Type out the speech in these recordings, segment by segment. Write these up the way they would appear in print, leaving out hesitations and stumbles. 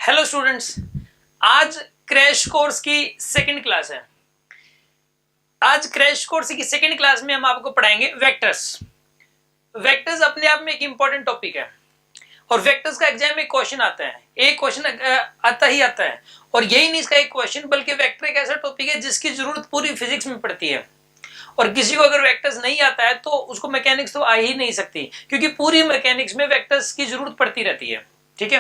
Hello students, आज crash course की second class है। आज क्रैश कोर्स की सेकंड क्लास में हम आपको पढ़ाएंगे वेक्टर्स। वेक्टर्स अपने आप में एक इंपॉर्टेंट टॉपिक है और वेक्टर्स का एग्जाम में क्वेश्चन आता है, एक क्वेश्चन आता ही आता है। और यही नहीं इसका एक क्वेश्चन, बल्कि वेक्टर एक ऐसा टॉपिक है जिसकी जरूरत पूरी फिजिक्स में पड़ती है। और किसी को अगर वेक्टर्स नहीं आता है तो उसको मैकेनिक्स तो आ ही नहीं सकती, क्योंकि पूरी मैकेनिक्स में वेक्टर्स की जरूरत पड़ती रहती है। ठीक है,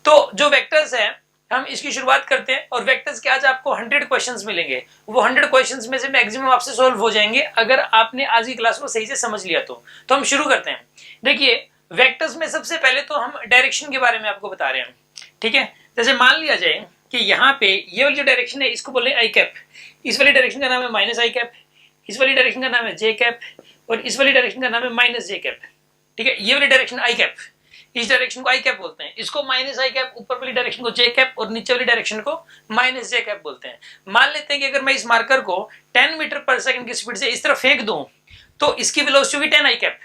तो जो वेक्टर्स है हम इसकी शुरुआत करते हैं। और वेक्टर्स के आज आपको 100 क्वेश्चंस मिलेंगे। वो 100 क्वेश्चंस में से मैक्सिमम आपसे सॉल्व हो जाएंगे अगर आपने आज की क्लास को सही से समझ लिया तो हम शुरू करते हैं। देखिए, वेक्टर्स में सबसे पहले तो हम डायरेक्शन के बारे में आपको बता रहे हैं। ठीक है, जैसे मान लिया जाए कि यहाँ पे ये वाली जो डायरेक्शन है इसको बोले आई कैप, इस वाली डायरेक्शन का नाम है माइनस आई कैप, इस वाली डायरेक्शन का नाम है जे कैप और इस वाली डायरेक्शन का नाम है माइनस जे कैप। ठीक है, ये वाली डायरेक्शन आई कैप, इस डायरेक्शन को आई कैप बोलते हैं, इसको माइनस आई कैप, ऊपर वाली डायरेक्शन को जे कैप और नीचे वाली डायरेक्शन को माइनस जे कैप बोलते हैं। मान लेते हैं कि अगर मैं इस मार्कर को 10 मीटर पर सेकंड की स्पीड से इस तरफ फेंक दूं तो इसकी वेलोसिटी होगी 10 आई कैप,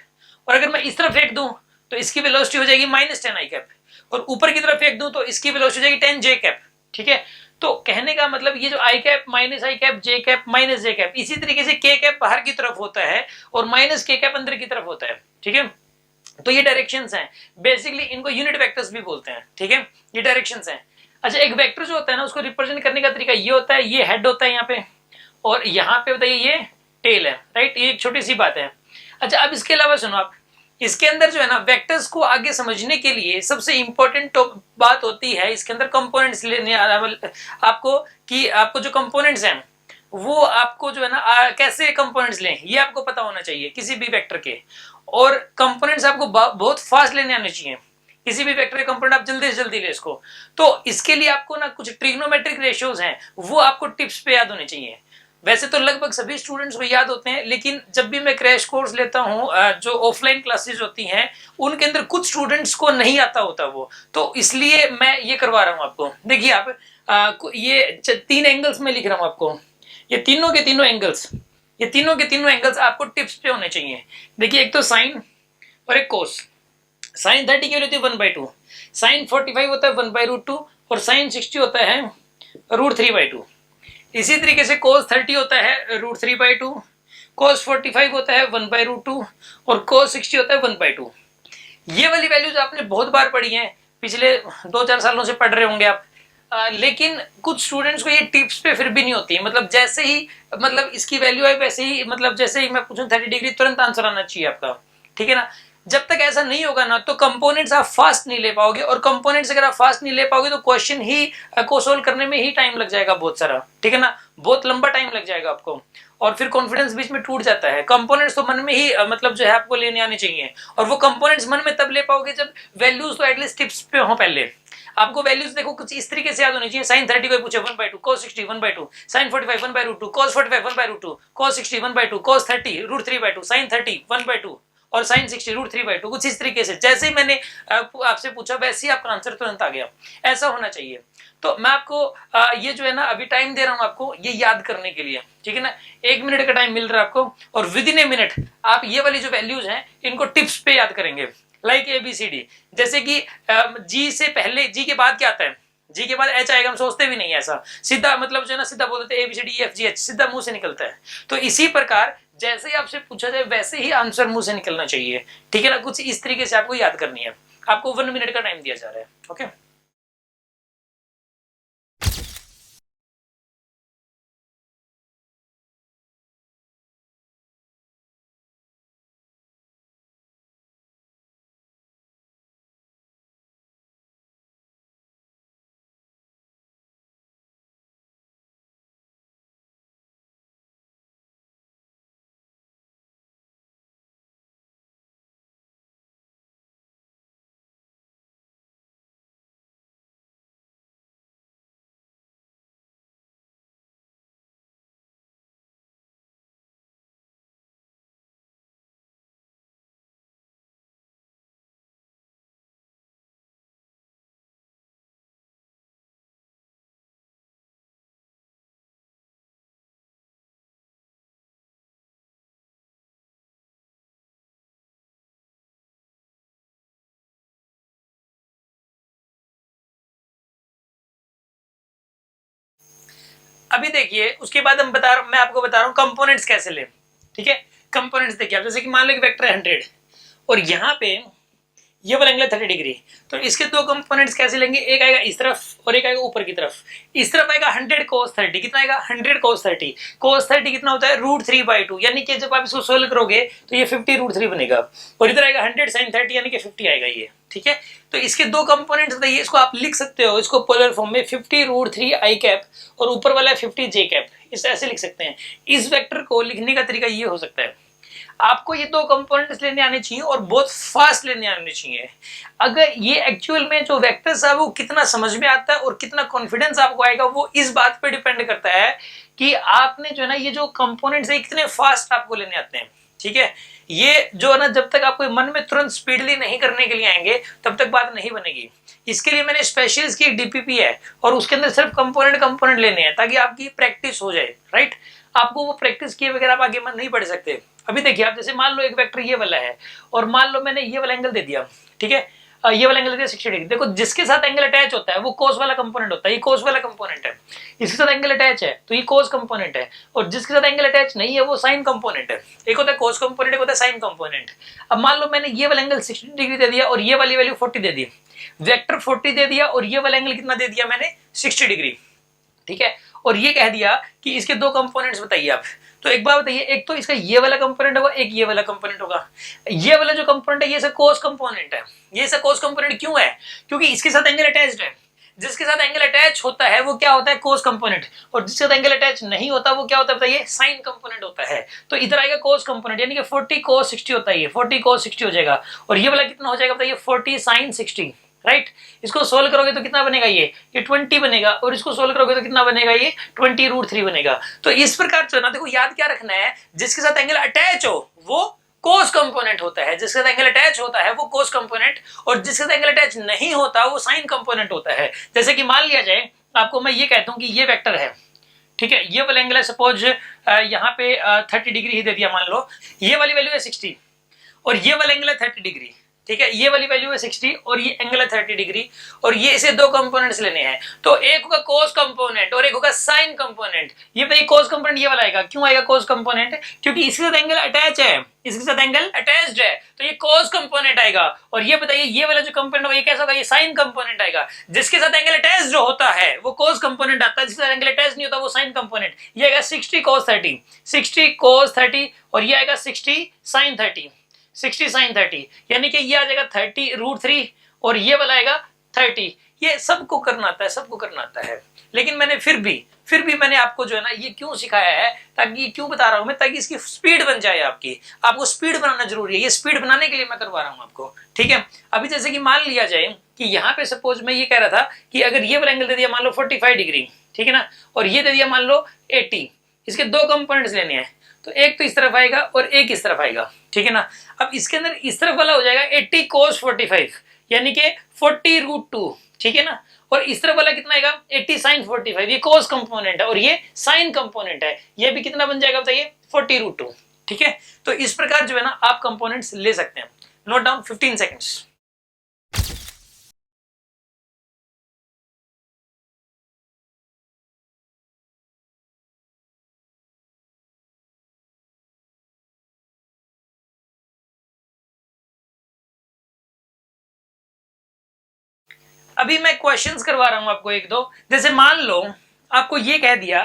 और अगर मैं इस तरफ फेंक दूं तो इसकी वेलोसिटी हो जाएगी माइनस 10 आई कैप, और ऊपर की तरफ फेंक दूं तो इसकी वेलोसिटी हो जाएगी 10 जे कैप। ठीक है, तो कहने का मतलब ये जो आई cap minus I cap J cap minus J cap, इसी तरीके से के कैप बाहर की तरफ होता है और माइनस के कैप अंदर की तरफ होता है। ठीक है, तो ये डायरेक्शंस हैं, बेसिकली इनको यूनिट वेक्टर्स भी बोलते हैं। ठीक है, ये डायरेक्शंस हैं। अच्छा, एक वेक्टर जो होता है ना उसको रिप्रेजेंट करने का तरीका ये होता है, ये हेड होता है यहाँ पे और यहाँ पे बताइए ये टेल है। राइट, ये एक छोटी सी बात है। अच्छा, अब इसके अलावा सुनो आप, इसके अंदर जो है ना वेक्टर्स को आगे समझने के लिए सबसे इंपॉर्टेंट बात होती है इसके अंदर कंपोनेंट्स लेने आपको, कि आपको जो कंपोनेंट्स हैं वो आपको जो है ना कैसे कंपोनेंट्स लें ये आपको पता होना चाहिए किसी भी वेक्टर के। और कंपोनेंट्स आपको बहुत फास्ट लेने आने चाहिए। किसी भी वेक्टर के कंपोनेंट आप जल्दी से जल्दी ले इसको। तो इसके लिए आपको ना कुछ ट्रिग्नोमेट्रिक रेशियोज हैं वो आपको टिप्स पे याद होने चाहिए। वैसे तो लगभग सभी स्टूडेंट्स को याद होते हैं, लेकिन जब भी मैं क्रैश कोर्स लेता हूँ, जो ऑफलाइन क्लासेस होती हैं उनके अंदर कुछ स्टूडेंट्स को नहीं आता होता वो, तो इसलिए मैं ये करवा रहा हूँ आपको। देखिए आप, ये 3 एंगल्स में लिख रहा हूँ आपको, ये तीनों के तीनों एंगल्स, ये तीनों के तीनों एंगल्स आपको टिप्स पे होने चाहिए। देखिए, एक तो साइन और एक कोस। साइन 30 की वैल्यू होती है 1/2, साइन 45 होता है 1/√2 और साइन 60 होता है √3/2। इसी तरीके से कोस 30 होता है √3/2, कोस 45 होता है 1/√2 और कोस 60 होता है 1/2। ये वाली वैल्यूज आपने बहुत बार पढ़ी हैं, पिछले 2-4 सालों से पढ़ रहे होंगे आप। लेकिन कुछ स्टूडेंट्स को ये टिप्स पे फिर भी नहीं होती है। मतलब जैसे ही मतलब इसकी वैल्यू है वैसे ही, मतलब जैसे ही मैं पूछूं 30 डिग्री तुरंत आंसर आना चाहिए आपका। ठीक है ना, जब तक ऐसा नहीं होगा ना तो कंपोनेंट्स आप फास्ट नहीं ले पाओगे, और कंपोनेंट्स अगर आप फास्ट नहीं ले पाओगे तो क्वेश्चन ही को सोल्व करने में ही टाइम लग जाएगा बहुत सारा। ठीक है ना, बहुत लंबा टाइम लग जाएगा आपको, और फिर कॉन्फिडेंस बीच में टूट जाता है। कंपोनेंट्स तो मन में ही मतलब जो है आपको लेने आने चाहिए, और वो कंपोनेंट्स मन में तब ले पाओगे जब वैल्यूज तो एटलीस्ट टिप्स पे हो। पहले आपको वैल्यूज देखो कुछ इस तरीके से याद होनी चाहिए। साइन 30 को पूछे 1/2, cos 60 1/2, sign 45 1/√2, cos 45 1/√2, cos 60 1/2, cos 30 √3/2, sign 30 1/2 और साइन 60 √3/2। कुछ इस तरीके से, जैसे ही मैंने आपसे पूछा वैसे ही आपका आंसर तुरंत आ गया। ऐसा होना चाहिए। तो मैं आपको ये जो है ना अभी टाइम दे रहा हूं आपको ये याद करने के लिए। ठीक है ना, 1 मिनट का टाइम मिल रहा है आपको, और विद इन ए मिनट आप ये वाली जो वैल्यूज हैं इनको टिप्स पे याद करेंगे। लाइक ABCD, जैसे कि जी से पहले, जी के बाद क्या आता है, जी के बाद एच आएगा, हम सोचते भी नहीं ऐसा, सीधा मतलब जो है ना सीधा बोल देते ABCDEFGH, सीधा मुंह से निकलता है। तो इसी प्रकार जैसे ही आपसे पूछा जाए वैसे ही आंसर मुंह से निकलना चाहिए। ठीक है ना, कुछ इस तरीके से आपको याद करनी है। आपको 1 मिनट का टाइम दिया जा रहा है। ओके। अभी देखिए उसके बाद मैं आपको बता रहा हूँ कंपोनेंट्स कैसे लें। ठीक है, कंपोनेंट्स देखिए आप, जैसे कि मान लो कि वेक्टर है 100 और यहाँ पे ये वाला एंगल 30 डिग्री, तो इसके दो कंपोनेंट्स कैसे लेंगे, एक आएगा इस तरफ और एक आएगा ऊपर की तरफ। इस तरफ आएगा 100 cos 30, कितना आएगा 100 cos 30। cos 30 कितना होता है √3/2, यानी कि जब आप इसको सोल्व करोगे तो ये 50√3 बनेगा, और इधर आएगा 100 sin 30 यानी कि 50 आएगा ये। ठीक है, तो इसके दो कंपोनेंट्स बताइए, इसको आप लिख सकते हो इसको पोलर फॉर्म में 50√3i कैप और ऊपर वाला है 50j कैप, इस ऐसे लिख सकते हैं। इस वेक्टर को लिखने का तरीका ये हो सकता है, आपको ये दो कंपोनेंट्स लेने आने चाहिए और बहुत फास्ट लेने आने चाहिए। अगर ये एक्चुअल में जो वेक्टर्स है वो कितना समझ में आता है और कितना कॉन्फिडेंस आपको आएगा, वो इस बात पे डिपेंड करता है कि आपने जो है ना ये जो कंपोनेंट्स है कितने फास्ट आपको लेने आते हैं। ठीक है, ये जो है ना जब तक आपको मन में तुरंत स्पीडली नहीं करने के लिए आएंगे तब तक बात नहीं बनेगी। इसके लिए मैंने स्पेशल इसकी डीपीपी है और उसके अंदर सिर्फ कंपोनेंट लेने हैं ताकि आपकी प्रैक्टिस हो जाए। राइट, आपको वो प्रैक्टिस किए वगैरह आप आगे मन नहीं पढ़ सकते। अभी देखिए आप, जैसे मान लो एक वेक्टर ये वाला है और मान लो मैंने ये वाला एंगल दे दिया। ठीक है, ये वाला एंगल दे दिया 60 डिग्री। देखो जिसके साथ एंगल अटैच होता है वो कोस वाला कंपोनेंट होता है, ये कोस वाला कंपोनेंट है। इसके साथ एंगल अटैच है तो ये कोस कंपोनेंट है, और जिसके साथ एंगल अटैच नहीं है वो साइन कंपोनेंट है। एक होता है कोस कंपोनेंट, एक होता है साइन कंपोनेंट। अब मान लो मैंने ये वाला एंगल 60 डिग्री दे दिया और ये वाली वैल्यू 40 दे दी, वेक्टर 40 दे दिया और ये वाला एंगल कितना दे दिया मैंने 60 डिग्री। ठीक है, और ये कह दिया कि इसके दो कंपोनेंट्स बताइए आप। तो एक बात बताइए, एक तो इसका ये वाला कंपोनेंट होगा, एक ये वाला कंपोनेंट होगा। ये वाला जो कंपोनेंट है ये सब कोस कंपोनेंट है। ये सब कोस कंपोनेंट क्यों है, क्योंकि इसके साथ एंगल अटैच्ड है। जिसके साथ एंगल अटैच होता है वो क्या होता है कोस कंपोनेंट, और जिसके साथ एंगल अटैच नहीं होता वो क्या होता है बताइए साइन कंपोनेंट होता है। तो इधर आएगा कोस कंपोनेंट, यानी कि 40 cos 60 होता है, ये 40 cos 60 हो जाएगा, और ये वाला कितना हो जाएगा बताइए 40 sin 60। राइट, इसको सोल्व करोगे तो कितना बनेगा ये 20 बनेगा, और इसको सोल्व करोगे तो कितना बनेगा ये 20√3 बनेगा। तो इस प्रकार से ना देखो याद क्या रखना है, जिसके साथ एंगल अटैच हो वो कोस कंपोनेंट होता है, जिसके साथ एंगल अटैच होता है वो कोस कंपोनेंट, और जिसके साथ एंगल अटैच नहीं होता वो साइन कंपोनेंट होता है। जैसे कि मान लिया जाए आपको मैं ये कहता हूं कि ये वेक्टर है। ठीक है, ये वाला एंगल है सपोज यहाँ पे 30 डिग्री ही दे दिया, मान लो ये वाली वैल्यू है 60 और ये वाला एंगल है 30 डिग्री। ठीक है, ये वाली वैल्यू है 60 और ये एंगल है 30 डिग्री, और ये इसे दो कंपोनेंट्स लेने हैं। तो एक होगा कोस कंपोनेंट और एक होगा साइन कंपोनेंट। ये बताइए कोस कंपोनेंट ये वाला आएगा, क्यों आएगा कोस कंपोनेंट, क्योंकि इसके साथ एंगल अटैच है, इसके साथ एंगल अटैच्ड है तो ये कोस कंपोनेंट आएगा। और ये बताइए ये वाला जो कंपोनेंट होगा ये कैसा होगा, ये साइन कंपोनेंट आएगा। जिसके साथ एंगल अटैच्ड जो होता है वो कोस कंपोनेंट आता है, जिसके साथ एंगल अटैच नहीं होता वो साइन कंपोनेंट। ये आएगा 60 cos 30, 60 cos 30 और ये आएगा 60 sin 30, 60 sin 30, यानी कि ये आ जाएगा 30√3 और ये वाला आएगा 30। ये सबको करना आता है, सबको करना आता है, लेकिन मैंने फिर भी मैंने आपको जो है ना ये क्यों सिखाया है, ताकि क्यों बता रहा हूं मैं, ताकि इसकी स्पीड बन जाए आपकी। आपको स्पीड बनाना जरूरी है, ये स्पीड बनाने के लिए मैं करवा रहा हूं आपको। ठीक है, अभी जैसे कि मान लिया जाए कि यहाँ पे सपोज मैं ये कह रहा था कि अगर ये वाला एंगल दे दिया मान लो 45 डिग्री, ठीक है ना, और ये दे दिया मान लो 80, इसके दो कंपोनेंट्स लेने हैं, तो एक तो इस तरफ आएगा और एक इस तरफ आएगा। ठीक है ना, अब इसके अंदर इस तरफ वाला हो जाएगा 80 cos 45 यानी कि 40√2। ठीक है ना, और इस तरफ वाला कितना आएगा 80 sin 45, ये कोस कंपोनेंट है और ये साइन कंपोनेंट है, ये भी कितना बन जाएगा बताइए 40√2। ठीक है, तो इस प्रकार जो है ना आप कंपोनेंट्स ले सकते हैं। Note down 15 seconds. अभी मैं क्वेश्चंस करवा रहा हूं आपको एक दो। जैसे मान लो आपको ये कह दिया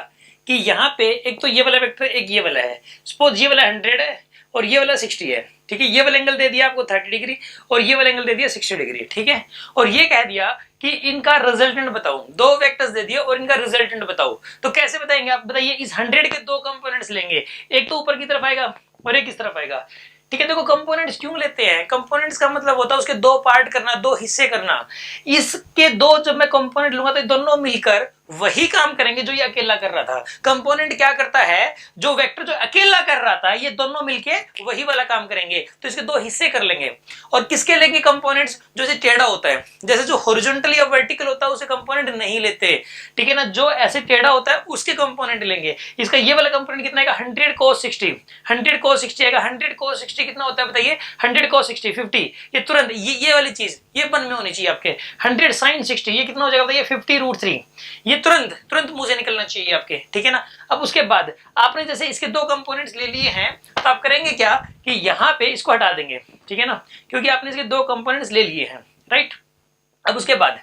कि यहाँ पे एक तो ये वाला वेक्टर एक ये वाला है, सपोज ये वाला 100 है और ये वाला 60 है। ठीक है, ये वाला एंगल दे दिया आपको 30 डिग्री और ये वाला एंगल दे दिया 60 डिग्री। ठीक है, और ये कह दिया कि इनका रिजल्टेंट बताओ, दो वेक्टर्स दे दिए और इनका रिजल्टेंट बताओ। तो कैसे बताएंगे आप बताइए, इस 100 के दो कंपोनेंट्स लेंगे, एक तो ऊपर की तरफ आएगा और एक इस तरफ आएगा। ठीक है, देखो कंपोनेंट्स क्यों लेते हैं, कंपोनेंट्स का मतलब होता है उसके दो पार्ट करना, दो हिस्से करना। इसके दो जब मैं कंपोनेंट लूंगा तो दोनों मिलकर वही काम करेंगे जो ये अकेला कर रहा था। कंपोनेंट क्या करता है, जो वेक्टर जो अकेला कर रहा था ये दोनों मिलके वही वाला काम करेंगे, तो इसके दो हिस्से कर लेंगे। और किसके लेंगे कंपोनेंट्स, जो से टेढ़ा होता है, जैसे जो हॉरिजॉन्टल या वर्टिकल होता है उसे कंपोनेंट नहीं लेते। ठीक है ना, जो ऐसे टेढ़ा होता है उसके कंपोनेंट लेंगे। इसका ये वाला कंपोनेंट कितना आएगा 100 cos 60, 100 cos 60 आएगा। 100 cos 60 कितना होता है बताइए 100 cos 60 50। ये तुरंत ये वाली चीज ये मन में होनी चाहिए आपके। 100 sin 60 ये कितना हो जाएगा बताइए 50√3। ये तुरंत तुरंत मुंह से निकलना चाहिए आपके, ठीक है ना। अब उसके बाद आपने जैसे इसके दो कंपोनेंट्स ले लिए हैं, तो आप करेंगे क्या कि यहाँ पे इसको हटा देंगे, ठीक है ना, क्योंकि आपने इसके दो कंपोनेंट्स ले लिए हैं, राइट। अब उसके बाद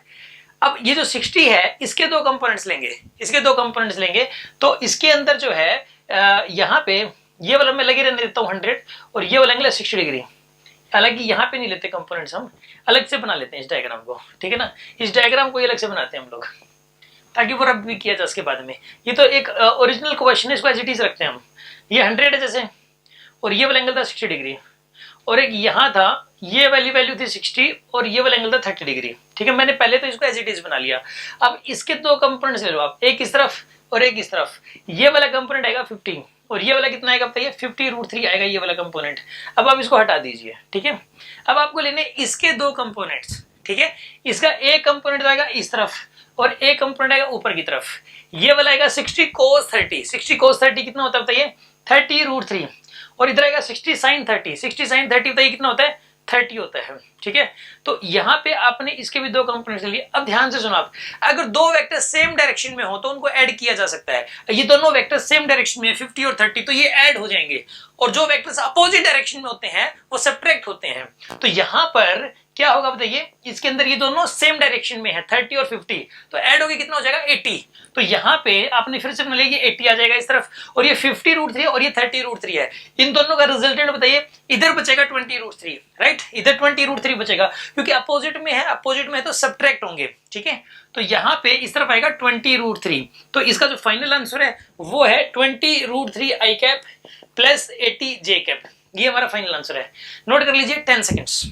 अब ये जो 60 है इसके दो कंपोनेंट्स लेंगे, इसके दो कंपोनेंट्स लेंगे, तो इसके अंदर जो है यहाँ पे ये वाला मैं लगे रहने देता हूँ 100 और ये वाला एंगल 60 डिग्री। हालांकि यहाँ पे नहीं लेते कंपोनेंट्स, हम अलग से बना लेते हैं इस डायग्राम को, ठीक है ना। इस डायग्राम को अलग से बनाते हैं हम लोग, ताकि वो रब भी किया जाए उसके बाद में। ये तो एक ओरिजिनल क्वेश्चन है, इसको एज इट इज रखते हैं हम। ये 100 है जैसे, और ये वाला एंगल था 60 डिग्री, और एक यहाँ था, ये वाली वैल्यू थी 60 और ये वाला एंगल था 30 डिग्री, ठीक है। मैंने पहले तो इसको एज इट इज बना लिया। अब इसके दो कंपोनेंट्स ले लो आप, एक इस तरफ और एक इस तरफ। ये वाला कंपोनेंट आएगा 50 और ये वाला कितना आएगा बताइए, 50√3 आएगा ये वाला कंपोनेंट। अब आप इसको हटा दीजिए, ठीक है। अब आपको लेने इसके दो कंपोनेंट्स, ठीक है। इसका एक कंपोनेंट आएगा इस तरफ और एक कंपोनेंट आएगा ऊपर की तरफ। ये वाला आएगा 60 cos 30, 60 cos 30 कितना होता है बताइए, 30√3, और इधर आएगा 60 sin 30, 60 sin 30 बताइए कितना होता है, 30 होता है, ठीक है। तो यहाँ पे आपने इसके भी दो कंपोनेंट्स लिए। अब ध्यान से सुनो आप, अगर दो वेक्टर सेम डायरेक्शन में हो तो उनको ऐड किया जा सकता है। ये दोनों वेक्टर सेम डायरेक्शन में 50 और 30, तो ये ऐड हो जाएंगे, और जो वेक्टर्स अपोजिट डायरेक्शन में होते हैं वो सब्ट्रैक्ट होते हैं। तो यहाँ पर क्या होगा बताइए, इसके अंदर ये दोनों सेम डायरेक्शन में है 30 और 50, तो ऐड होगी कितना हो जाएगा 80। तो यहाँ पे आपने फिर से बना लिया, ये 80 आ जाएगा इस तरफ, और ये 50√3 और ये 30√3 है। इन दोनों का रिजल्टेंट बताइए, इधर बचेगा 20√3, राइट, इधर 20√3 बचेगा, क्योंकि अपोजिट में है, अपोजिट में है तो सब्ट्रैक्ट होंगे, ठीक है। तो यहाँ पे इस तरफ आएगा 20√3, तो इसका जो फाइनल आंसर है वो है 20√3 i cap plus 80 j cap. ये हमारा फाइनल आंसर है। नोट कर लीजिए 10 सेकेंड्स।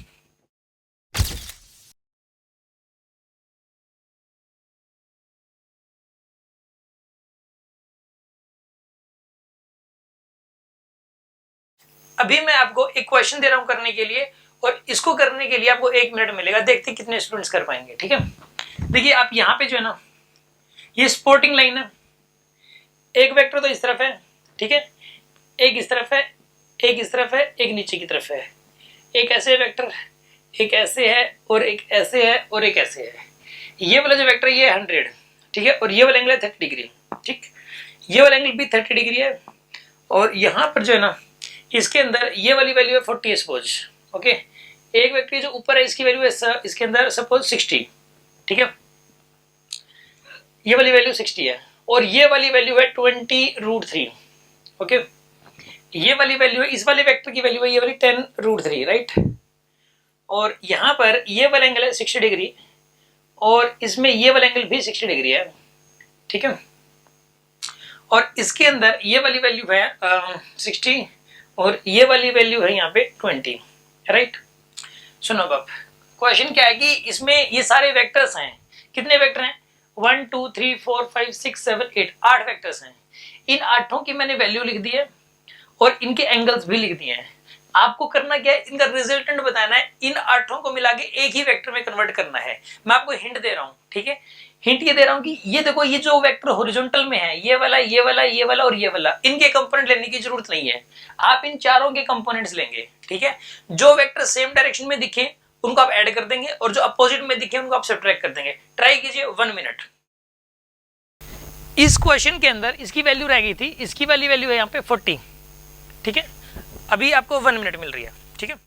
अभी मैं आपको एक क्वेश्चन दे रहा हूं करने के लिए, और इसको करने के लिए आपको 1 मिनट मिलेगा। देखते कितने स्टूडेंट्स कर पाएंगे, ठीक है। देखिए आप यहाँ पे जो है ना, ये स्पोर्टिंग लाइन है, एक वेक्टर तो इस तरफ है, ठीक है, एक इस तरफ है, एक इस तरफ है, एक नीचे की तरफ है, एक ऐसे वेक्टर, एक ऐसे है, और एक ऐसे है, और एक ऐसे है। ये वाला जो वेक्टर ये 100, ठीक है, और ये वाला एंगल है 30 डिग्री, ठीक। ये वाला एंगल भी 30 डिग्री है, और यहाँ पर जो है ना, इसके अंदर ये वाली वैल्यू है 40 सपोज, ओके। एक वेक्टर जो ऊपर है इसकी वैल्यू है इसके अंदर सपोज 60, ठीक है, ये वाली वैल्यू 60 है, और ये वाली वैल्यू है 20√3, ओके। ये वाली वैल्यू है, इस वाले वेक्टर की वैल्यू है ये वाली 10√3, राइट। और यहाँ पर ये वाला एंगल है 60 डिग्री, और इसमें ये वाला एंगल भी 60 डिग्री है, ठीक है। और इसके अंदर ये वाली वैल्यू है 60, और ये वाली वैल्यू है यहाँ पे 20, राइट। सुनो अब क्वेश्चन क्या है कि इसमें ये सारे वेक्टर्स हैं, कितने वेक्टर हैं, 1 2 3 4 5 6 7 8, 8 वेक्टर्स हैं। इन आठों की मैंने वैल्यू लिख दी है और इनके एंगल्स भी लिख दिए हैं। आपको करना क्या है, इनका रिजल्टेंट बताना है, इन आठों को मिला के एक ही वेक्टर में कन्वर्ट करना है। मैं आपको हिंट दे रहा हूं, ठीक है। हिंट ये दे रहा हूं कि ये देखो, ये जो वेक्टर हॉरिजॉन्टल में है, ये वाला ये वाला ये वाला और ये वाला, इनके कंपोनेंट लेने की जरूरत नहीं है। आप इन चारों के कंपोनेंट्स लेंगे, ठीक है। जो वेक्टर सेम डायरेक्शन में दिखे उनको आप ऐड कर देंगे, और जो अपोजिट में दिखे उनको आप सब्ट्रैक्ट कर देंगे। ट्राई कीजिए 1 मिनट। इस क्वेश्चन के अंदर इसकी वैल्यू रह गई थी, इसकी वाली वैल्यू है यहाँ पे 40, ठीक है। अभी आपको 1 मिनट मिल रही है, ठीक है।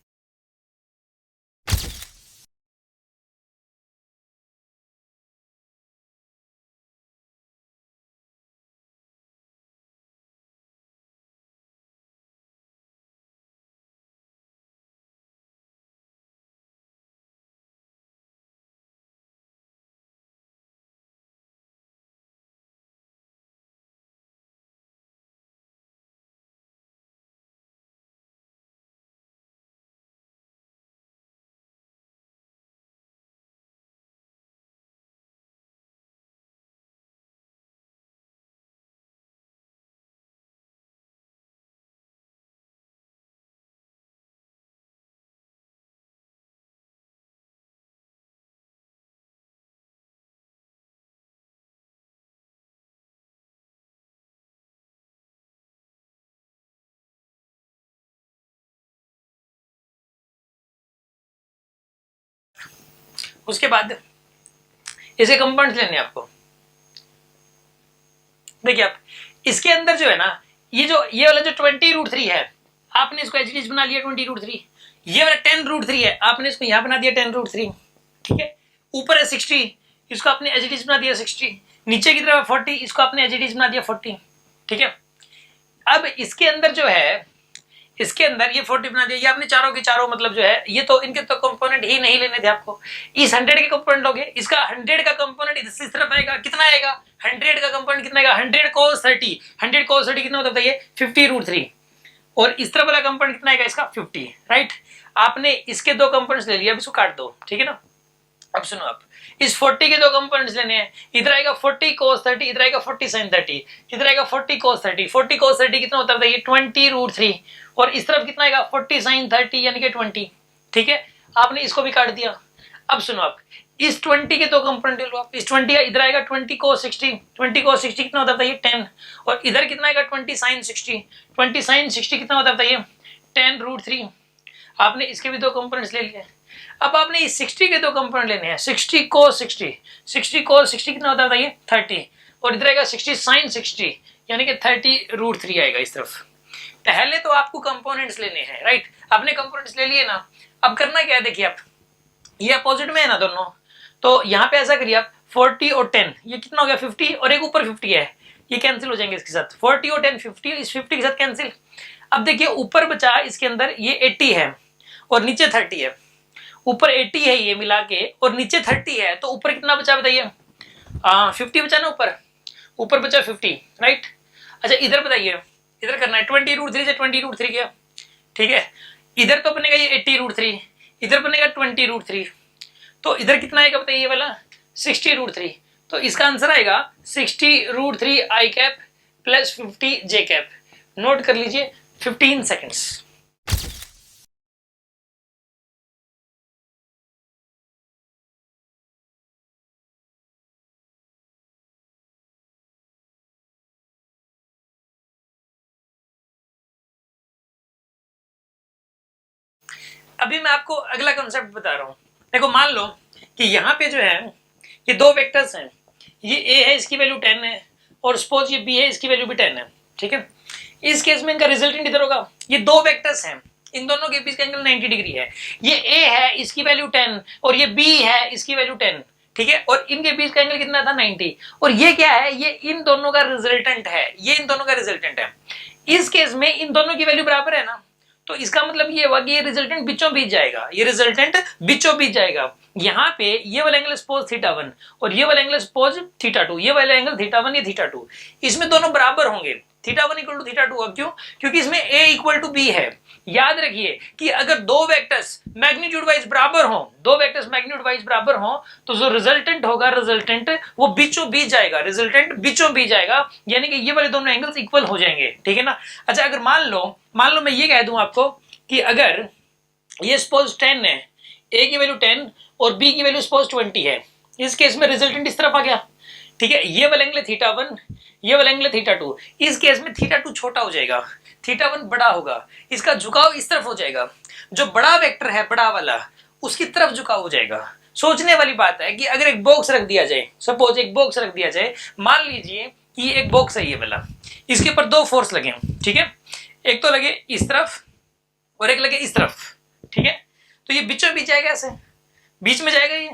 उसके बाद इसे कंपाउंड्स लेने आपको, देखिए आप इसके अंदर जो है ना, ये वाला जो 20√3 है, आपने इसको एच बना लिया 20√3। ये वाला 10√3 है, आपने इसको यहां बना दिया 10√3। ठीक है, ऊपर है 60, इसको आपने एच बना दिया 60। नीचे की तरफ 40, इसको आपने एच बना दिया 40। ठीक है, अब इसके अंदर जो है, इसके अंदर ये 40 बना दिया, ये आपने चारों के चारों मतलब जो है, ये तो इनके तो कंपोनेंट ही नहीं लेने थे आपको। इस 100 के कंपोनेंट लोगे, इसका 100 का कंपोनेंट इस तरफ आएगा, कितना आएगा 100 का कंपोनेंट कितना आएगा 100 cos 30। 100 cos 30 कितना होता है ये 50√3। और इस तरफ वाला कंपोनेंट कितना आएगा इसका 50। राइट, आपने इसके दो कंपोनेंट्स ले लिया, अब इसको काट दो। ठीक है ना, अब सुनो आप, इस 40 के दो कंपोनेंट्स लेने हैं, इधर आएगा 40 cos 30, इधर आएगा 40 sin 30, इधर आएगा 40 cos 30। 40 cos 30 कितना होता है ये 20√3, और इस तरफ कितना आएगा 40 sin 30 यानी कि 20। ठीक है, आपने इसको भी काट दिया। अब सुनो आप, इस 20 के दो कंपोनेंट ले लो आप, इस 20 का इधर आएगा 20 cos 60, 20 cos 60 कितना होता है ये 10, और इधर कितना आएगा 20 sin 60, 20 sin 60 कितना होता है ये 10√3। आपने इसके भी दो कंपोनेंट्स ले लिए। अब आपने इस 60 के दो कंपोनेंट लेने हैं, 60 cos 60, 60 cos 60 कितना होता है ये 30, और इधर आएगा 60 sin 60 यानी कि 30√3 आएगा इस तरफ। पहले तो आपको कंपोनेंट्स लेने हैं। राइट, आपने कंपोनेंट्स ले लिए ना, अब करना क्या है, देखिए आप, ये अपोजिट में है ना दोनों, तो यहाँ पे ऐसा करिए आप 40 और 10, ये कितना हो गया 50, और एक ऊपर 50 है, ये कैंसिल हो जाएंगे इसके साथ, 40 और 10 50, इस 50 के साथ कैंसिल। अब देखिए ऊपर बचा इसके अंदर ये 80 है और नीचे 30 है, ऊपर 80 है ये मिला के और नीचे 30 है, तो ऊपर कितना बचा बताइए 50 बचा ना, ऊपर ऊपर बचा 50। राइट, अच्छा इधर बताइए, इधर करना है 20√3 से 20√3 गया। ठीक है, इधर तो बनेगा ये 80√3, इधर बनेगा 20√3, तो इधर कितना आएगा बताइए ये वाला 60√3। तो इसका आंसर आएगा 60√3 आई कैप प्लस 50 जे कैप। नोट कर लीजिए 15 सेकेंड्स। अभी मैं आपको अगला कंसेप्ट बता रहा हूं। देखो मान लो कि यहाँ पे जो है ये दो वेक्टर्स हैं, ये ए है इसकी वैल्यू 10 है, और सपोज ये बी है इसकी वैल्यू भी 10 है। ठीक है, इस केस में इनका रिजल्टेंट इधर होगा, ये दो वेक्टर्स हैं, इन दोनों के बीच का एंगल 90 डिग्री है। ये ए है इसकी वैल्यू 10 और ये बी है इसकी वैल्यू 10। ठीक है, और इनके बीच का एंगल कितना था 90, और ये क्या है, ये इन दोनों का रिजल्टेंट है, ये इन दोनों का रिजल्टेंट है। इस केस में इन दोनों की वैल्यू बराबर है ना, तो इसका मतलब ये हुआ कि ये रिजल्टेंट बीचों बीच जाएगा, ये रिजल्टेंट बीचों बीच जाएगा। यहाँ पे ये वाला एंगल सपोज θ1 और ये वाला एंगल सपोज θ2, ये वाला एंगल θ1 या θ2, इसमें दोनों बराबर होंगे, θ1 इक्वल टू θ2। क्यों? क्योंकि इसमें a इक्वल टू b है। याद रखिए कि अगर दो वेक्टर्स मैग्नीट्यूड वाइज बराबर हो, दो वेक्टर्स मैग्नीट्यूड वाइज बराबर हो, तो जो रिजल्टेंट होगा, रिजल्टेंट वो बीचों बीच जाएगा, रिजल्टेंट बीचों बीच जाएगा, यानी कि ये वाले दोनों एंगल्स इक्वल हो जाएंगे। ठीक है ना। अच्छा अगर मान लो मैं ये कह दूं आपको कि अगर ये सपोज 10 है, a की वैल्यू 10 और b की वैल्यू सपोज 20 है, इस केस में रिजल्टेंट इस तरफ आ गया। ठीक है, ये वाला एंगल θ1, ये वाला एंगल θ2, इस केस में θ2 छोटा हो जाएगा, θ1 बड़ा होगा, इसका झुकाव इस तरफ हो जाएगा, जो बड़ा वेक्टर है बड़ा वाला उसकी तरफ झुकाव हो जाएगा। सोचने वाली बात है कि अगर एक बॉक्स रख दिया जाए, सपोज एक बॉक्स रख दिया जाए, मान लीजिए कि एक बॉक्स है ये वाला, इसके ऊपर दो फोर्स लगे। ठीक है, एक तो लगे इस तरफ और एक लगे इस तरफ। ठीक है, तो ये बीचों बीच जाएगा, ऐसे बीच में जाएगा ये।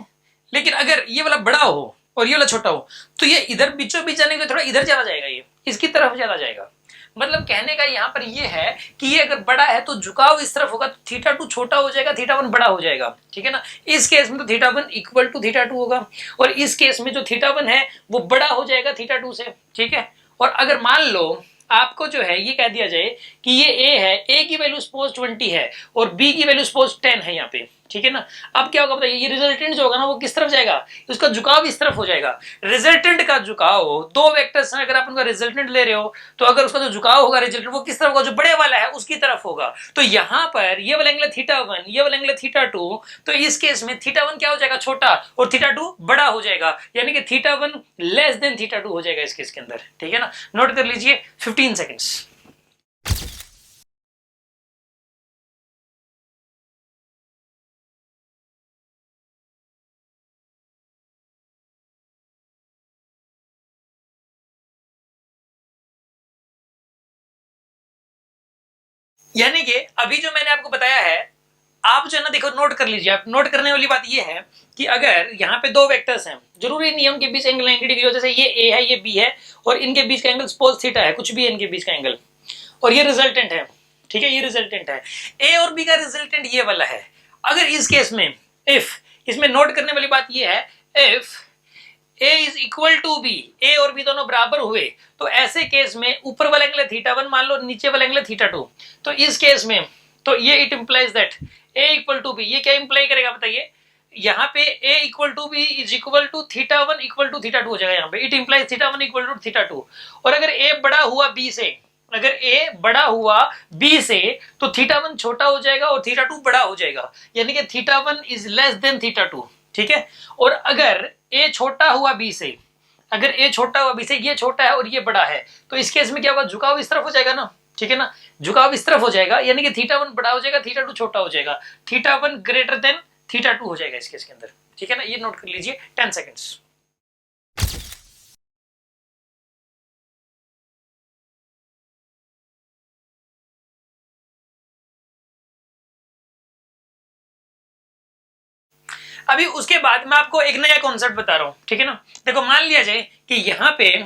लेकिन अगर ये वाला बड़ा हो और ये वाला छोटा हो, तो ये इधर बीचों बीच जाने के थोड़ा इधर चला जाएगा, ये इसकी तरफ चला जाएगा। मतलब कहने का यहाँ पर ये है कि ये अगर बड़ा है तो झुकाव इस तरफ होगा, तो θ2 छोटा हो जाएगा, θ1 बड़ा हो जाएगा। ठीक है ना, इस केस में तो θ1 इक्वल टू θ2 होगा, और इस केस में जो θ1 है वो बड़ा हो जाएगा θ2 से। ठीक है, और अगर मान लो आपको जो है ये कह दिया जाए कि ये a है, a की वैल्यू सपोज 20 है और b की वैल्यू सपोज 10 है यहाँ पे। ठीक है ना, अब क्या होगा बताइए, ये रिजल्टेंट जो होगा ना वो किस तरफ जाएगा, उसका झुकाव इस तरफ हो जाएगा। रिजल्टेंट का झुकाव, दो वेक्टर्स हैं, अगर आप उनका रिजल्टेंट ले रहे हो तो अगर उसका जो झुकाव होगा रिजल्टेंट वो किस तरफ होगा, जो बड़े वाला है उसकी तरफ होगा। तो यहाँ पर ये वाला एंगल θ1, ये वाला एंगल θ2, तो इस केस में θ1 क्या हो जाएगा, छोटा, और θ2 बड़ा हो जाएगा, यानी कि θ1 लेस देन θ2 हो जाएगा इस केस के अंदर। ठीक है ना, नोट कर लीजिए 15 सेकेंड्स। यानी कि अभी जो मैंने आपको बताया है, आप जो है ना देखो नोट कर लीजिए। आप नोट करने वाली बात ये है कि अगर यहाँ पे दो वेक्टर्स हैं, जरूरी नहीं है उनके बीच एंगल 90 डिग्री हो, जैसे ये ए है ये बी है और इनके बीच का एंगल सपोज थीटा है, कुछ भी है इनके बीच का एंगल, और ये रिजल्टेंट है, ठीक है, ये रिजल्टेंट है। ए और बी का रिजल्टेंट ये वाला है। अगर इस केस में इफ, इसमें नोट करने वाली बात ये है, if A is equal to B, A और बी दोनों बराबर हुए, तो ऐसे केस में ऊपर वाला एंगल थीटा वन मान लो, नीचे वाला एंगल थीटा टू, तो इस केस में तो ये it implies that A equal to B, ये क्या इंप्लाई करेगा बताइए, यहाँ पे A equal to B is equal to theta one equal to theta two हो जाएगा, यहाँ पे it implies theta one equal to theta two. और अगर ए बड़ा हुआ बी से, अगर ए बड़ा हुआ बी से, तो थीटा वन छोटा हो जाएगा और थीटा टू बड़ा हो जाएगा, यानी कि theta one is less than theta two, ठीक है। और अगर ए छोटा हुआ बी से, अगर ए छोटा हुआ बी से, ये छोटा है और ये बड़ा है, तो इस केस में क्या होगा, झुकाव इस तरफ हो जाएगा ना, ठीक है ना, झुकाव इस तरफ हो जाएगा, यानी कि थीटा वन बड़ा हो जाएगा, थीटा टू छोटा हो जाएगा, theta one greater than theta two हो जाएगा इस केस के अंदर, ठीक है ना। ये नोट कर लीजिए 10 सेकेंड्स। अभी उसके बाद मैं आपको एक नया कॉन्सेप्ट बता रहा हूं, ठीक है ना। देखो मान लिया जाए कि यहाँ पे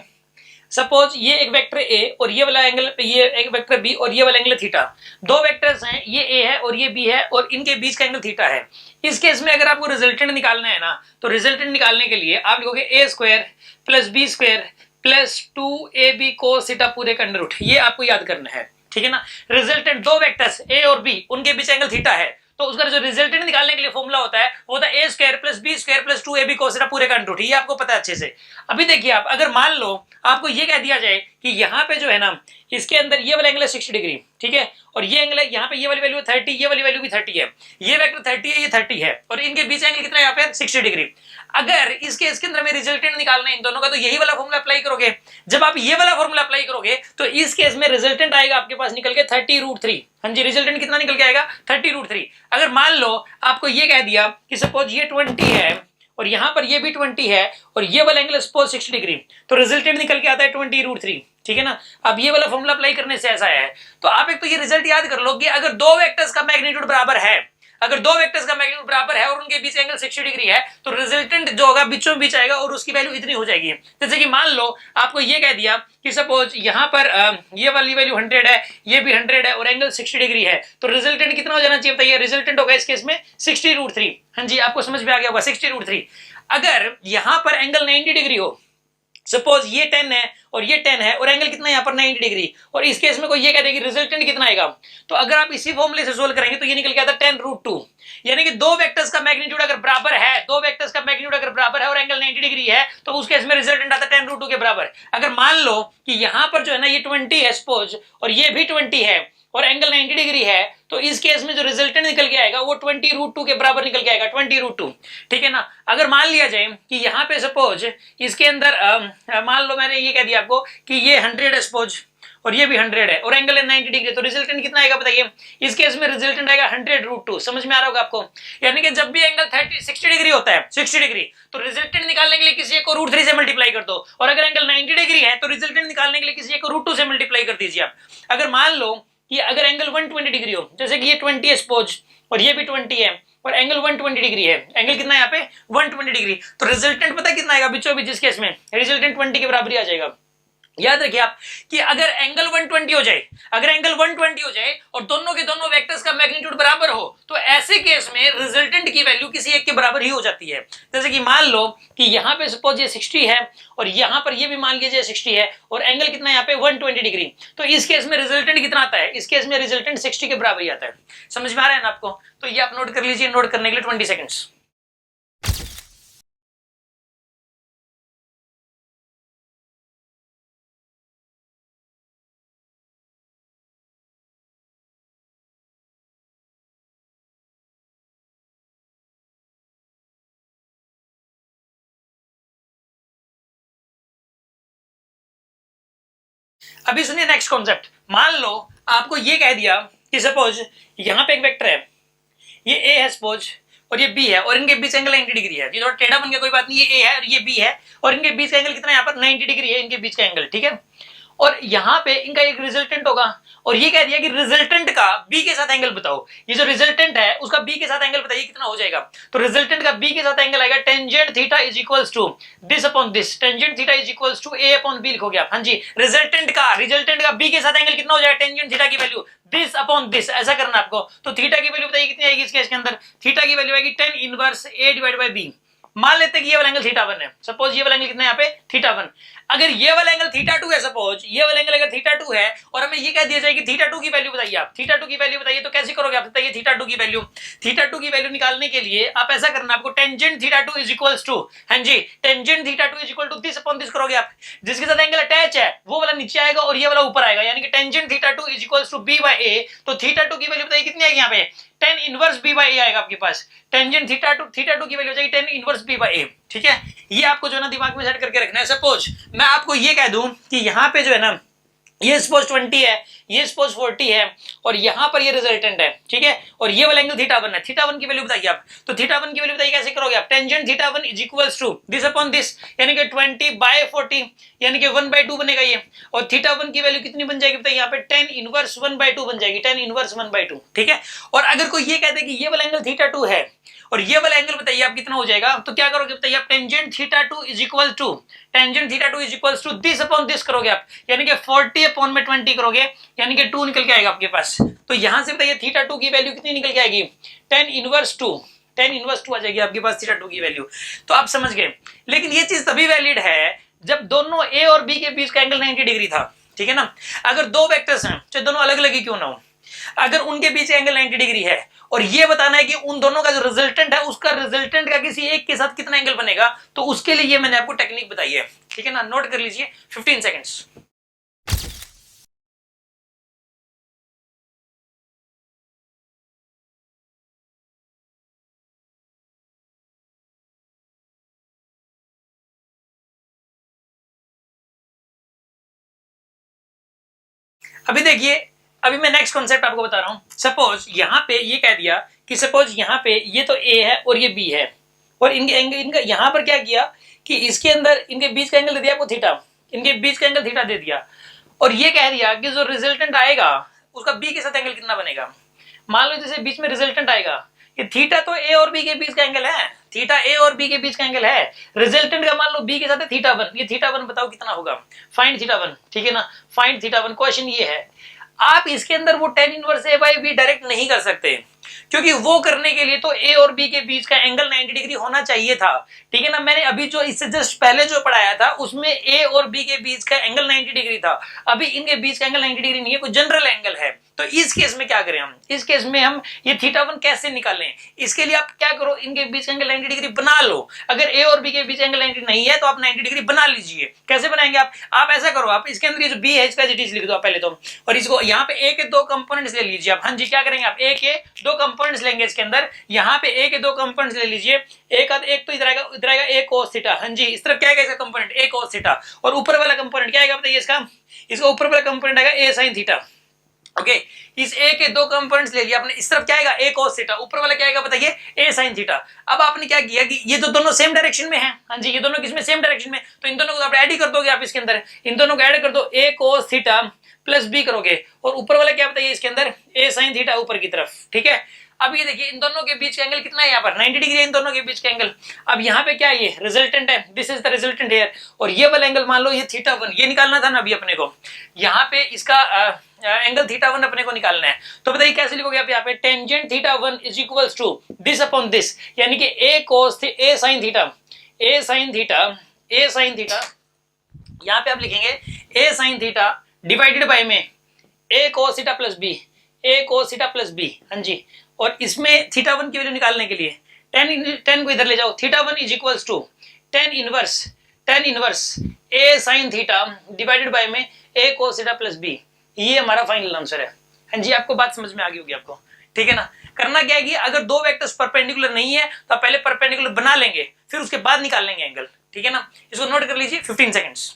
सपोज ये एक वेक्टर ए और ये वाला एंगल, ये एक वेक्टर बी और ये वाला एंगल थीटा, दो वेक्टर्स हैं, ये ए है और ये बी है और इनके बीच का एंगल थीटा है। इस केस में अगर आपको रिजल्टेंट निकालना है ना, तो रिजल्टेंट निकालने के लिए आप लिखोगे A square plus B square plus 2ab cos theta पूरे का अंडर रूट, ये आपको याद करना है, ठीक है ना। रिजल्टेंट दो वेक्टर्स ए और बी, उनके बीच एंगल थीटा है, तो उसका जो रिजल्टेंट निकालने के लिए फॉर्मूला होता है वो होता है A square plus B square plus 2ab cos theta पूरे का अंडर रूट, ये आपको पता है अच्छे से। अभी देखिए आप, अगर मान लो आपको ये कह दिया जाए कि यहाँ पे जो है ना, इसके अंदर ये वाला एंगल है 60 डिग्री, ठीक है, और ये एंगल है यहाँ पे, ये वाली वैल्यू 30, ये वाली वैल्यू भी 30 है, ये वेक्टर 30 है, ये 30 है, और इनके बीच एंगल कितना है यहाँ पे 60 डिग्री। अगर इसके इसके अंदर में रिजल्टेंट निकालना है इन दोनों का, तो यही वाला फॉर्मूला अप्लाई करोगे। जब आप ये वाला फॉर्मूला अप्लाई करोगे तो इस केस में रिजल्टेंट आएगा आपके पास निकल के 30√3। हाँ जी, रिजल्टेंट कितना निकल के आएगा 30√3। अगर मान लो आपको ये कह दिया कि सपोज ये 20 है और यहां पर ये भी 20 है और ये वाला एंगल सपोज 60 डिग्री, तो रिजल्टेंट निकल के आता है 20√3, ठीक है ना। अब ये वाला फॉर्मूला अप्लाई करने से ऐसा है, तो आप एक तो ये रिजल्ट याद कर लो कि अगर दो वेक्टर्स का मैग्नीट्यूड बराबर है, अगर दो वेक्टर्स का मैग्नीट्यूड बराबर है और उनके बीच एंगल 60 डिग्री है, तो रिजल्टेंट जो होगा बीचों बीच आएगा और उसकी वैल्यू इतनी हो जाएगी। जैसे कि मान लो आपको ये कह दिया कि सपोज यहां पर ये वाली वैल्यू 100 है, ये भी 100 है और एंगल 60 डिग्री है, तो रिजल्टेंट कितना हो जाना चाहिए बताइए, रिजल्टेंट होगा इस केस में 60√3। हाँ जी, आपको समझ में आ गया होगा 60√3। अगर यहां पर एंगल 90 डिग्री हो, सपोज ये 10 है और ये 10 है और एंगल कितना है यहाँ पर 90 डिग्री, और इस केस में कोई ये कह देगा रिजल्टेंट कितना आएगा, तो अगर आप इसी फॉर्मूले से सोल्व करेंगे तो ये निकल के आता है 10√2। यानी कि दो वेक्टर्स का मैग्नीट्यूड अगर बराबर है, दो वेक्टर्स का मैग्नीट्यूड अगर बराबर है और एंगल 90 डिग्री है, तो उस केस में रिजल्टेंट आता है 10√2 के बराबर। अगर मान लो कि यहां पर जो है ना ये 20 है सपोज और ये भी 20 है और एंगल 90 डिग्री है, तो इस केस में जो रिजल्टेंट निकल के आएगा वो 20√2 के बराबर निकल के आएगा, 20√2, ठीक है ना। अगर मान लिया जाए कि यहाँ पे सपोज इसके अंदर मान लो मैंने ये कह दिया आपको कि ये 100 है सपोज और ये भी 100 है और एंगल है 90 डिग्री, तो रिजल्टेंट कितना आएगा बताइए, इस केस में रिजल्टेंट आएगा 100√2। समझ में आ रहा होगा आपको। यानी कि जब भी एंगल 60 डिग्री होता है, 60 डिग्री, तो रिजल्टेंट निकालने के लिए किसी एक को √3 से मल्टीप्लाई कर दो, और अगर एंगल 90 डिग्री है तो रिजल्टेंट निकालने के लिए किसी एक को √2 से मल्टीप्लाई कर दीजिए आप। अगर मान लो कि अगर एंगल 120 डिग्री हो, जैसे कि ये 20 है सपोज और ये भी 20 है और एंगल 120 डिग्री है, एंगल कितना है यहाँ पे 120 डिग्री, तो रिजल्टेंट पता कितना आएगा बीचों बीच, इस केस में रिजल्टेंट 20 के बराबर ही आ जाएगा। याद रखिए आप कि अगर एंगल 120 हो जाए, अगर एंगल 120 हो जाए और दोनों के दोनों वेक्टर्स का मैग्नीट्यूड बराबर हो, तो ऐसे केस में रिजल्टेंट की वैल्यू किसी एक के बराबर ही हो जाती है। जैसे कि मान लो कि यहाँ पे सपोज ये 60 है और यहाँ पर ये भी मान लीजिए 60 है और एंगल कितना है यहाँ पे 120 डिग्री, तो इस केस में रिजल्टेंट कितना आता है, इस केस में रिजल्टेंट 60 के बराबर ही आता है। समझ में आ रहा है ना आपको। तो ये आप नोट कर लीजिए, नोट करने के लिए 20 सेकेंड्स। अभी सुनिए नेक्स्ट कॉन्सेप्ट। मान लो आपको ये कह दिया कि सपोज यहां पे एक वेक्टर है, ये ए है सपोज और ये बी है और इनके बीच एंगल 90 डिग्री है, ये थोड़ा टेढ़ा बन गया कोई बात नहीं, ये ए है और ये बी है और इनके बीच का एंगल कितना है यहाँ पर 90 डिग्री है इनके बीच का एंगल, ठीक है। और यहाँ पे इनका एक रिजल्टेंट होगा, और ये कह दिया कि रिजल्टेंट का बी के साथ एंगल बताओ। ये जो रिजल्टेंट है उसका बी के साथ एंगल बताइए कितना हो जाएगा। तो रिजल्टेंट का बी के साथ एंगल आएगा tangent theta is equals to this upon this, tangent theta is equals to a upon b लिखोगे आप। हाँ जी, रिजल्टेंट का बी के साथ एंगल कितना हो जाएगा, टेंजेंट थीटा की वैल्यू दिस अपॉन दिस, ऐसा करना आपको। तो थीटा की वैल्यू बताइए कितनी आएगी इसके अंदर, थीटा की वैल्यू आएगी tan inverse a divide by b। मान लेते हैं कि ये वाला एंगल थीटा 1 है, सपोज ये वाला एंगल कितना है यहाँ पे थीटा 1। अगर ये वाला एंगल थीटा 2 है, सपोज ये वाला एंगल अगर थीटा 2 है और हमें ये कह दिया जाए कि थीटा 2 की वैल्यू बताइए, आप थीटा 2 की वैल्यू बताइए, तो कैसे करोगे आप, बताइए थीटा 2 की वैल्यू। थीटा 2 की वैल्यू निकालने के लिए आप ऐसा करना, आपको tangent theta 2 is equals to, हाँ जी, tangent theta 2 is equal to this upon this करोगे आप। जिसके साथ एंगल अटैच है वो वाला नीचे आएगा और ये वाला ऊपर आएगा, यानी कि tangent theta 2 is equals to b by a। तो थीटा 2 की वैल्यू बताइए कितनी आएगी यहाँ पे, tan inverse b by a आएगा आपके पास। टेंजेंट थीटा 2 की वैल्यू हो जाएगी tan inverse b by a। ठीक है, ये आपको जो है ना दिमाग में सेट करके रखना है। सपोज मैं आपको ये कह दूं कि यहाँ पे जो है ना ये सपोज 20 है, ये सपोज 40 है, और यहां पर ये रिजल्टेंट है, ठीक है, और ये वाला एंगल थीटा 1 है। थीटा 1 की वैल्यू बताइए आप, तो थीटा 1 की वैल्यू बताइए कैसे करोगे आप, tangent theta 1 is equals to this upon this, यानी कि 20 बाय 40, यानी कि 1/2 बनेगा ये। और थीटा 1 की वैल्यू कितनी बन जाएगी बताइए, यहाँ पे tan इनवर्स 1/2 बन जाएगी, tan इनवर्स 1/2। ठीक है, और अगर कोई ये कहते कि ये वाला एंगल थीटा 2 है और ये वाला एंगल बताइए आप कितना हो जाएगा, तो क्या करोगे बताइए आप, tangent theta 2 is equal to, tangent theta 2 is equals to this upon this करोगे आप, यानी कि 40 अपॉन में 20 करोगे, यानी कि 2 निकल के आएगा आपके पास। तो यहां से बताइए थीटा 2 की वैल्यू कितनी निकल के आएगी, tan इनवर्स 2, tan इनवर्स 2 आ जाएगी आपके पास थीटा 2 की वैल्यू। तो आप समझ गए, लेकिन ये चीज तभी वैलिड है जब दोनों ए और बी के बीच का एंगल 90 डिग्री था। ठीक है ना, अगर दो वेक्टर्स हैं चाहे दोनों अलग अलग ही क्यों ना हो, अगर उनके बीच एंगल 90 डिग्री है और ये बताना है कि उन दोनों का जो रिजल्टेंट है उसका रिजल्टेंट का किसी एक के साथ कितना एंगल बनेगा, तो उसके लिए ये मैंने आपको टेक्निक बताई है। ठीक है ना, नोट कर लीजिए 15 सेकंड्स। अभी देखिए, अभी मैं नेक्स्ट कॉन्सेप्ट आपको बता रहा हूं। सपोज यहां पे ये कह दिया कि सपोज यहां पे ये तो ए है और ये बी है, और इनके एंगल, इनका यहां पर क्या किया कि इसके अंदर इनके बीच का एंगल दे दिया आपको थीटा, इनके बीच का एंगल थीटा दे दिया, और ये कह दिया कि जो रिजल्टेंट आएगा उसका बी के साथ एंगल कितना बनेगा। मान लो जैसे बीच में रिजल्टेंट आएगा कि थीटा तो ए और बी के बीच का एंगल है, थीटा ए और बी के बीच का एंगल है, रिजल्टेंट का मान लो बी के साथ है थीटा 1, ये थीटा 1 बताओ कितना होगा, फाइंड थीटा 1। ठीक है ना, फाइंड थीटा 1, क्वेश्चन ये है। आप इसके अंदर वो tan inverse a by b direct नहीं कर सकते, क्योंकि वो करने के लिए तो ए और बी के बीच का एंगल 90 डिग्री होना चाहिए था। ठीक है ना, मैंने अभी जो इससे जस्ट पहले जो पढ़ाया था उसमें ए और बी के बीच का एंगल 90 डिग्री था, अभी इनके बीच का एंगल 90 डिग्री नहीं है, कोई जनरल एंगल है। तो इस केस में क्या करें हम, इस केस में हम ये थीटा 1 कैसे निकालें, इसके लिए आप क्या करो, इनके बीच एंगल 90 डिग्री बना लो। अगर ए और बी के बीच एंगल 90 नहीं है तो आप 90 डिग्री बना लीजिए। कैसे बनाएंगे आप ऐसा करो, आप इसके अंदर ये जो बी है इसका जीटीज लिख दो पहले तो, और इसको यहाँ पे ए के दो कंपोनेंट्स ले लीजिए आप। हाँ जी, क्या करेंगे आप, ए के दो कंपोनेंट्स लेंगे इसके अंदर, यहाँ पे ए के दो कंपोनेंट्स ले लीजिए, एक तो इधर आएगा ए कोस थीटा, हाँ जी, इस तरफ क्या आएगा इसका कंपोनेंट ए कोस थीटा, और ऊपर वाला कंपोनेंट क्या आएगा बताइए इसका ऊपर वाला कंपोनेंट आएगा ए साइन थीटा। ओके, इस ए के दो कंपोनेंट्स ले लिया आपने, इस तरफ क्या आएगा ए cos थीटा, ऊपर वाला क्या आएगा बताइए ए sin थीटा। अब आपने क्या किया कि ये तो दोनों सेम डायरेक्शन में है, हाँ जी, ये दोनों किसमें सेम डायरेक्शन में, तो इन दोनों को आप ऐड ही कर दोगे आप इसके अंदर, इन दोनों को ऐड कर दो, ए cos थीटा प्लस बी करोगे, और ऊपर वाला क्या बताइए इसके अंदर ए sin थीटा ऊपर की तरफ। ठीक है, अब ये देखिए इन दोनों के बीच का एंगल कितना है, यहाँ पर 90 डिग्री है इन दोनों के बीच का एंगल। अब यहाँ पे क्या है, ये रिजल्टेंट है, this is the resultant here, और ये वाला एंगल मान लो ये थीटा 1, ये निकालना था ना अभी अपने को, यहाँ पे इसका एंगल थीटा 1 अपने को निकालना है। तो बताइए कैसे लिखोगे आप, यहाँ पे tangent theta 1 is equals to this upon this, यानी कि a cos a sin theta, a sin theta, a sin theta, यहाँ पे आप लिखेंगे a sin theta divided by में a cos theta plus b, a cos theta plus b, हाँ जी, और इसमें थीटा 1 की वैल्यू निकालने के लिए टेन को इधर ले जाओ, theta 1 is equals to tan inverse a sin theta divided by में a cos theta plus b, ये हमारा फाइनल आंसर है। हाँ जी, आपको बात समझ में आ गई होगी आपको। ठीक है ना, करना क्या है कि अगर दो वेक्टर्स परपेंडिकुलर नहीं है तो पहले परपेंडिकुलर बना लेंगे, फिर उसके बाद निकाल लेंगे एंगल। ठीक है ना, इसको नोट कर लीजिए 15 सेकंड्स।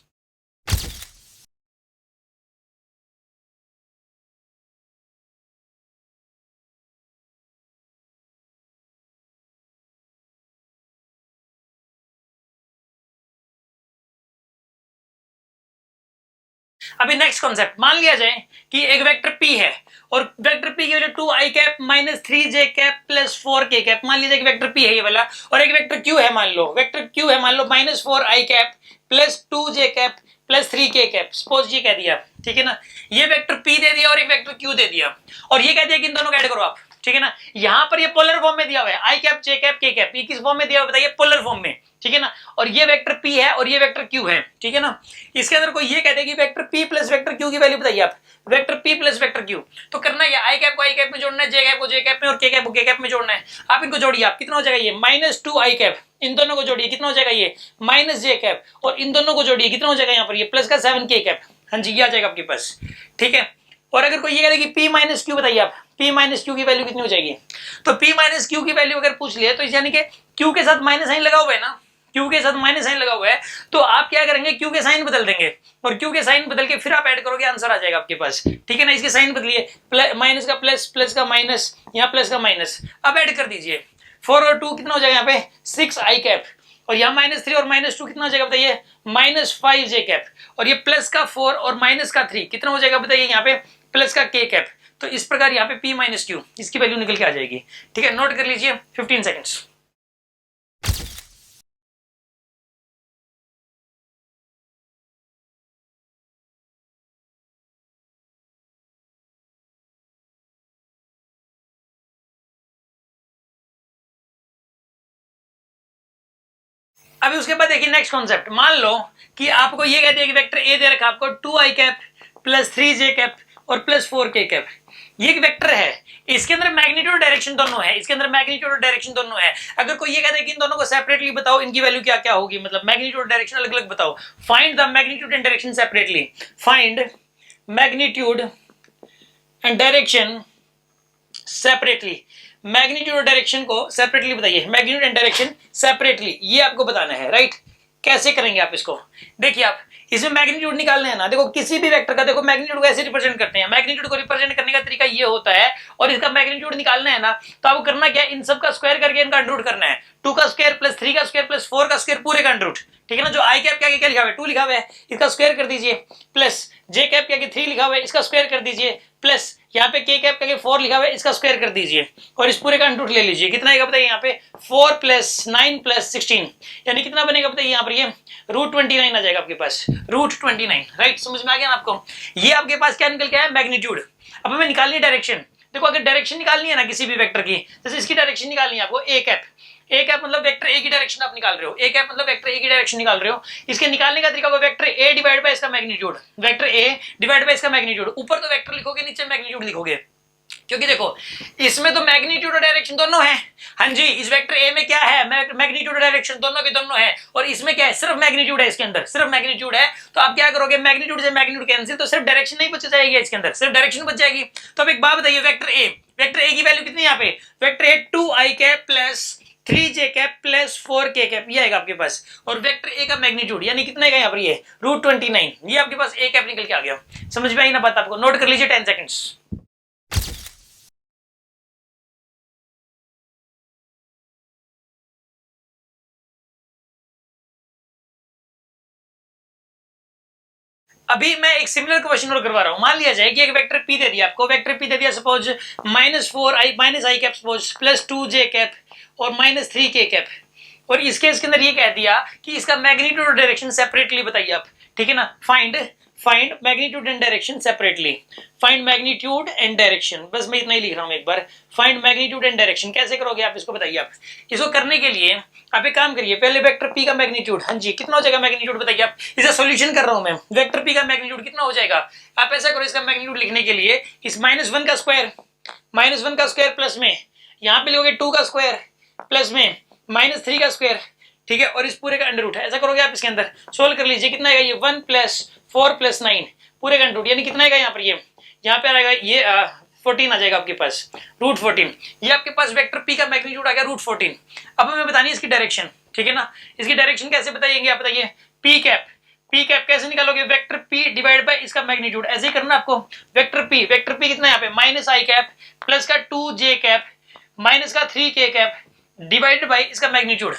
अभी नेक्स्ट कॉन्सेप्ट मान लिया जाए कि एक वेक्टर p है और वेक्टर p की value 2i cap minus 3j cap plus 4k cap, मान लीजिए कि वेक्टर p है ये वाला, और एक वेक्टर q है मान लो, वेक्टर q है मान लो minus 4i cap plus 2j cap plus 3k cap, suppose ये कह दिया, ठीक है ना, ये वेक्टर p दे दिया और एक वेक्टर q दे दिया और ये कह दिया कि इन दोनों को ऐड करो आप, ठीक है ना। यहां पर ये पोलर फॉर्म में दिया हुआ है, आई कैप जे कैप के कैप, ये किस फॉर्म में दिया हुआ बताइए, पोलर फॉर्म में, ठीक है ना। और ये वेक्टर p है और ये वेक्टर q है, ठीक है ना। इसके अंदर कोई ये कहते हैं कि vector p plus vector q की वैल्यू बताइए आप, vector p plus vector q, तो करना है आई कैप को आई कैप में जोड़ना है, जे कैप को जे कैप में और के कैप को के कैप में जोड़ना है। आप इनको जोड़िए, आप कितना हो जाएगा ये माइनस 2i कैप, इन दोनों को जोड़िए कितना हो जाएगा ये माइनस जे कैप, और इन दोनों को जोड़िए कितना हो जाएगा यहाँ पर ये प्लस का 7k कैप, हाँ जी ये आ जाएगा आपके पास, ठीक है। और अगर कोई ये कहते कि p माइनस क्यू बताइए आप, p माइनस क्यू की वैल्यू कितनी हो जाएगी, तो p माइनस क्यू की वैल्यू अगर पूछ लिया तो यानी कि q के साथ माइनस साइन लगा हुआ है ना, q के साथ माइनस साइन लगा हुआ है, तो आप क्या करेंगे q के साइन बदल देंगे और q के साइन बदल के फिर आप ऐड करोगे, आंसर आ जाएगा आपके पास, ठीक है ना। इसके साइन बदलिए, माइनस का प्लस, प्लस का माइनस, यहाँ प्लस का माइनस, अब ऐड कर दीजिए 4 और 2 कितना हो जाएगा यहाँ पे 6i कैप, और यहाँ -3 और -2 कितना हो जाएगा बताइए -5j कैप, और ये प्लस का 4 और माइनस का 3 कितना हो जाएगा बताइए यहाँ पे प्लस का k कैप। तो इस प्रकार यहाँ पे p माइनस क्यू इसकी वैल्यू निकल के आ जाएगी, ठीक है, नोट कर लीजिए 15 सेकेंड्स। अभी उसके बाद देखिए नेक्स्ट कॉन्सेप्ट, मान लो कि आपको ये कहते हैं कि वेक्टर ए दे रखा आपको 2i cap plus 3j cap और प्लस 4k कैप, ये एक वेक्टर है, इसके अंदर मैग्नीट्यूड डायरेक्शन दोनों है, इसके अंदर मैग्नीट्यूड और डायरेक्शन दोनों है। अगर कोई ये कहते हैं कि इन दोनों को सेपरेटली बताओ, इनकी वैल्यू क्या क्या होगी, मतलब मैग्नीट्यूड और डायरेक्शन अलग अलग बताओ, find the magnitude and direction separately, find magnitude and direction separately, magnitude और डायरेक्शन को सेपरेटली बताइए, मैग्नीट्यूड एंड डायरेक्शन सेपरेटली ये आपको बताना है, राइट। कैसे करेंगे आप इसको, देखिए आप इसमें मैग्नीट्यूड निकालने हैं ना, देखो किसी भी वेक्टर का देखो मैग्नीट्यूड को ऐसे रिप्रेजेंट करते हैं, मैग्नीट्यूड को रिप्रेजेंट करने का तरीका ये होता है, और इसका मैग्नीट्यूड निकालना है ना तो आपको करना क्या है, इन सब का स्क्वायर करके इनका अंडर रूट करना है, 2 का स्क्वायर प्लस 3 का स्क्वायर प्लस 4 का स्क्वायर पूरे का अंडर रूट, ठीक है ना। जो आई कैप क्या क्या लिखा हुआ है 2 लिखा हुआ है, इसका स्क्वायर कर दीजिए, प्लस जे कैप क्या 3 लिखा हुआ है, इसका स्क्वायर कर दीजिए, प्लस यहाँ पे के कैप क्या 4 लिखा हुआ है, इसका स्क्वायर कर दीजिए, और इस पूरे का अंडर रूट ले लीजिए, कितना आएगा बताइए यहाँ पे 4 प्लस 9 प्लस 16, यानी कितना बनेगा बताइए यहाँ पर ये √29 आ जाएगा आपके पास, √29, राइट। समझ में आ गया ना आपको, ये आपके पास क्या निकल के आया मैग्नीट्यूड। अब हमें निकालनी डायरेक्शन, देखो अगर डायरेक्शन निकालनी है ना किसी भी वेक्टर की, जैसे इसकी डायरेक्शन निकालनी है आपको ए कैप मतलब वेक्टर ए की डायरेक्शन आप निकाल रहे हो, ए कैप मतलब वेक्टर ए की डायरेक्शन निकाल रहे हो, इसके निकालने का तरीका होगा वेक्टर ए डिवाइड बाय इसका magnitude, vector A divide by इसका मैग्नीट्यूड, ऊपर तो वेक्टर लिखोगे नीचे मैग्नीट्यूड लिखोगे, क्योंकि देखो इसमें तो मैग्नीट्यूड और डायरेक्शन दोनों है, हाँ जी इस वेक्टर ए में क्या है मैग्नीट्यूड और डायरेक्शन दोनों के दोनों है, और इसमें क्या है सिर्फ मैग्नीट्यूड है, इसके अंदर सिर्फ मैग्नीट्यूड है, तो आप क्या करोगे मैग्नीट्यूड से मैग्नीट्यूड कैंसिल, तो सिर्फ डायरेक्शन नहीं बच जाएगी इसके अंदर, सिर्फ डायरेक्शन बच जाएगी। तो अब एक बात बताइए वेक्टर ए की वैल्यू कितनी यहाँ पे, vector A 2i cap plus 3j cap plus 4k cap ये आएगा आपके पास, और वेक्टर ए का मैग्नीट्यूड यानी कितना है यहाँ पर ये √29, ये आपके पास ए कैप निकल के आ गया। समझ में आई ना बात आपको, नोट कर लीजिए 10 सेकंड्स। अभी मैं एक सिमिलर क्वेश्चन और करवा रहा हूं, मान लिया जाए कि एक वेक्टर p दे दिया आपको, वेक्टर p दे दिया suppose -4i minus I cap suppose plus 2j cap और -3k कैप, और इस केस के अंदर ये कह दिया कि इसका मैग्नीट्यूड और डायरेक्शन सेपरेटली बताइए आप, ठीक है ना। Find magnitude and direction separately, find magnitude and direction, बस मैं इतना ही लिख रहा हूं एक बार, फाइंड मैग्नीट्यूड एंड डायरेक्शन कैसे करोगे आप इसको बताइए आप। इसको करने के लिए आप एक काम करिए, पहले वेक्टर p का मैग्नीट्यूड, हाँ जी कितना हो जाएगा मैग्नीट्यूड बताइए आप, इसे सॉल्यूशन कर रहा हूं मैं, वेक्टर p का मैग्नीट्यूड कितना हो जाएगा, आप ऐसा करो इसका मैग्नीट्यूड लिखने के लिए इस -1 का स्क्वायर प्लस में यहाँ पे लोगे 2 का स्क्वायर प्लस में -3 का स्क्वायर, ठीक है, और इस पूरे का अंडर रूट है, ऐसा करोगे आप इसके अंदर सोल्व कर लीजिए, कितना आएगा ये 1 प्लस 4 प्लस 9 पूरे का अंडर रूट, यानी कितना आएगा यहाँ पर ये यहाँ पे आएगा ये 14 आ जाएगा आपके पास √14, ये आपके पास वेक्टर p का मैग्नीट्यूड आ गया √14। अब हमें बतानी है इसकी डायरेक्शन, ठीक है ना, इसकी डायरेक्शन कैसे बताइएंगे आप बताइए, p कैप कैसे निकालोगे, वेक्टर p डिवाइड बाय इसका मैग्नीट्यूड, ऐसे ही करना आपको, वेक्टर p कितना यहाँ पे -i कैप प्लस का 2j कैप माइनस का 3k कैप डिवाइडेड बाय इसका मैग्नीट्यूड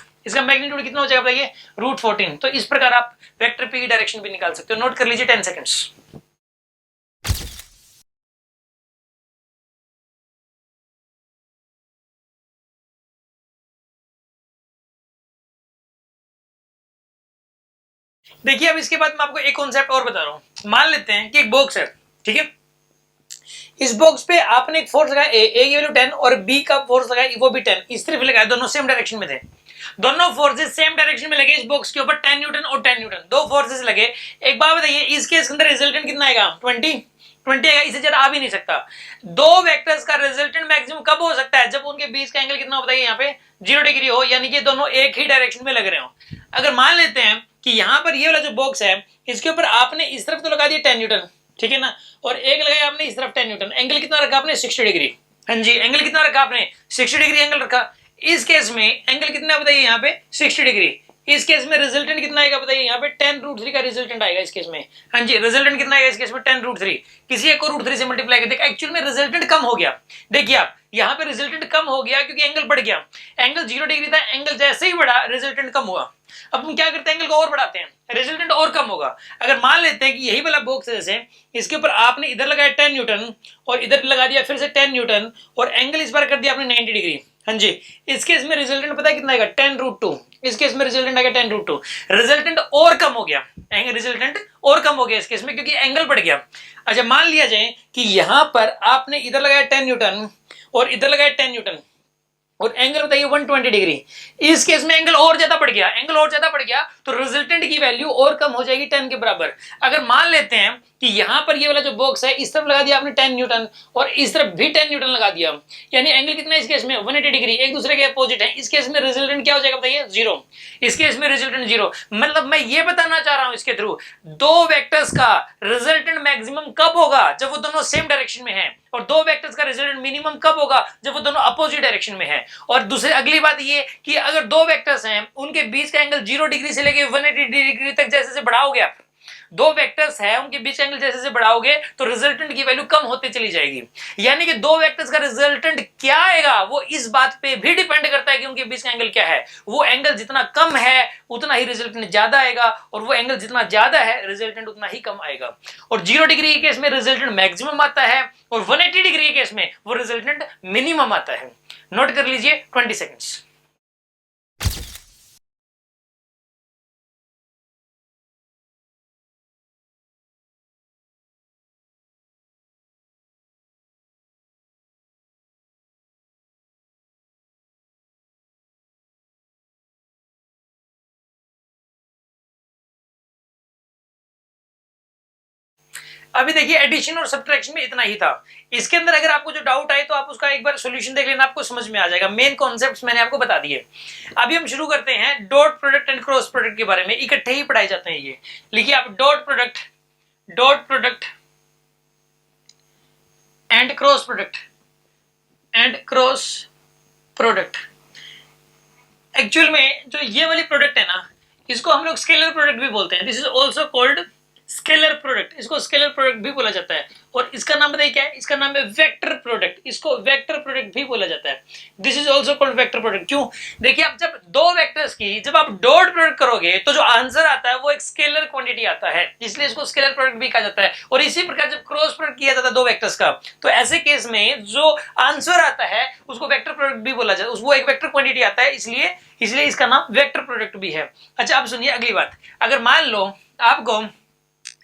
कितना हो जाएगा बताइए √14। तो इस प्रकार आप वेक्टर p की डायरेक्शन भी निकाल सकते हो, नोट कर लीजिए 10 सेकंड्स। देखिए अब इसके बाद मैं आपको एक कॉन्सेप्ट और बता रहा हूं। मान लेते हैं कि एक बॉक्स है, ठीक है, इस बॉक्स पे आपने एक फोर्स लगाया ए की वैल्यू 10 और बी का फोर्स लगाया वो भी 10, इस तरफ लगाया, दोनों सेम डायरेक्शन में थे, दोनों फोर्सेस सेम डायरेक्शन में लगे इस बॉक्स के ऊपर 10 न्यूटन और 10 न्यूटन, दो फोर्सेस लगे। एक बात बताइए, इस केस के अंदर रिजल्टेंट कितना आएगा? 20 आएगा, इससे ज्यादा आ भी नहीं सकता। दो वेक्टर्स का रिजल्टेंट मैक्सिमम कब हो सकता है? जब उनके बीच का एंगल कितना हो, बताइए, यहाँ पे 0 डिग्री हो, यानी कि दोनों एक ही डायरेक्शन में लग रहे हो। अगर मान लेते हैं कि यहां पर ये वाला जो बॉक्स है इसके ऊपर आपने इस तरफ तो लगा दिया 10 न्यूटन, ठीक है ना, और एक लगाया आपने इस तरफ 10 न्यूटन, एंगल कितना रखा आपने? 60 डिग्री। हाँ जी, एंगल कितना रखा आपने? 60 डिग्री एंगल रखा। इस केस में एंगल कितना बताइए यहाँ पे? 60 डिग्री। इस केस में रिजल्टेंट कितना आएगा बताइए? यहाँ पे 10√3 का रिजल्टेंट आएगा इस केस में। हाँ जी, रिजल्टेंट कितना आएगा इस केस में? 10√3। किसी एक को √3 से मल्टीप्लाई कर, एक्चुअल में रिजल्टेंट कम हो गया। देखिए आप यहाँ पे रिजल्टेंट कम हो गया क्योंकि एंगल बढ़ गया। एंगल 0 डिग्री था, एंगल जैसे ही बढ़ा रिजल्टेंट कम हुआ। अब हम क्या करते हैं? एंगल को और बढ़ाते हैं, रिजल्टेंट और कम होगा। अगर मान लेते हैं कि यही वाला बॉक्स जैसे इसके ऊपर आपने इधर लगाया 10 न्यूटन और इधर लगा दिया फिर से 10 न्यूटन और एंगल इस बार कर दिया आपने 90 डिग्री। हाँ जी, इस केस में रिजल्टेंट पता है कितना आएगा? 10√2। इस केस में रिजल्टेंट आएगा 10√2। रिजल्टेंट और कम हो गया, रिजल्टेंट और कम हो गया इस केस में क्योंकि एंगल बढ़ गया। अच्छा, मान लिया जाए कि यहां पर आपने इधर लगाया 10 न्यूटन और इधर लगाया 10 न्यूटन और एंगल बताइए 120 डिग्री। इस केस में एंगल और ज्यादा बढ़ गया, एंगल और ज्यादा बढ़ गया तो रिजल्टेंट की वैल्यू और कम हो जाएगी 10 के बराबर। अगर मान लेते हैं कि यहां पर ये वाला जो बॉक्स है इस तरफ लगा दिया आपने 10 न्यूटन और इस तरफ भी 10 न्यूटन लगा दिया, यानी एंगल कितना है इस केस में? 180 डिग्री, एक दूसरे के अपोजिट है। इस केस में रिजल्टेंट क्या हो जाएगा बताइए? 0। इस केस में रिजल्टेंट 0। मतलब मैं ये बताना चाह रहा हूं इसके थ्रू, दो वेक्टर्स का रिजल्टेंट मैक्सिमम कब होगा? जब वो दोनों सेम डायरेक्शन में है। और दो वेक्टर्स का रिजल्टेंट मिनिमम कब होगा? जब वो दोनों अपोजिट डायरेक्शन में है। और दूसरी अगली बात ये कि अगर दो वेक्टर्स हैं उनके बीच का एंगल 0 डिग्री से लेके 180 डिग्री तक जैसे से बढ़ाओगे, आप दो वेक्टर्स है उनके बीच एंगल जैसे से बढ़ाओगे तो रिजल्टेंट की वैल्यू कम होती चली जाएगी। यानी कि दो वेक्टर्स का रिजल्टेंट क्या आएगा वो इस बात पे भी डिपेंड करता है कि उनके बीच का एंगल क्या है। वो एंगल जितना कम है उतना ही रिजल्टेंट ज्यादा आएगा और वो एंगल जितना ज्यादा है रिजल्टेंट उतना ही कम आएगा। और 0 डिग्री के केस में रिजल्टेंट मैक्सिमम आता है और 180 डिग्री के केस में वो रिजल्टेंट मिनिमम आता है। नोट कर लीजिए 20 सेकेंड्स। अभी देखिए एडिशन और सब्ट्रैक्शन में इतना ही था। इसके अंदर अगर आपको जो डाउट आए तो आप उसका एक बार सॉल्यूशन देख लेना, आपको समझ में आ जाएगा। मेन कॉन्सेप्ट्स मैंने आपको बता दिए। अभी हम शुरू करते हैं dot product and cross product के बारे में। इकट्ठे ही पढ़ाए जाते हैं ये। लिखिए आप dot product and cross product. Actual में जो ये वाली प्रोडक्ट है ना, इसको हम लोग स्केलर प्रोडक्ट भी बोलते हैं। This is also called scalar product, इसको स्केलर प्रोडक्ट भी बोला जाता है। और इसका नाम बताइए क्या है? इसका नाम है वेक्टर प्रोडक्ट, इसको वेक्टर प्रोडक्ट भी बोला जाता है। This is also called vector product. क्यों? देखिए आप जब दो वेक्टर्स की जब आप डॉट प्रोडक्ट करोगे तो जो आंसर आता है वो एक स्केलर क्वांटिटी आता है, इसलिए इसको स्केलर प्रोडक्ट भी कहा जाता है। और इसी प्रकार जब क्रॉस प्रोडक्ट किया जाता है दो वेक्टर्स का तो ऐसे केस में जो आंसर आता है उसको वेक्टर प्रोडक्ट भी बोला जाता है, वो एक वेक्टर क्वांटिटी आता है, इसलिए इसका नाम वेक्टर प्रोडक्ट भी है। अच्छा, अब सुनिए अगली बात। अगर मान लो आपको,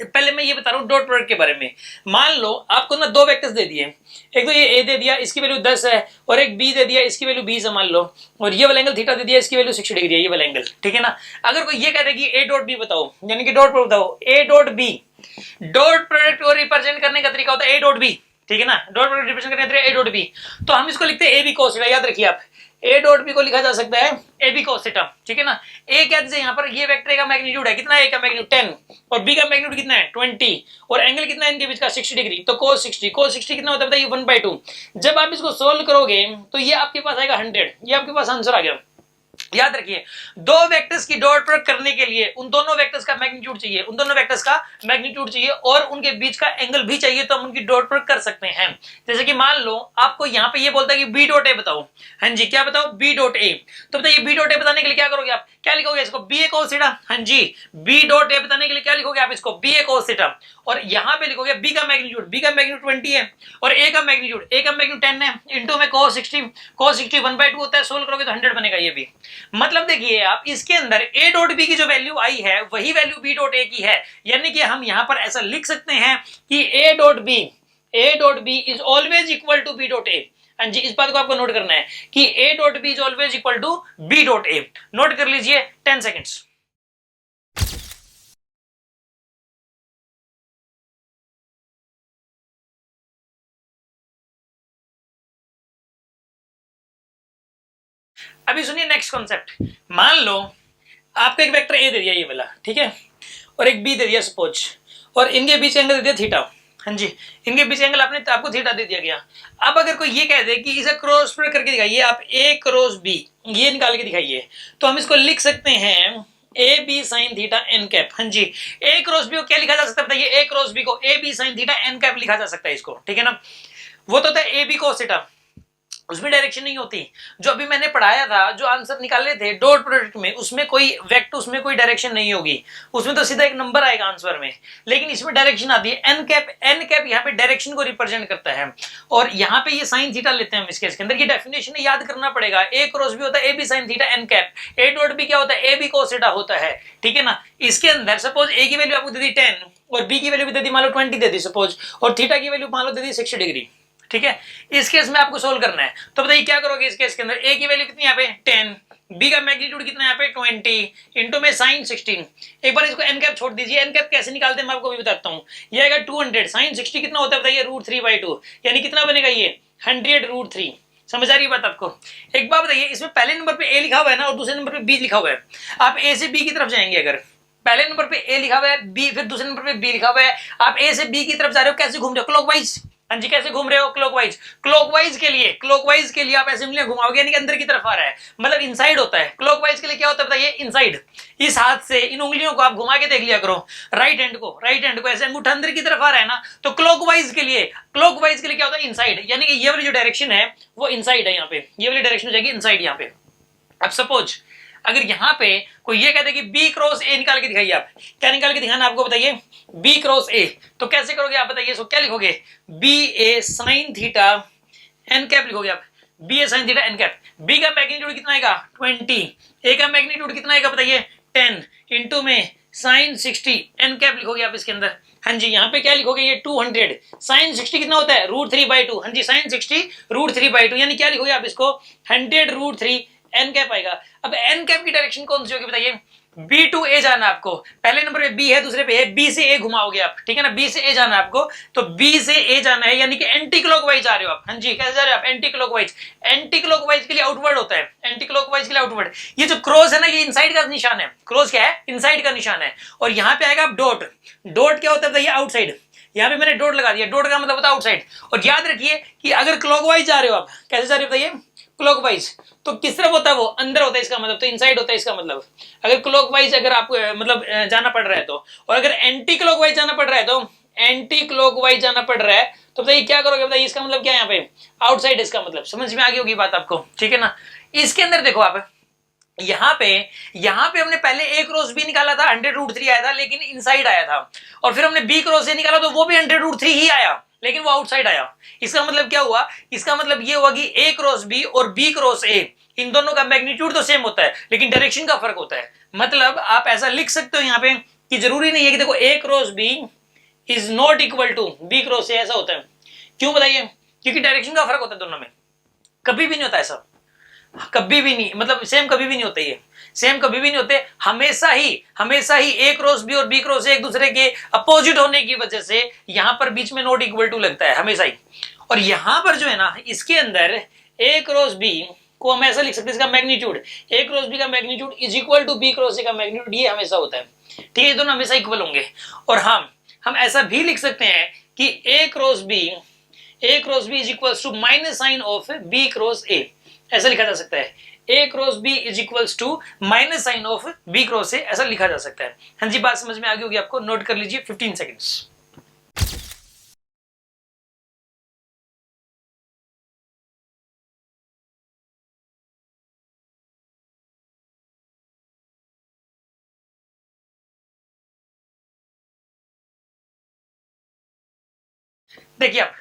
पहले मैं ये बता रहा हूँ डॉट प्रोडक्ट के बारे में। मान लो आपको ना दो वेक्टर्स दे दिए, एक तो ये ए दे दिया इसकी वैल्यू 10 है और एक बी दे दिया इसकी वैल्यू 20 है मान लो, और ये वाला एंगल थीटा दे दिया इसकी वैल्यू 60 डिग्री है, ये वाला एंगल, ठीक है ना। अगर कोई ये कहता है कि ए डॉट बी बताओ, यानी कि डॉट प्रोडक्ट बताओ, a dot b, dot product को रिप्रेजेंट करने का तरीका होता है ए डॉट बी, ठीक है ना। डॉट प्रोडक्ट रिप्रेजेंट करने का तरीका ए डॉट बी, तो हम इसको लिखते हैं ए बी cos थीटा। याद रखिए आप ए डॉट बी को लिखा जा सकता है ए बी cos थीटा, ठीक है ना। ए क्या दीजिए यहाँ पर, ये वेक्टर का मैग्नीट्यूड है कितना, ए का मैग्नीट्यूड 10 और बी का मैग्नीट्यूड कितना है 20 और एंगल कितना है इनके बीच का 60 डिग्री, तो cos 60 कितना होता है बताइए 1/2। जब आप इसको सोल्व करोगे तो ये आपके पास आएगा 100, ये आपके पास आंसर आ गया। याद रखिए दो वेक्टर्स की डॉट प्रोडक्ट करने के लिए उन दोनों वेक्टर्स का मैग्नीट्यूड चाहिए, और उनके बीच का एंगल भी चाहिए, तो हम उनकी डॉट प्रोडक्ट कर सकते हैं। जैसे कि मान लो आपको यहाँ पे ये बोलता है कि बी डॉट ए बताओ, हाँ जी क्या बताओ, बी डॉट ए। तो बताइए बी डॉट ए बताने के लिए क्या करोगे आप, क्या लिखोगे इसको, बी ए cos थीटा। हाँ जी, बी डॉट ए बताने के लिए क्या लिखोगे आप इसको, बी ए cos थीटा, और यहाँ पे लिखोगे बी का मैग्नीट्यूड 20 है और ए का मैग्नीट्यूड 10 है, इंटू में cos 60 1/2 होता है, सोल्व करोगे तो 100 बनेगा ये भी। मतलब देखिए आप इसके अंदर ए डॉट बी की जो वैल्यू आई है वही वैल्यू बी डॉट ए की है, यानी कि हम यहां पर ऐसा लिख सकते हैं कि A dot B is always equal to B dot A. हाँ जी, इस बात को आपको नोट करना है कि A dot B is always equal to B dot A. Note कर लीजिए 10 सेकेंड्स। अभी सुनिए नेक्स्ट कॉन्सेप्ट। मान लो आपको एक वेक्टर ए दे दिया ये वाला, ठीक है, और एक बी दे दिया सपोज, और इनके बीच एंगल दे दिया थीटा। हाँ जी, इनके बीच एंगल आपने आपको थीटा दे दिया गया। अब अगर कोई ये कह दे कि इसे क्रॉस प्रोडक्ट करके दिखाइए आप, ए क्रॉस बी ये निकाल के दिखाइए, तो हम इसको लिख सकते हैं A B sine theta N cap. हाँ जी, ए क्रॉस बी को क्या लिखा जा सकता है बताइए? ए क्रॉस बी को A B sine theta N cap लिखा जा सकता है इसको, ठीक है ना। वो तो था ए बी कोस थीटा, उसमें डायरेक्शन नहीं होती। जो अभी मैंने पढ़ाया था, जो आंसर निकाले थे डॉट प्रोडक्ट में, उसमें कोई वेक्टर, उसमें कोई डायरेक्शन नहीं होगी, उसमें तो सीधा एक नंबर आएगा आंसर में। लेकिन इसमें डायरेक्शन आती है। एन कैप यहाँ पे डायरेक्शन को रिप्रेजेंट करता है, और यहाँ पे ये साइन थीटा लेते हैं हम इसके अंदर। ये डेफिनेशन याद करना पड़ेगा। ए क्रॉस बी होता है A B sine theta N cap, A dot B क्या होता है? ए बी कोस थीटा होता है, ठीक है ना। इसके अंदर सपोज ए की वैल्यू आपको दे दी 10 और बी की वैल्यू भी दे दी मान लो 20 दे दी सपोज, और थीटा की वैल्यू मान लो दे दी 60 डिग्री, ठीक है। इस केस में आपको सोल्व करना है, तो बताइए क्या करोगे इस केस के अंदर? ए की वैल्यू कितनी यहाँ पे 10, बी का मैग्नीट्यूड कितना यहाँ पे 20 इंटू में साइन 16। एक बार इसको एन कैप छोड़ दीजिए। एन कैप कैसे निकालते हैं मैं आपको भी बताता हूँ। ये आएगा 200, साइन 60 कितना होता है बताइए? √3/2, यानी कितना बनेगा ये 100√3। समझ आ रही है बात आपको? एक बार बताइए, इसमें पहले नंबर पे ए लिखा हुआ है ना, और दूसरे नंबर पे बी लिखा हुआ है। आप ए से बी की तरफ जाएंगे, अगर पहले नंबर पे ए लिखा हुआ है, बी, फिर दूसरे नंबर पे बी लिखा हुआ है, आप ए से बी की तरफ जा रहे हो, कैसे घूम रहे हो? क्लॉकवाइज। हाँ जी, कैसे घूम रहे हो? क्लॉकवाइज। क्लॉकवाइज के लिए आप ऐसे उंगलियां घुमाओगे, यानी कि अंदर की तरफ आ रहा है, मतलब इनसाइड होता है। क्लॉकवाइज के लिए क्या होता है बताइए? इनसाइड। इस हाथ से इन उंगलियों को आप घुमा के देख लिया करो, राइट हैंड को ऐसे अंगूठा अंदर की तरफ आ रहा है ना, तो क्लॉकवाइज के लिए क्या होता है? इनसाइड, यानी कि ये वाली जो डायरेक्शन है वो इनसाइड है। यहाँ पे ये वाली डायरेक्शन हो जाएगी इनसाइड यहाँ पे। अब सपोज अगर यहाँ पे कोई ये कहते हैं कि बी क्रॉस ए निकाल के दिखाइए, आप क्या निकाल के दिखाना आपको बताइए? बी क्रॉस ए, तो कैसे करोगे आप बताइए? सो क्या लिखोगे? B A sine theta N cap लिखोगे आप, B A sine theta N cap. B का मैग्नीट्यूड कितना आएगा? 20, ए का मैग्नीट्यूड कितना आएगा बताइए? 10 इंटू में साइन 60 एन कैप लिखोगे आप इसके अंदर। हाँ जी, यहाँ पे क्या लिखोगे? ये 200, साइन 60 कितना होता है? √3/2। हाँ जी, साइन 60 √3/2, यानी क्या लिखोगे आप इसको? 100√3 एन कैप आएगा। अब एन कैप की डायरेक्शन कौन सी होगी बताइए? बी टू ए जाना आपको। पहले नंबर पे बी है, दूसरे पे है, बी से ए घुमाओगे आप, ठीक है ना। बी से ए जाना आपको, तो बी से ए जाना है, यानी कि एंटी क्लॉकवाइज जा रहे हो आप। हाँ जी, कैसे जा रहे हो आप? Anti clockwise. एंटी क्लॉकवाइज के लिए आउटवर्ड होता है, एंटी क्लॉकवाइज के लिए आउटवर्ड। ये जो क्रॉस है ना, ये इनसाइड का निशान है। क्रॉस क्या है? इनसाइड का निशान है। और यहाँ पे आएगा डॉट। डॉट क्या होता है बताइए? आउटसाइड। यहाँ पे मैंने डॉट लगा दिया, डॉट का मतलब होता है आउटसाइड। और याद रखिए कि अगर क्लॉकवाइज जा रहे हो आप, कैसे जा रहे हो बताइए? क्लॉकवाइज, तो किस तरफ होता है? वो अंदर होता है, इसका मतलब तो इनसाइड होता है इसका मतलब। अगर क्लॉकवाइज अगर आपको मतलब जाना पड़ रहा है तो, और अगर एंटी क्लॉकवाइज जाना पड़ रहा है तो, एंटी क्लॉकवाइज जाना पड़ रहा है तो बताइए क्या करोगे बताइए? इसका मतलब क्या है यहाँ पे? आउटसाइड इसका मतलब। समझ में आ गई होगी बात आपको, ठीक है ना। इसके अंदर देखो आप, यहाँ पे हमने पहले ए क्रॉस बी निकाला था, 100√3 आया था, लेकिन इनसाइड आया था। और फिर हमने बी क्रॉस ए निकाला तो वो भी 100√3 ही आया, लेकिन वो आउटसाइड आया। इसका मतलब क्या हुआ? इसका मतलब ये हुआ कि ए क्रॉस बी और बी क्रॉस ए, इन दोनों का मैग्नीट्यूड तो सेम होता है, लेकिन डायरेक्शन का फर्क होता है। मतलब आप ऐसा लिख सकते हो यहाँ पे कि जरूरी नहीं है कि देखो A cross B is not equal to B cross A, ऐसा होता है। क्यों बताइए? क्योंकि डायरेक्शन का फर्क होता है दोनों में। कभी भी नहीं होता ऐसा, कभी भी नहीं, मतलब सेम कभी भी नहीं होते, ये सेम कभी भी नहीं होते। हमेशा ही ए क्रॉस बी और बी क्रॉस ए एक दूसरे के अपोजिट होने की वजह से यहां पर बीच में नॉट इक्वल टू लगता है हमेशा ही। और यहां पर जो है ना, इसके अंदर ए क्रॉस बी को हम ऐसा लिख सकते हैं, इसका मैग्नीट्यूड, ए क्रॉस बी का magnitude is equal to B cross A का मैग्नीट्यूड, ये हमेशा होता है, ठीक है। दोनों हमेशा इक्वल होंगे। और हम ऐसा भी लिख सकते हैं कि A cross B is equal to minus sign of B cross A, ऐसा लिखा जा सकता है। A cross B is equals to minus sign of B cross A, ऐसा लिखा जा सकता है। हाँ जी, बात समझ में आ गई होगी आपको। नोट कर लीजिए 15 सेकेंड्स। देखिए आप,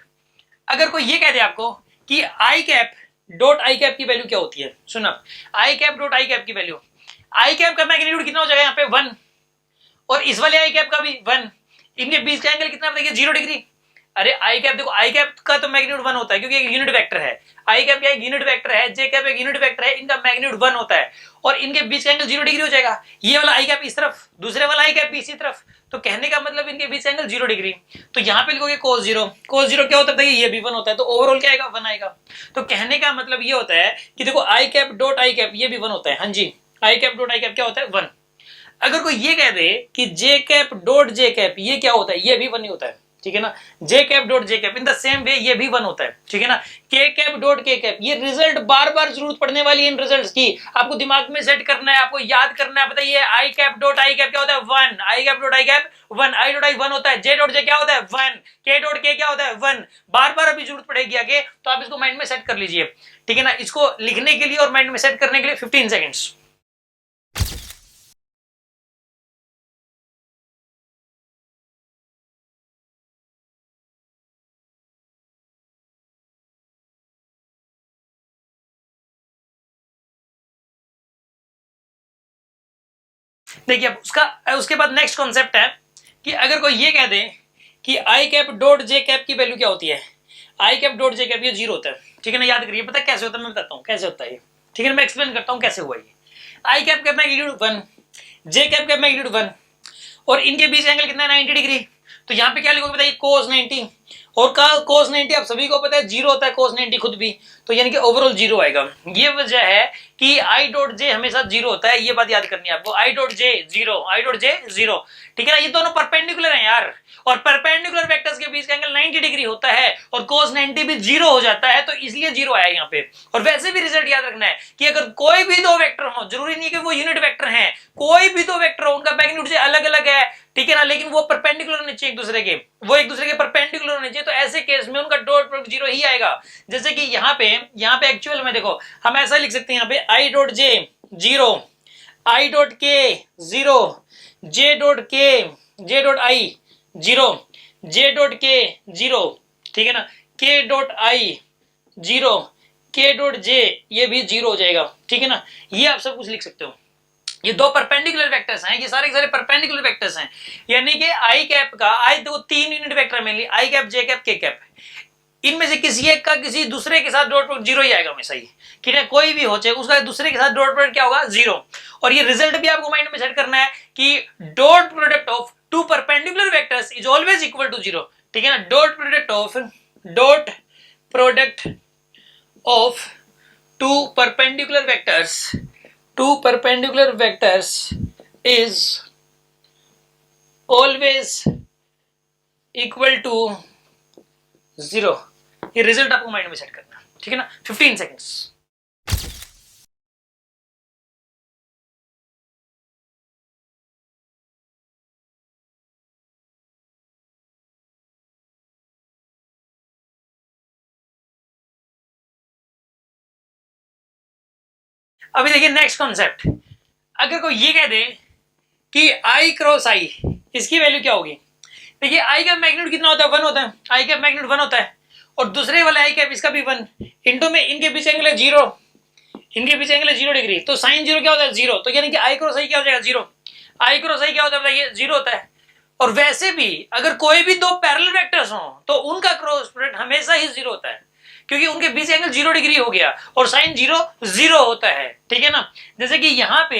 अगर कोई ये कह दे आपको कि आई कैप डॉट आई कैप की वैल्यू क्या होती है? सुना, आई कैप डॉट आई कैप की वैल्यू, आई कैप का मैग्नीट्यूड कितना हो जाएगा यहाँ पे 1, और इस वाले आई कैप का भी 1, इनके बीच का एंगल कितना बताइए 0 डिग्री। अरे आई कैप देखो, आई कैप का तो मैग्नीट्यूड 1 होता है क्योंकि एक यूनिट वेक्टर है, आई कैप क्या एक यूनिट वेक्टर है, जे कैप एक यूनिट वेक्टर है, इनका मैग्नीट्यूड 1 होता है और इनके बीच का एंगल 0 डिग्री हो जाएगा। ये वाला आई कैप इस तरफ, दूसरे वाला आई कैप भी इसी तरफ, तो कहने का मतलब इनके बीच एंगल 0 डिग्री। तो यहाँ पे लिखोगे cos 0, cos 0 क्या होता है ये भी 1 होता है, तो ओवरऑल क्या आएगा 1 आएगा। तो कहने का मतलब ये होता है कि देखो आई कैप डॉट आई कैप ये भी 1 होता है, हाँ जी, आई कैप डॉट आई कैप क्या होता है 1। अगर कोई ये कह दे कि जे कैप डॉट जे कैप ये क्या होता है, ये भी 1 ही होता है, ठीक है ना, J cap dot J cap in the same way ये भी 1 होता है, ठीक है ना, K cap dot K cap, ये रिजल्ट बार बार जरूरत पड़ने वाली है इन रिजल्ट्स की, आपको दिमाग में सेट करना है, आपको याद करना है। बताइए I cap dot I cap क्या होता है 1, I cap dot I cap 1, I dot I 1 होता है, जे डॉट जे क्या होता है 1, के डॉट के क्या होता है 1, बार बार अभी जरूरत पड़ेगी आगे, तो आप इसको माइंड में सेट कर लीजिए, ठीक है ना। इसको लिखने के लिए और माइंड में सेट करने के लिए 15 सेकेंड्स। देखिए अब उसके बाद नेक्स्ट कॉन्सेप्ट है कि अगर कोई ये कह दे कि आई कैप डॉट जे कैप की वैल्यू क्या होती है, आई कैप डॉट जे कैप ये 0 होता है, ठीक है ना, याद करिए, पता कैसे होता है, मैं बताता हूँ कैसे होता है, ठीक है, मैं एक्सप्लेन करता हूँ कैसे हुआ ये। आई कैप का मैग्नीट्यूड 1, जे कैप का मैग्नीट्यूड 1, और इनके बीच एंगल कितना है 90 डिग्री, तो यहाँ पे क्या लिखोगे बताइए cos 90, और cos 90 आप सभी को पता है 0 होता है cos 90 खुद भी, तो यानी कि ओवरऑल 0 आएगा। ये वजह है कि आई डॉट जे हमेशा 0 होता है, ये बात याद करनी है आपको, I dot J 0, I dot J 0, ठीक है ना, ये दोनों परपेंडिकुलर हैं यार, और परपेंडिकुलर वेक्टर्स के बीच का एंगल 90 डिग्री होता है और cos 90 भी 0 हो जाता है, तो इसलिए 0 आया यहाँ पे। और वैसे भी रिजल्ट याद रखना है कि अगर कोई भी दो वेक्टर हो, जरूरी नहीं कि वो यूनिट वेक्टर हैं, कोई भी दो वेक्टर हो, उनका मैग्नीट्यूड से अलग अलग है, ठीक है ना, लेकिन वो परपेंडिकुलर होने चाहिए एक दूसरे के, वो एक दूसरे के परपेंडिकुलर होने चाहिए, तो ऐसे केस में उनका डॉट प्रोडक्ट 0 ही आएगा। जैसे कि यहाँ पे एक्चुअल में देखो हम ऐसा लिख सकते हैं, यहाँ पे I dot J 0, I dot के 0, J dot I 0, J dot के 0, ठीक है ना, के डॉट आई 0, के डॉट जे ये भी 0 हो जाएगा, ठीक है ना, ये आप सब कुछ लिख सकते हो। ये दो परपेंडिकुलर वेक्टर्स हैं, ये सारे के सारे परपेंडिकुलर वेक्टर्स हैं, यानी कि आई कैप का, आई देखो 3 यूनिट वेक्टर है मेनली, आई कैप जे कैप के कैप, इनमें से किसी एक का किसी दूसरे के साथ डॉट प्रोडक्ट 0 ही आएगा हमेशा ही, ठीक है, कोई भी हो चाहे उसका दूसरे के साथ डॉट प्रोडक्ट क्या होगा 0। और ये रिजल्ट भी आपको माइंड में सेट करना है कि dot product of two perpendicular vectors is always equal to 0, ठीक है ना, dot product of two perpendicular vectors is always equal to 0। ये रिजल्ट आपको माइंड में सेट करना, ठीक है ना, 15 सेकेंड्स। अभी देखिए नेक्स्ट कॉन्सेप्ट, अगर कोई ये कह दे कि आई क्रॉस आई इसकी वैल्यू क्या होगी, देखिए आई का मैग्नीट्यूड कितना होता है 1 होता है, आई का मैग्नीट्यूड 1 होता है, और दूसरे वाले आई कैप इसका भी 1, इंटू में इनके बीच एंगल है 0, इनके बीच एंगल है 0 डिग्री, तो साइन 0 क्या होता है 0, तो यानी कि आई क्रॉस आई क्या हो जाएगा 0, आई क्रॉस आई क्या होता है बताइए 0 होता है। और वैसे भी अगर कोई भी दो पैरेलल वेक्टर्स हो तो उनका क्रॉस प्रोडक्ट हमेशा ही 0 होता है, क्योंकि उनके बीच एंगल 0 डिग्री हो गया और साइन 0 0 होता है, ठीक है ना। जैसे कि यहाँ पे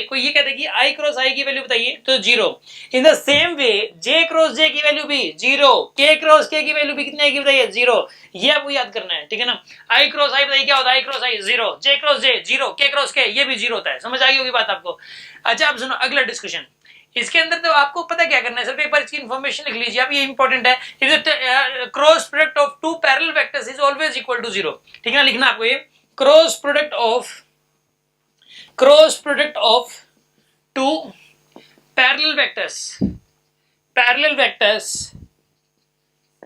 कोई ये कहता है कि आई क्रॉस आई की वैल्यू बताइए तो 0, in the same way J cross J की वैल्यू भी 0, के क्रॉस के की वैल्यू भी कितने की बताइए 0, ये आपको याद करना है, ठीक है ना। आई क्रॉस आई बताइए क्या होता है, आई क्रॉस आई 0, जे क्रॉस जे 0, के क्रॉस के ये भी 0 होता है, समझ आ गई होगी बात आपको। अच्छा आप सुनो अगला डिस्कशन, इसके अंदर तो आपको पता क्या करना है, सिर्फ एक बार इसकी इन्फॉर्मेशन लिख लीजिए आप, ये इंपॉर्टेंट है, cross product of two parallel vectors is always equal to 0, ठीक है ना, लिखना आपको ये cross product of two parallel vectors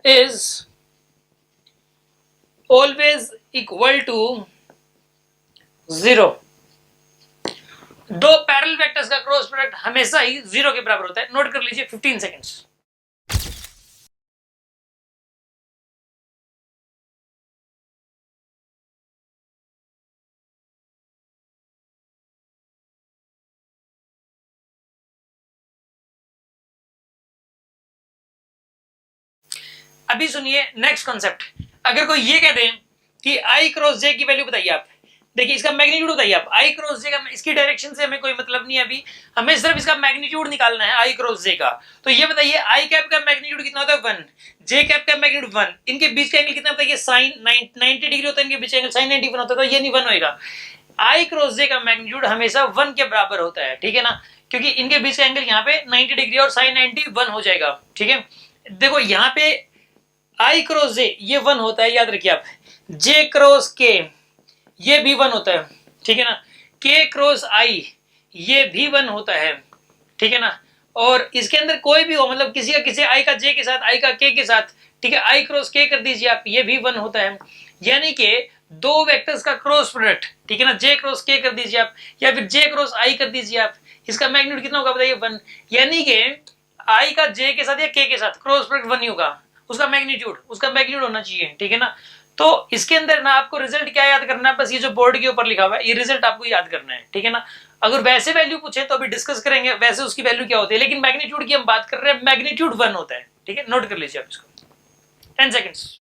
is always equal to 0। दो पैरेलल वेक्टर्स का क्रॉस प्रोडक्ट हमेशा ही 0 के बराबर होता है, नोट कर लीजिए 15 सेकेंड्स। अभी सुनिए नेक्स्ट कॉन्सेप्ट। अगर कोई ये कह दे कि आई क्रॉस जे की वैल्यू बताइए आप, देखिए इसका मैग्नीट्यूड बताइए आप, आई क्रॉस जे का, इसकी डायरेक्शन से हमें कोई मतलब नहीं है, अभी हमें सिर्फ इसका मैग्नीट्यूड निकालना है आई क्रॉस जे का। तो ये बताइए आई कैप का मैग्नीट्यूड कितना होता है 1, जे कैप का मैग्नीट्यूड 1, इनके बीच का एंगल कितना बताइए साइन 90 डिग्री होता है, इनके बीच एंगल साइन 91 होता है, तो ये नहीं 1 होएगा। आई क्रॉस जे का मैग्नीट्यूड हमेशा 1 के बराबर होता है, ठीक है ना, क्योंकि इनके बीच का एंगल यहाँ पे 90 डिग्री और साइन 91 हो जाएगा, ठीक है। देखो यहाँ पे आई क्रॉस जे ये 1 होता है, याद रखिए आप, जे क्रॉस के ये भी 1 होता है, ठीक है ना, के क्रॉस आई ये भी 1 होता है, ठीक है ना, और इसके अंदर कोई भी हो, मतलब किसी का किसी आई का जे के साथ, आई का के साथ, ठीक है, आई क्रॉस के कर दीजिए आप, ये भी 1 होता है। यानी कि दो वेक्टर्स का क्रॉस प्रोडक्ट, ठीक है ना, जे क्रॉस के कर दीजिए आप, या फिर जे क्रॉस आई कर दीजिए आप, इसका मैग्नीट्यूड कितना होगा बताइए 1। यानी कि आई का जे के साथ या के साथ क्रॉस प्रोडक्ट 1 ही होगा, उसका मैग्नीट्यूड होना चाहिए, ठीक है ना। तो इसके अंदर ना आपको रिजल्ट क्या याद करना है, बस ये जो बोर्ड के ऊपर लिखा हुआ है ये रिजल्ट आपको याद करना है, ठीक है ना। अगर वैसे वैल्यू पूछे तो अभी डिस्कस करेंगे वैसे उसकी वैल्यू क्या होती है, लेकिन मैग्नीट्यूड की हम बात कर रहे हैं, मैग्नीट्यूड 1 होता है, ठीक है, नोट कर लीजिए आप इसको 10 सेकेंड्स।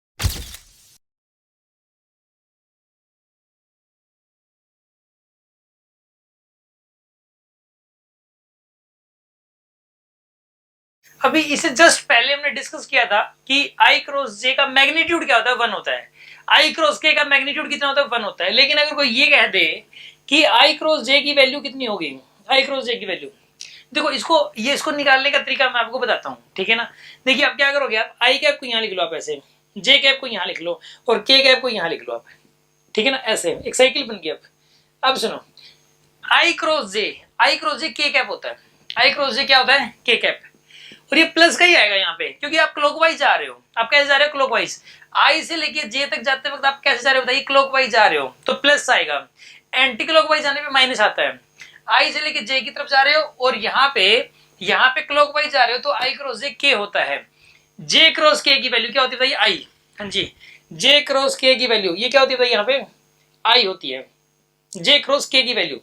अभी इसे जस्ट पहले हमने डिस्कस किया था कि आई क्रॉस जे का मैग्नीट्यूड क्या होता है 1 होता है, आई क्रॉस के का मैग्नीट्यूड कितना होता है 1 होता है। लेकिन अगर कोई ये कह दे कि आई क्रॉस जे की वैल्यू कितनी होगी, आई क्रॉस जे की वैल्यू, देखो इसको निकालने का तरीका मैं आपको बताता हूँ, ठीक है ना। देखिए आप क्या करोगे, आप आई कैप को यहाँ लिख लो, आप ऐसे जे कैप को यहाँ लिख लो और के कैप को यहाँ लिख लो आप, ठीक है ना, ऐसे एक साइकिल बन गई। अब सुनो, आई क्रॉस जे के कैप होता है, आई क्रॉस जे क्या होता है के कैप, और ये प्लस का ही आएगा यहाँ पे, क्योंकि आप क्लॉकवाइज जा रहे हो। आप कैसे जा रहे हो, क्लॉकवाइज, आई से लेके जे तक जाते वक्त आप कैसे जा रहे हो बताइए, क्लॉकवाइज जा रहे हो तो प्लस आएगा, एंटी क्लॉकवाइज जाने पे माइनस आता है। आई से लेके जे की तरफ जा रहे हो और यहाँ पे क्लॉकवाइज जा रहे हो तो आई क्रॉस जे के होता है। जे क्रॉस के की वैल्यू क्या होती है बताइए, आई, हाँ जी, जे क्रॉस के की वैल्यू ये क्या होती है बताइए, यहाँ पे आई होती है। जे क्रॉस के की वैल्यू,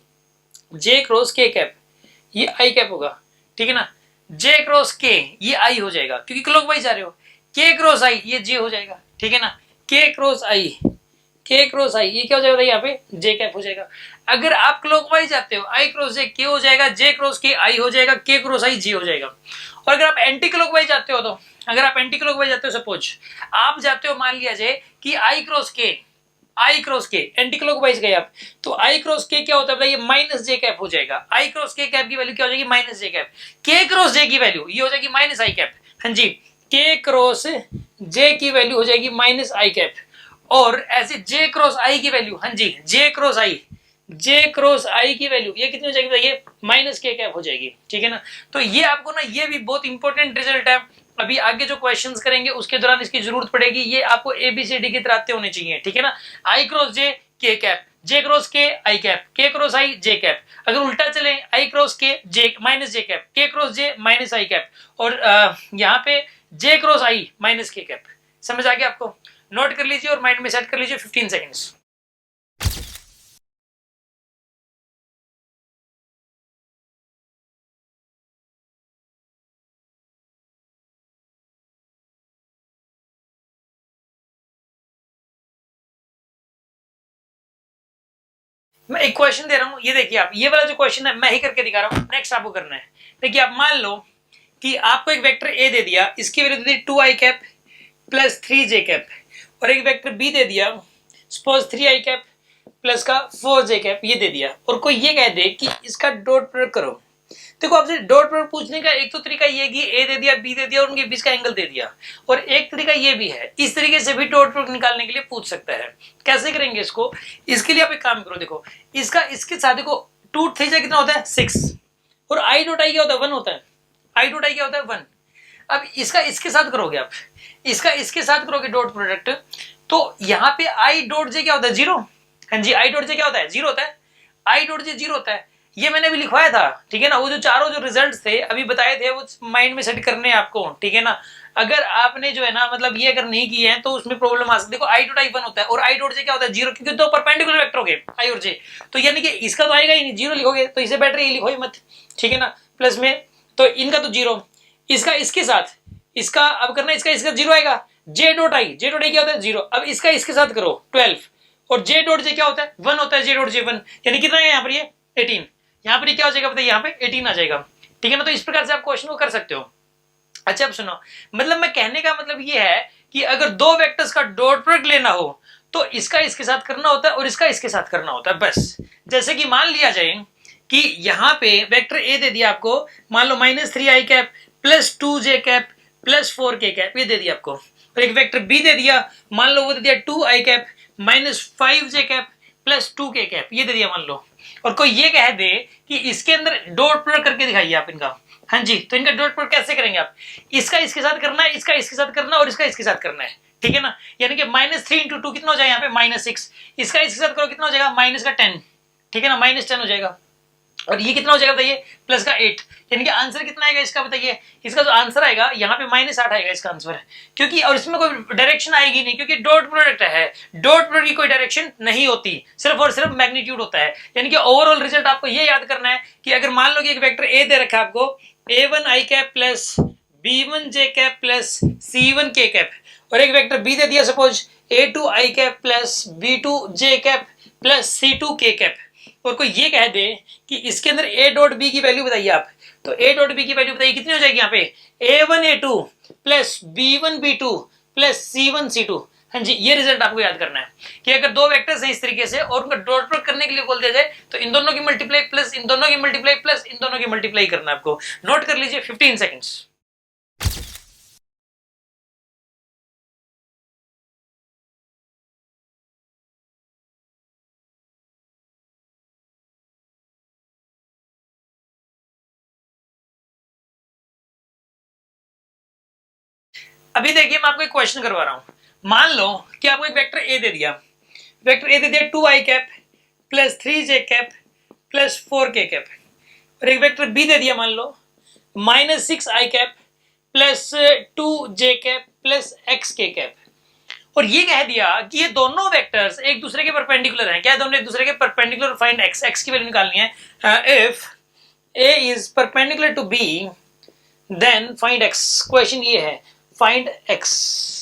जे क्रॉस के कैप ये आई कैप होगा, ठीक है ना, जे क्रॉस के ये आई हो जाएगा क्योंकि क्लॉकवाइज जा रहे हो, के क्रॉस आई ये जे हो जाएगा, ठीक है ना, के क्रॉस आई ये क्या हो जाएगा यहाँ पे जे कैप हो जाएगा। अगर आप क्लॉकवाइज जाते हो आई क्रॉस जे के हो जाएगा, जे क्रॉस के आई हो जाएगा, के क्रॉस आई जे हो जाएगा। और अगर आप एंटी क्लॉकवाइज जाते हो तो, अगर आप एंटी क्लॉकवाइज जाते हो, सपोज आप जाते हो, मान लिया जाए कि आई क्रॉस के एंटी क्लॉकवाइज गए आप, तो आई क्रॉस के क्या होता है बताइए, माइनस जे कैप हो जाएगा। आई क्रॉस के कैप की वैल्यू क्या हो जाएगी, माइनस जे कैप। के क्रॉस जे की वैल्यू ये हो जाएगी माइनस आई कैप, हाँ जी, के क्रॉस जे की वैल्यू हो जाएगी माइनस आई कैप। और ऐसे जे क्रॉस आई की वैल्यू, हाँ जी, जे क्रॉस आई की वैल्यू ये कितनी हो जाएगी बताइए, माइनस के कैप हो जाएगी, ठीक है ना। तो ये आपको ना ये भी बहुत इंपॉर्टेंट रिजल्ट है, अभी आगे जो क्वेश्चंस करेंगे उसके दौरान इसकी जरूरत पड़ेगी, ये आपको एबीसीडी की तरह आते होने चाहिए, ठीक है ना। आई क्रॉस जे के कैप, जे क्रॉस के आई कैप, के क्रॉस आई जे कैप। अगर उल्टा चले, आई क्रॉस के जे माइनस जे कैप, के cross J minus I cap, और यहाँ पे जे क्रॉस आई माइनस के कैप। समझ आ गया आपको, नोट कर लीजिए और माइंड में सेट कर लीजिए 15 सेकेंड्स। मैं एक क्वेश्चन दे रहा हूं, ये देखिए आप, ये वाला जो क्वेश्चन है मैं ही करके दिखा रहा हूं, नेक्स्ट आपको करना है। देखिए आप मान लो कि आपको एक वेक्टर ए दे दिया, इसकी वैल्यू दे दी 2 आई कैप प्लस 3 जे कैप, और एक वेक्टर बी दे दिया, सपोज 3 आई कैप प्लस का 4 जे कैप ये दे दिया, और कोई ये कह दे कि इसका डॉट प्रोडक्ट करो। देखो आपसे डॉट प्रोडक्ट पूछने का एक तो तरीका ये कि ए दे दिया, बी दे दिया और उनके बीच का एंगल दे दिया, और एक तरीका ये भी है, इस तरीके से भी डॉट प्रोडक्ट निकालने के लिए पूछ सकता है। कैसे करेंगे इसको, इसके लिए आप एक काम करो, देखो इसका इसके साथ देखो 2 3 जा कितना होता है 6, और आई डॉट आई क्या होता है 1 होता है, आई डॉट आई क्या होता है 1। अब इसका इसके साथ करोगे आप, इसका इसके साथ करोगे डॉट प्रोडक्ट, तो यहाँ पे आई डॉट जे क्या होता है 0, हाँ जी, आई डॉट जे क्या होता है 0 होता है, आई डॉट जे 0 होता है, ये मैंने अभी लिखवाया था, ठीक है ना। वो जो चारों जो रिजल्ट्स थे अभी बताए थे वो माइंड में सेट करने हैं आपको, ठीक है ना। अगर आपने जो है ना मतलब ये अगर नहीं किए हैं तो उसमें प्रॉब्लम आ सकती है। देखो आई डॉट आई 1 होता है और आई डॉट जे क्या होता है 0, क्योंकि दो परपेंडिकुलर वेक्टर हो गए आई और जे, तो यानी कि इसका तो आएगा ही नहीं, 0 लिखोगे तो इसे बेटर ये लिखो ही मत, ठीक है ना, प्लस में, तो इनका तो 0, इसका इसके साथ इसका अब करना, इसका 0 आएगा, जे डॉट आई क्या होता है 0। अब इसका इसके साथ करो 12 और जे डॉट जे क्या होता है 1 होता है, जे डॉट जे 1 यानी कितना है यहाँ पर ये 18। यहाँ पर क्या हो जाएगा बताइए, यहाँ पे 18 आ जाएगा, ठीक है ना। तो इस प्रकार से आप क्वेश्चन को कर सकते हो। अच्छा अब सुनो, मतलब मैं कहने का मतलब ये है कि अगर दो वेक्टर्स का डॉट प्रोडक्ट लेना हो तो इसका इसके साथ करना होता है और इसका इसके साथ करना होता है बस। जैसे कि मान लिया जाए कि यहाँ पे वेक्टर ए दे दिया आपको, मान लो -3i cap plus 2j cap plus 4k cap, ये दे दिया आपको। और एक वेक्टर बी दे दिया, मान लो वो दे दिया 2i cap -5j cap plus 2k cap, ये दे दिया मान लो। और कोई ये कह दे कि इसके अंदर डॉट प्रोडक्ट करके दिखाइए आप इनका, हाँ जी, तो इनका डॉट प्रोडक्ट कैसे करेंगे आप, इसका इसके साथ करना है, इसका इसके साथ करना है और इसका इसके साथ करना है, ठीक है ना। यानी कि -3 × 2 कितना हो जाएगा यहाँ पे -6, इसका इसके साथ करो कितना हो जाएगा -10, ठीक है ना, -10 हो जाएगा। और ये कितना हो जाएगा बताइए +8, यानी कि आंसर कितना आएगा इसका बताइए। इसका जो आंसर आएगा यहाँ पे -8 आएगा इसका आंसर, क्योंकि और इसमें कोई डायरेक्शन आएगी नहीं, क्योंकि डॉट प्रोडक्ट है, डॉट प्रोडक्ट की कोई डायरेक्शन नहीं होती, सिर्फ और सिर्फ मैग्नीट्यूड होता है। यानी कि ओवरऑल रिजल्ट आपको ये याद करना है कि अगर मान लो कि एक वेक्टर ए दे रखा है आपको a1i cap plus b1j cap plus c1k cap, और एक वेक्टर बी दे दिया suppose a2i cap plus b2j cap plus c2k cap, और कोई ये कह दे कि इसके अंदर a डॉट बी की वैल्यू बताइए आप, तो a डॉट बी की वैल्यू बताइए कितनी हो जाएगी यहाँ पे a1a2 plus b1b2 plus c1c2। हाँ जी, ये रिजल्ट आपको याद करना है कि अगर दो वेक्टर्स हैं इस तरीके से और उनका डॉट प्रोडक्ट करने के लिए बोल दिया जाए तो इन दोनों की मल्टीप्लाई प्लस इन दोनों की मल्टीप्लाई प्लस इन दोनों की मल्टीप्लाई करना है आपको। नोट कर लीजिए 15 सेकंड्स। अभी देखिए मैं आपको एक क्वेश्चन करवा रहा हूं। मान लो कि आपको एक वेक्टर ए दे दिया, वेक्टर ए दे दिया 2i cap plus 3j cap plus 4k cap, और एक वेक्टर बी दे दिया मान लो -6i cap plus 2j cap plus xk cap, और ये कह दिया कि ये दोनों वेक्टर्स एक दूसरे के परपेंडिकुलर हैं। क्या है, दोनों एक दूसरे के परपेंडिकुलर, फाइंड x की वैल्यू निकालनी है। If a is perpendicular to b then find x। Question ये है फाइंड x,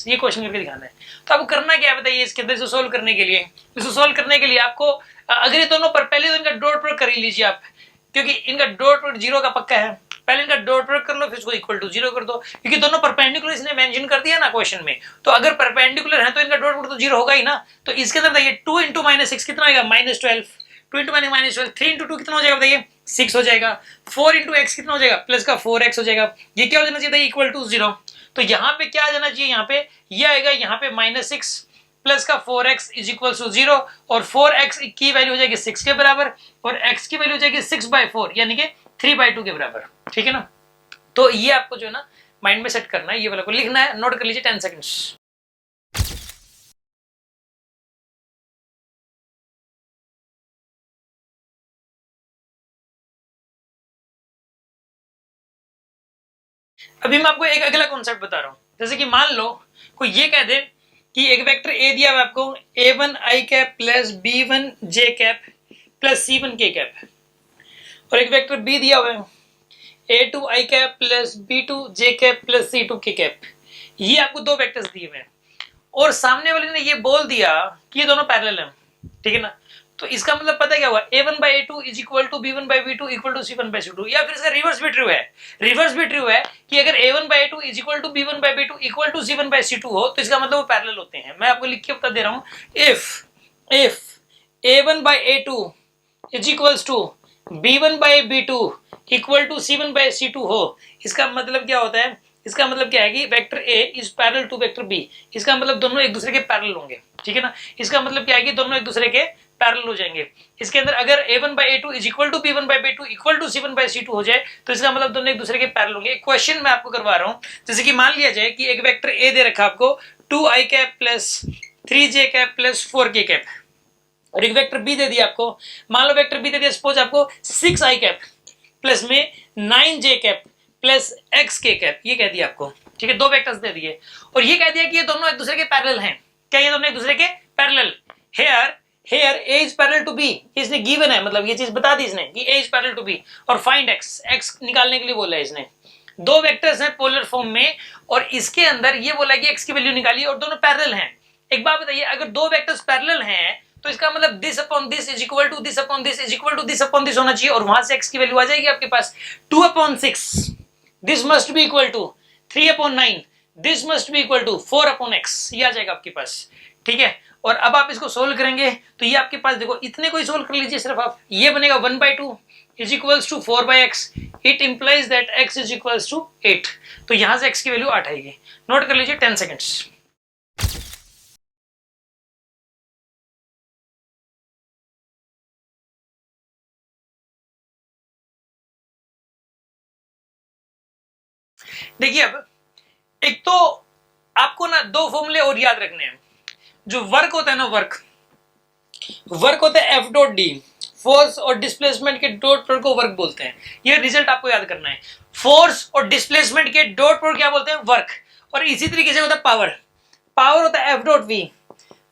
ये क्वेश्चन करके दिखाना है। तो आपको करना क्या है बताइए इसके अंदर, इसको सोल्व करने के लिए, इसको सोल्व करने के लिए आपको अगर ये दोनों पर पहले तो इनका डॉट प्रोडक्ट कर ही लीजिए आप, क्योंकि इनका डॉट प्रोडक्ट 0 का पक्का है। पहले इनका डॉट प्रोडक्ट कर लो, फिर इसको इक्वल टू 0 कर दो, क्योंकि दोनों परपेंडिकुलर इसने मेंशन कर दिया ना क्वेश्चन में, तो अगर परपेंडिकुलर है तो इनका डॉट प्रोडक्ट तो 0 होगा ही ना। तो इसके अंदर बताइए 2 × -6 कितना आएगा -12, 2 × -12, 3 × 2 कितना हो जाएगा बताइए 6 हो जाएगा, 4 × x कितना हो जाएगा प्लस का 4x हो जाएगा। ये क्या हो जाना चाहिए इक्वल टू 0, तो यहाँ पे क्या आ जाना चाहिए, यहाँ पे ये आएगा, यहाँ पे -6 प्लस का 4x इज इक्वल टू 0, और 4x की वैल्यू हो जाएगी 6 के बराबर और x की वैल्यू हो जाएगी 6/4 यानी कि 3/2 के बराबर, ठीक है ना। तो ये आपको जो है ना माइंड में सेट करना है, ये वाला को लिखना है, नोट कर लीजिए 10 सेकंड्स। अभी मैं आपको एक अगला कॉन्सेप्ट बता रहा हूं। जैसे कि मान लो कोई ये कह दे कि एक वेक्टर ए दिया हुआ आपको a1i cap plus b1j cap plus c1k cap, और एक वेक्टर बी दिया हुआ है a2i cap plus b2j cap plus c2k cap. ये आपको दो वेक्टर्स दिए हुए हैं और सामने वाले ने ये बोल दिया कि ये दोनों पैरेलल हैं, ठीक है ना। तो इसका मतलब पता क्या हुआ, a1/a2 is equal to b1/b2 equal to c1/c2, या फिर इसका रिवर्स भी ट्रू है। रिवर्स भी ट्रू है कि अगर a1/a2 is equal to b1/b2 equal to c1/c2 हो तो इसका मतलब वो पैरेलल होते हैं। मैं आपको लिख के बता दे रहा हूं, if a1/a2 is equals to b1/b2 equal to c1/c2 हो, इसका मतलब क्या होता है, इसका मतलब क्या है कि vector A is parallel to vector B, इसका मतलब दोनों एक दूसरे के पैरेलल होंगे, ठीक है ना। इसका मतलब क्या है कि दोनों एक दूसरे के पैरेलल हो जाएंगे। इसके अंदर अगर a1/a2 is equal to b1/b2 equal to c1/c2 हो जाए तो इसका मतलब दोनों एक दूसरे के पैरेलल होंगे। एक क्वेश्चन मैं आपको करवा रहा हूं, जैसे कि मान लिया जाए कि एक वेक्टर ए दे रखा आपको 2i cap plus 3j cap plus 4k cap, और एक वेक्टर बी दे दिया आपको, मान लो वेक्टर बी दे दिया सपोज आपको 6i कैप प्लस में 9j cap plus xk cap, ये कह दिया आपको, ठीक है, दो वेक्टर्स दे दिए और ये कह दिया कि ये दोनों एक दूसरे के पैरेलल हैं। क्या ये दोनों एक दूसरे के parallel, here a is parallel to b, इसने गिवन है, मतलब ये चीज बता दी इसने कि a is parallel to b, और फाइंड x निकालने के लिए बोला है इसने। दो वेक्टर्स हैं पोलर फॉर्म में और इसके अंदर ये बोला कि x की वैल्यू निकालिए और दोनों पैरेलल हैं। एक बात बताइए, अगर दो वेक्टर्स पैरेलल हैं तो इसका मतलब this upon this is equal to this upon this is equal to this upon this होना चाहिए और वहां से x की वैल्यू आ जाएगी आपके पास 2/6। This must be equal to 3/9, this must be equal to 4/x, ये आ जाएगा आपके पास। ठीक है, और अब आप इसको सोल्व करेंगे तो ये आपके पास देखो इतने को ही सोल्व कर लीजिए सिर्फ आप। ये बनेगा 1/2 is equals to 4/x, it implies that x is equals to 8। तो यहां से x की वैल्यू 8 आएगी। नोट कर लीजिए 10 सेकेंड्स। देखिए अब एक तो आपको ना दो फॉर्मूले और याद रखने हैं। जो वर्क होता है ना, वर्क होता है एफ डॉट डी, फोर्स और डिस्प्लेसमेंट के डॉट प्रोडक्ट को वर्क बोलते हैं। ये रिजल्ट आपको याद करना है। फोर्स और डिस्प्लेसमेंट के डॉट प्रोडक्ट क्या बोलते हैं? वर्क। और इसी तरीके से होता है पावर, पावर होता है एफ डॉट वी।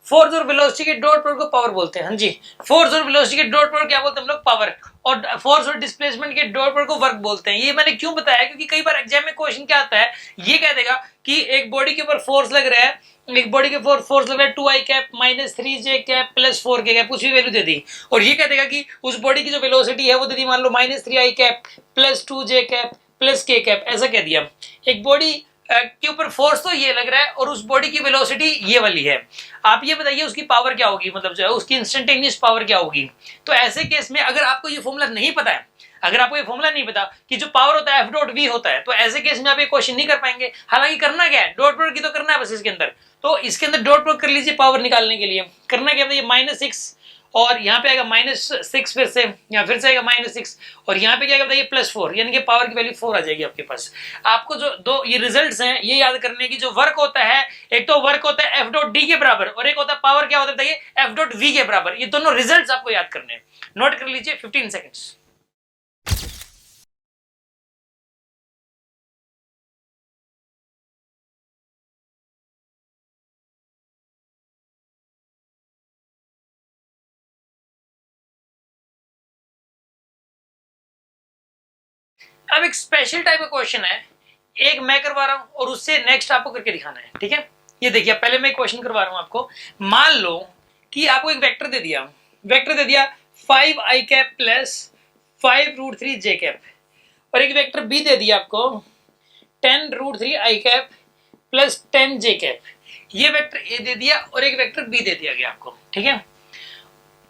फोर्स और वेलोसिटी के डॉट प्रोडक्ट को पावर बोलते हैं। हाँ जी, फोर्स और वेलोसिटी के डॉट प्रोडक्ट क्या बोलते हैं हम लोग? पावर। और फोर्स और डिस्प्लेसमेंट के डॉट प्रोडक्ट को वर्क बोलते हैं। ये मैंने क्यों बताया? क्योंकि कई बार एग्जाम में क्वेश्चन क्या आता है, ये कह देगा कि एक बॉडी के ऊपर फोर्स लग रहा है, एक बॉडी के फोर्स लग रहा है 2i cap minus 3j cap plus 4k cap, कुछ भी वैल्यू दे दी, और ये कह देगा कि उस बॉडी की जो वेलोसिटी है वो दे दी मान लो minus 3i cap plus 2j cap plus k cap, ऐसा कह दिया। एक बॉडी के ऊपर फोर्स तो ये लग रहा है और उस बॉडी की वेलोसिटी ये वाली है। आप ये बताइए उसकी पावर क्या होगी, मतलब जो है उसकी इंस्टेंटेनियस पावर क्या होगी। तो ऐसे केस में अगर आपको ये फॉर्मूला नहीं पता है, अगर आपको ये फॉर्मूला नहीं पता कि जो पावर होता है एफ डॉट वी होता है, तो ऐसे केस में आप ये क्वेश्चन नहीं कर पाएंगे। हालांकि करना क्या है, डॉट प्रोडक्ट की तो करना है बस इसके अंदर। तो इसके अंदर डॉट प्रोडक्ट कर लीजिए पावर निकालने के लिए। करना क्या है, -6 और यहाँ पे आएगा -6, फिर से यहाँ फिर से आएगा -6 और यहाँ पे क्या बताइए +4, यानी कि पावर की वैल्यू 4 आ जाएगी आपके पास। आपको जो दो ये रिजल्ट्स हैं ये याद करने की, जो वर्क होता है एक तो वर्क होता है एफ डॉट डी के बराबर और एक होता है पावर क्या होता है बताइए, एफ डॉट वी के बराबर। ये दोनों रिजल्ट्स आपको याद करने हैं। नोट कर लीजिए 15 सेकेंड्स। अब एक स्पेशल टाइप का क्वेश्चन है, एक मैं करवा रहा हूं और उससे नेक्स्ट आपको करके दिखाना है। ठीक है, ये देखिए पहले मैं क्वेश्चन करवा रहा हूं आपको। मान लो कि आपको एक वेक्टर दे दिया, 5i cap plus 5√3j cap, और एक वेक्टर बी दे दिया आपको 10√3i cap plus 10j cap. ये वेक्टर ए दे दिया और एक वेक्टर बी दे दिया गया आपको। ठीक है,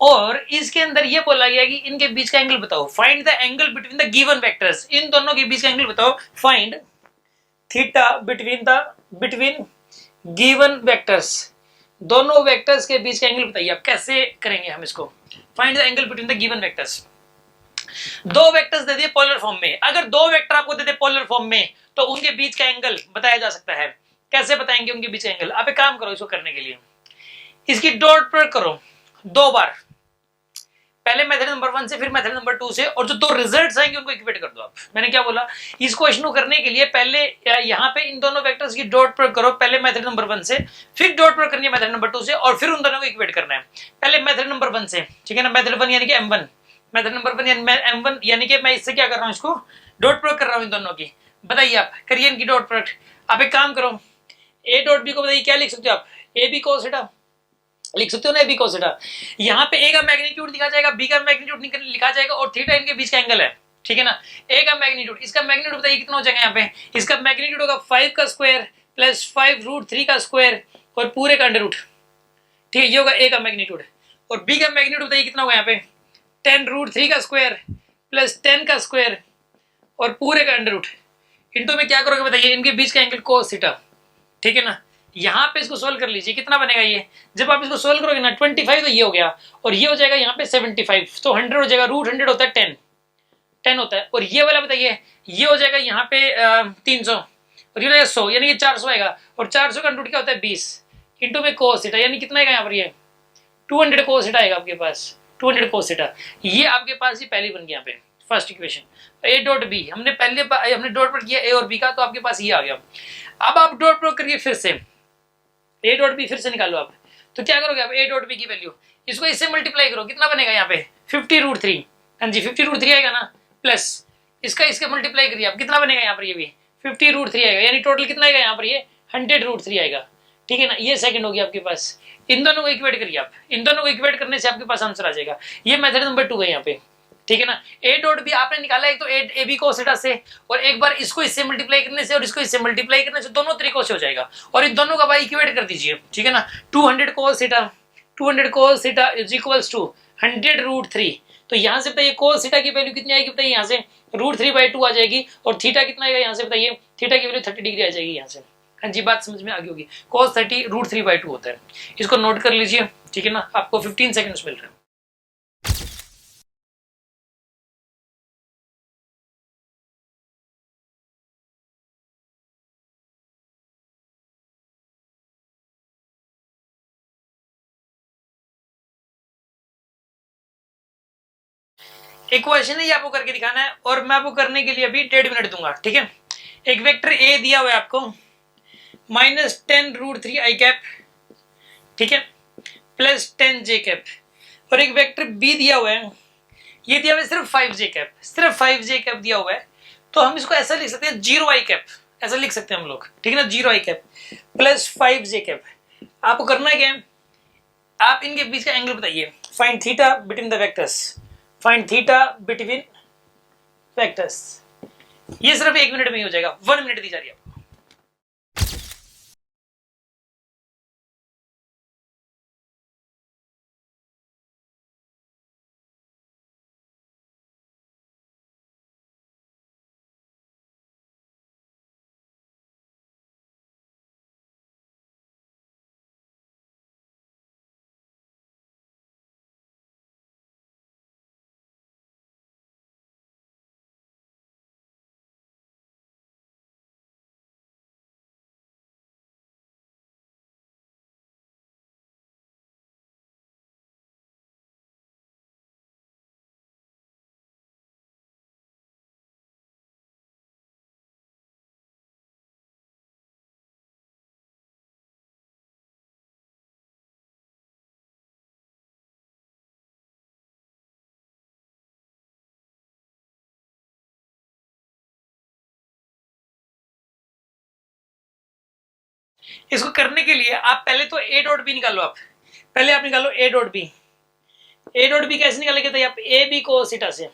और इसके अंदर ये बोला गया कि इनके बीच का एंगल बताओ, find the angle between the given vectors. इन दोनों के बीच का एंगल बताओ, find theta between given vectors. दोनों वेक्टर्स के बीच का एंगल बताइए। आप कैसे करेंगे हम इसको? Find the angle between the given vectors. दो वेक्टर्स दे दिए पोलर फॉर्म में, अगर दो वेक्टर आपको दे दे पोलर फॉर्म में तो उनके बीच का एंगल बताया जा सकता है। कैसे बताएंगे उनके बीच का एंगल? आप एक काम करो, इसको करने के लिए इसकी डॉट प्रोडक्ट करो 2 बार, पहले मेथड नंबर 1 से फिर मेथड नंबर 2 से, और जो दो रिजल्ट्स आएंगे उनको इक्वेट कर दो। आप मैंने क्या बोला, इस क्वेश्चन को करने के लिए पहले यहाँ पे इन दोनों वेक्टर्स की डॉट प्रोडक्ट करो, पहले मेथड नंबर 1 से, फिर डॉट प्रोडक्ट करनी है मेथड नंबर 2 से, और फिर उन दोनों को इक्वेट करना है। पहले मेथड नंबर 1 से, ठीक है ना, मेथड 1 यानी कि m1, मेथड नंबर 1 यानी m1, यानी कि मैं इससे क्या कर रहा हूँ, इसको डॉट प्रोडक्ट कर रहा हूँ इन दोनों की। बताइए आप करिए इनकी डॉट प्रोडक्ट। आप एक काम करो, ए डॉट बी को बताइए क्या लिख सकते हो आप, ए बी cos थीटा लिख सकते हो ना, बी cos थीटा। यहाँ पे ए का मैग्नीट्यूड लिखा जाएगा, बी का मैग्नीट्यूड लिखा जाएगा और थीटा इनके बीच का एंगल है। ठीक है ना, ए का मैग्नीट्यूड, इसका मैग्नीट्यूड बताइए कितना हो जाएगा यहाँ पे। इसका मैग्नीट्यूड होगा 5 का स्क्वायर प्लस 5√3 का स्क्वायर और पूरे का अंडर रूट। ठीक है, ये होगा ए का मैग्नीट्यूड। और बी का मैग्नीट्यूड बताइए कितना होगा यहाँ पे, 10√3 का स्क्वायर प्लस 10 का स्क्वायर और पूरे का अंडर रूट। इंटू में क्या करोगे बताइए, इनके बीच का एंगल cos थीटा। ठीक है ना, यहाँ पे इसको सोल्व कर लीजिए, कितना बनेगा ये, जब आप इसको सोल्व करोगे ना 25, तो ये हो गया और ये हो जाएगा यहाँ पे 75, तो 100 हो जाएगा, √100 होता है 10 होता है, और ये वाला बताइए ये हो जाएगा यहाँ पे 300 और ये हो जाएगा 100, यानी कि 400 आएगा, और 400 का रूट क्या होता है 20, इंटू में cos थीटा, यानी कितना आएगा यहाँ पर, ये 200 cos थीटा आएगा आपके पास, 200 cos थीटा। ये आपके पास ये पहली बन गई यहाँ पे first equation. A dot B हमने डॉट प्रोडक्ट किया ए और बी का, तो आपके पास ये आ गया। अब आप डॉट प्रोडक्ट करिए फिर से, ए डॉट बी फिर से निकालो आप, तो क्या करोगे आप, ए डॉट बी की वैल्यू इसको इससे मल्टीप्लाई करो, कितना बनेगा यहाँ पे 50√3, हाँ जी 50√3 आएगा ना, प्लस इसका इसके मल्टीप्लाई करिए आप, कितना बनेगा यहाँ पर ये भी 50√3 आएगा, यानी टोटल कितना आएगा यहाँ पर ये 100√3 आएगा। ठीक है ना, ये सेकंड हो गया आपके पास। इन दोनों को इक्वेट करिए आप, इन दोनों को इक्वेट करने से आपके पास आंसर आ जाएगा। ये मेथड नंबर 2 है यहाँ पे। ठीक है ना, ए डॉट बी आपने निकाला एक तो ए बी cos थीटा से, और एक बार इसको इससे मल्टीप्लाई करने से और इसको इससे मल्टीप्लाई करने से दोनों तरीकों से हो जाएगा, और इन दोनों का भाई इक्वेट कर दीजिए। ठीक है ना, 200 cos theta, 200 cos theta is equals to 100√3। तो यहाँ से बताइए cos थीटा की वैल्यू कितनी आएगी, बताइए यहाँ से √3/2 आ जाएगी, और थीटा कितना आएगा यहाँ से बताइए, थीटा की वैल्यू 30 डिग्री आ जाएगी यहाँ से। हाँ जी, बात समझ में आ गई होगी। cos 30 √3/2 होता है, इसको नोट कर लीजिए। ठीक है ना, आपको 15 सेकंड्स मिल रहे हैं। एक क्वेश्चन है, ये आपको करके दिखाना है, और मैं आपको करने के लिए अभी 1.5 मिनट दूंगा। ठीक है, एक वेक्टर ए दिया हुआ है आपको -10√3 i कैप, ठीक है, प्लस 10 j कैप, और एक वेक्टर बी दिया हुआ है, ये दिया हुआ है सिर्फ 5 j कैप, सिर्फ 5 j कैप दिया हुआ है। तो हम इसको ऐसा लिख सकते हैं 0 i कैप, ऐसा लिख सकते हैं हम लोग। ठीक है ना, 0 i cap plus 5 j cap. आपको करना है क्या, आप इनके बीच का एंगल बताइए, find theta between the vectors, find theta between vectors. ये सिर्फ 1 मिनट में ही हो जाएगा, 1 मिनट दी जा रही है आपको। इसको करने के लिए आप पहले तो ए डॉट बी निकालो। आप पहले आप निकालो A dot B. A dot B कैसे निकालेंगे, तो आप ए बी cos थीटा से,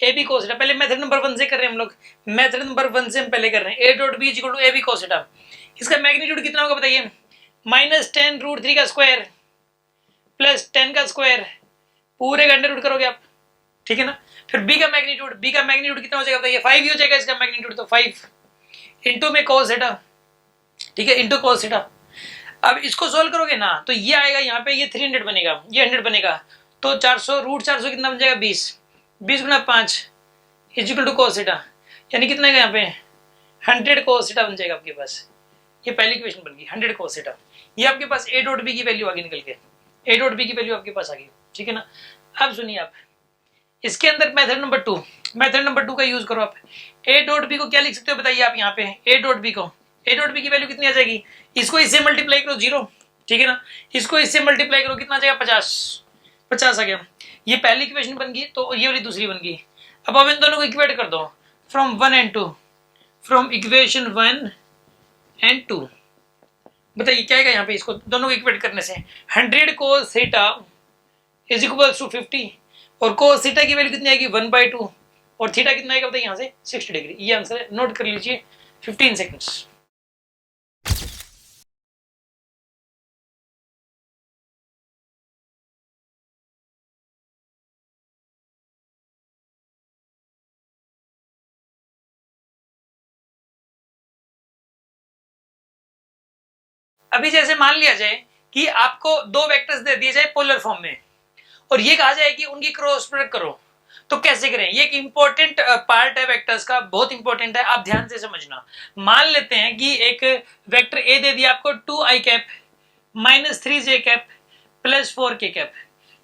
ए बी cos थीटा पहले मेथड नंबर 1 से कर रहे हैं हम लोग, मेथड नंबर 1 से हम पहले कर रहे हैं। A dot B equal to A B cos theta, इसका मैग्नीट्यूड कितना होगा बताइए, -10√3 का स्क्वायर प्लस 10 का स्क्वायर, पूरे का अंडर रूट करोगे आप। ठीक है ना, फिर बी का मैग्नीट्यूड, बी का मैग्नीट्यूड कितना हो जाएगा बताइए, 5 ही हो जाएगा इसका मैग्नीट्यूड, तो 5 इंटू में cos थीटा। ठीक है, इंटू cos थीटा। अब इसको सोल्व करोगे ना, तो ये आएगा यहाँ पे, ये 300 बनेगा, ये 100 बनेगा, तो 400 √400 कितना बन जाएगा, 20, 20 गुना 5 इक्वल टू cos थीटा, यानी कितना है यहाँ पे 100 cos थीटा बन जाएगा आपके पास। ये पहली इक्वेशन बन गई 100 cos थीटा। ये आपके पास ए डॉट बी की वैल्यू आ गई निकल के, ए डॉट बी की वैल्यू आपके पास आ गई। ठीक है ना, अब सुनिए आप, इसके अंदर मेथड नंबर 2, मेथड नंबर 2 का यूज करो आप। ए डॉट बी को क्या लिख सकते हो बताइए आप, यहाँ पे ए डॉट बी को, ए डॉट बी की वैल्यू कितनी आ जाएगी, इसको इससे मल्टीप्लाई करो 0, ठीक है ना, इसको इससे मल्टीप्लाई करो कितना आ जाएगा 50, 50 आ गया। ये पहली इक्वेशन बन गई, तो ये वाली दूसरी बन गई। अब आप इन दोनों को इक्वेट कर दो, from 1 and 2, from equation 1 and 2। बताइए क्या आएगा यहाँ पे, इसको दोनों को इक्वेट करने से 100 cos theta is equals to 50, और cos थीटा की वैल्यू कितनी आएगी 1/2, और थीटा कितना आएगा बताइए यहाँ से 60 डिग्री। ये आंसर है, नोट कर लीजिए, 15 सेकंड्स। अभी जैसे मान लिया जाए कि आपको दो वेक्टर्स दे दिए जाए पोलर फॉर्म में, और ये कहा जाए कि उनकी क्रॉस प्रोडक्ट करो, तो कैसे करें। ये एक इंपॉर्टेंट पार्ट है वेक्टर्स का, बहुत इंपॉर्टेंट है, आप ध्यान से समझना। मान लेते हैं कि एक वेक्टर ए दे दिया आपको 2i cap -3j cap plus 4k cap,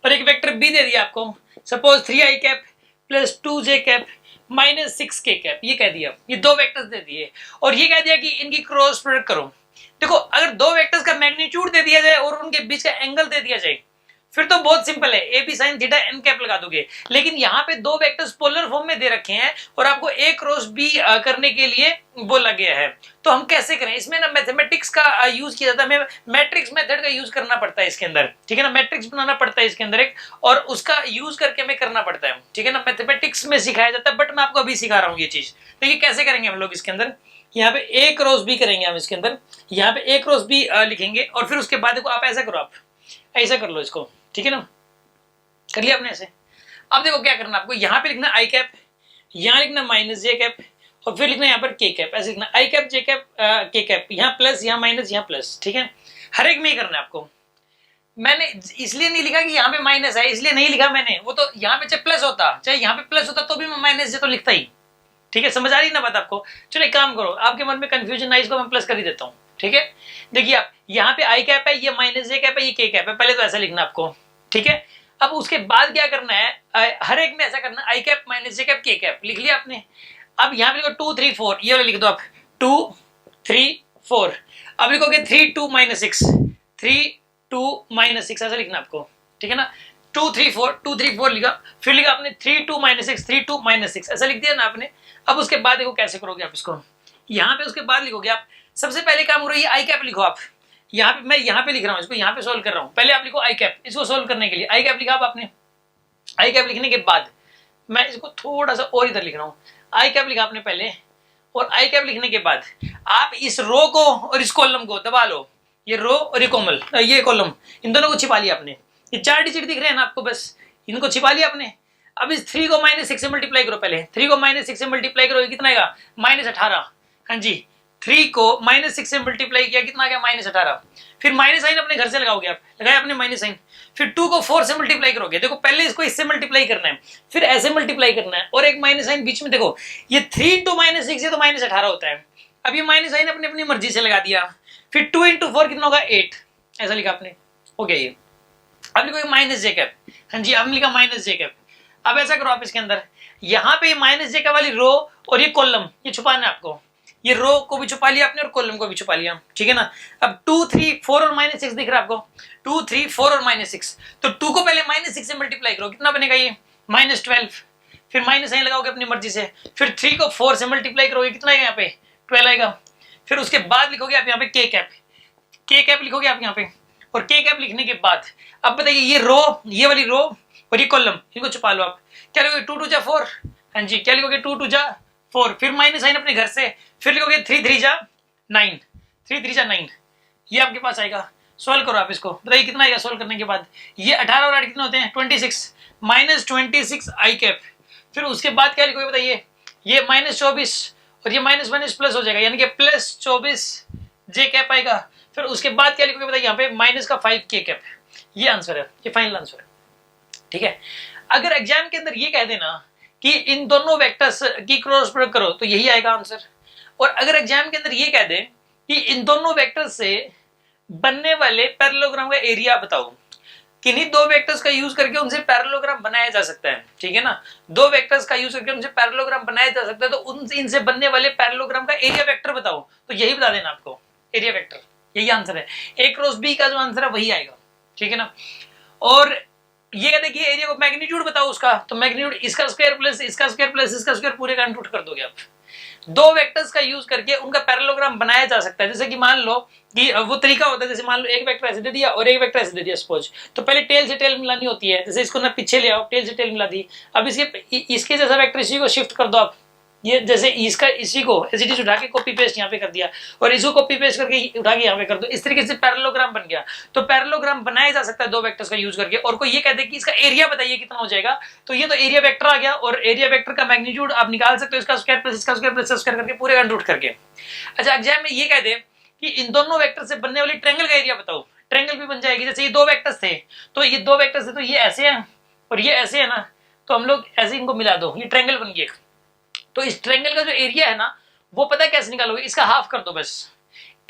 और एक वेक्टर बी दे दिया आपको suppose 3i cap plus 2j cap -6k cap. ये कह दिया, ये दो वेक्टर्स दे दिए, और ये कह दिया कि इनकी क्रॉस प्रोडक्ट करो। देखो, अगर दो वेक्टर्स का मैग्नीट्यूड दे दिया जाए और उनके बीच का एंगल दे दिया जाए, फिर तो बहुत सिंपल है, A B sine theta N cap लगा दोगे। लेकिन यहाँ पे दो वेक्टर्स पोलर फॉर्म में दे रखे हैं और आपको ए क्रॉस बी करने के लिए बोला गया है, तो हम कैसे करें? इसमें ना मैथमेटिक्स का यूज किया जाता है, हमें मैट्रिक्स मेथड का यूज करना पड़ता है इसके अंदर, ठीक है ना। मैट्रिक्स बनाना पड़ता है इसके अंदर एक, और उसका यूज करके हमें करना पड़ता है, ठीक है ना। मैथमेटिक्स में सिखाया जाता है, बट मैं आपको अभी सिखा रहा हूँ ये चीज। देखिए कैसे करेंगे हम लोग इसके अंदर, यहाँ पे ए क्रॉस बी करेंगे हम इसके अंदर, यहाँ पे ए क्रॉस बी लिखेंगे, और फिर उसके बाद देखो आप ऐसा करो, आप ऐसा कर लो इसको, ठीक है ना। कर लिया आपने ऐसे। अब देखो क्या करना आपको, यहाँ पे लिखना आई कैप, यहाँ लिखना माइनस जे कैप, और फिर लिखना यहाँ पर के कैप, ऐसे लिखना आई कैप जे कैप के कैप, यहाँ प्लस यहाँ माइनस यहाँ प्लस, ठीक है। हर एक में ही करना है आपको। मैंने इसलिए नहीं लिखा कि यहाँ पे माइनस है, इसलिए नहीं लिखा मैंने, वो तो यहाँ पे चाहे प्लस होता, चाहे यहाँ पे प्लस होता तो भी मैं माइनस जे तो लिखता ही, ठीक है। समझ आ रही ना बात आपको? चलो एक काम करो, आपके मन में कंफ्यूजन है, इसको मैं प्लस कर ही देता हूँ, ठीक है। देखिए आप यहाँ पे आई कैप है, ये माइनस जे कैप है, ये के कैप है, पहले तो ऐसा लिखना आपको, ठीक है। अब उसके बाद क्या करना है, हर एक में ऐसा करना, आई कैप माइनस जे कैप के कैप लिख लिया आपने। अब यहाँ पे लिखो 2 3 4, ये वाला लिख दो आप 2 3 4। अब लिखोगे 3 2 माइनस 6, 3 2 माइनस 6 ऐसा लिखना आपको, ठीक है ना। 2 3 4 2 3 4 लिखा, फिर लिखा आपने 3 2 माइनस 6 3 2 माइनस 6 ऐसा लिख दिया ना आपने। अब उसके बाद देखो कैसे करोगे आप इसको, यहाँ पे उसके बाद लिखोगे आप, सबसे पहले काम करो, ये आई कैप लिखो आप। यहाँ पे मैं यहाँ पे लिख रहा हूँ, इसको यहाँ पे सोल्व कर रहा हूँ, पहले आप लिखो आई कैप, इसको सोल्व करने के लिए आई कैप लिखा आपने। आई कैप लिखने के बाद मैं इसको थोड़ा सा और इधर लिख रहा हूँ, आई कैप लिखा आपने पहले, और आई कैप लिखने के बाद आप इस रो को और इस कॉलम को दबा लो, ये रो और ये कॉलम, इन दोनों को छिपा लिया आपने। ये 4 डिजिट दिख रहे हैं ना आपको, बस इनको छिपा लिया आपने। अब इस 3 को -6 से मल्टीप्लाई करो, पहले 3 को -6 से मल्टीप्लाई करो, कितना आएगा -18। हाँ जी, 3 को -6 से मल्टीप्लाई किया, कितना आ गया -18। फिर माइनस साइन अपने घर से लगाओगे आप, लगाया आपने माइनस साइन। फिर 2 को 4 से मल्टीप्लाई करोगे, देखो पहले इसको इससे मल्टीप्लाई करना है, फिर ऐसे मल्टीप्लाई करना है, और एक माइनस साइन बीच में। देखो ये 3 × -6 है तो -18 होता है। अब ये माइनस साइन अपनी अपनी मर्जी से लगा दिया। फिर 2 × 4 कितना होगा 8, ऐसा लिखा आपने, हो गया ये। अब लिखो माइनस जे कैप, हाँ जी अब लिखा माइनस जे कैप। अब ऐसा करो आप इसके अंदर, यहाँ पे माइनस जे कैप वाली रो और ये कॉलम, ये छुपाना है आपको। ये रो को भी छुपा लिया आपने और कॉलम को भी छुपा लिया, ठीक है ना। अब 2 3 4 और -6 दिख रहा है आपको, 2 3 4 और -6, तो 2 को पहले -6 से मल्टीप्लाई करो, कितना बनेगा ये -12। फिर माइनस साइन लगाओगे अपनी मर्जी से। फिर 3 को 4 से मल्टीप्लाई करोगे, कितना आएगा यहाँ पे 12 आएगा। फिर उसके बाद लिखोगे आप यहाँ पे के कैप लिखोगे आप यहाँ पे, और के कैप लिखने के बाद अब बताइए ये रो, ये वाली रो और ये कॉलम, इनको छुपा लो आप। क्या लिखोगे 2 2 जा 4, हाँ जी क्या लिखोगे 2 2 जा 4। फिर माइनस साइन अपने घर से, फिर लिखोगे 3 3 जा 9, 3 3 जा 9, ये आपके पास आएगा। सोल्व करो आप इसको, बताइए कितना आएगा सोल्व करने के बाद। ये 18 और 8 कितने होते हैं 26, -26 आई कैप। फिर उसके बाद क्या लिखोगे बताइए, ये -24 और ये माइनस प्लस हो जाएगा, यानी कि +24 जे कैप आएगा। फिर उसके बाद क्या लिखोगे बताइए, यहाँ पे -5 के कैप। ये आंसर है, ये फाइनल आंसर है, ठीक है। अगर एग्जाम के अंदर ये कह देना कि इन दोनों वेक्टर्स की क्रॉस प्रोडक्ट करो तो यही आएगा आंसर। और अगर एग्जाम के अंदर ये कह दे कि इन दोनों वेक्टर्स से बनने वाले पैरेललोग्राम का एरिया बताओ, किन्हीं दो वेक्टर्स का यूज करके उनसे पैरेललोग्राम बनाया जा सकता है, ठीक है ना। दो वेक्टर्स का यूज करके उनसे पैरेललोग्राम बनाया जा सकता है, तो उन इनसे बनने वाले पैरेललोग्राम का एरिया वेक्टर बताओ, तो यही बता देना आपको, एरिया वेक्टर, यही आंसर है। ए क्रॉस बी का जो आंसर है वही आएगा, ठीक है ना। और ये कहते हैं कि एरिया को मैग्नीट्यूड बताओ उसका, तो मैग्नीट्यूड इसका स्क्वायर प्लस इसका स्क्वायर प्लस इसका स्क्वायर पूरे का इंटूट कर दोगे आप। दो वेक्टर्स का यूज करके उनका पैरेललोग्राम बनाया जा सकता है। जैसे कि मान लो कि वो तरीका होता है, जैसे मान लो एक वेक्टर ऐसे दे दिया और एक वेक्टर ऐसे दे दिया सपोज, तो पहले टेल से टेल मिलानी होती है। जैसे इसको ना पीछे ले आओ, टेल से टेल मिला दी। अब इसके जैसा वेक्टर इसी को शिफ्ट कर दो आप, ये जैसे इसका इसी को एसिडिस उठा के कॉपी पेस्ट यहाँ पे कर दिया और इसको कॉपी पेस्ट करके उठा के यहाँ पे कर दो, इस तरीके से पैरेललोग्राम बन गया। तो पैरेललोग्राम बनाया जा सकता है दो वेक्टर्स का यूज करके। और कोई ये कहते हैं कि इसका एरिया बताइए कितना हो जाएगा, तो ये तो एरिया वेक्टर आ गया और एरिया वेक्टर का मैग्नीट्यूड आप निकाल सकते हो, इसका स्क्वायर प्लस इसका स्क्वायर प्लस स्क्वायर करके पूरे का रूट करके। अच्छा एग्जाम में ये कह दे कि इन दोनों वेक्टर से बनने वाली ट्रायंगल का एरिया बताओ, ट्रायंगल भी बन जाएगी। जैसे ये दो वेक्टर्स थे, तो ये दो वेक्टर्स थे, तो ये ऐसे है और ये ऐसे है ना, तो हम लोग ऐसे इनको मिला दो, ये ट्रायंगल बन गया। तो इस ट्रायंगल का जो एरिया है ना, वो पता है कैसे निकालोगे, इसका हाफ कर दो बस,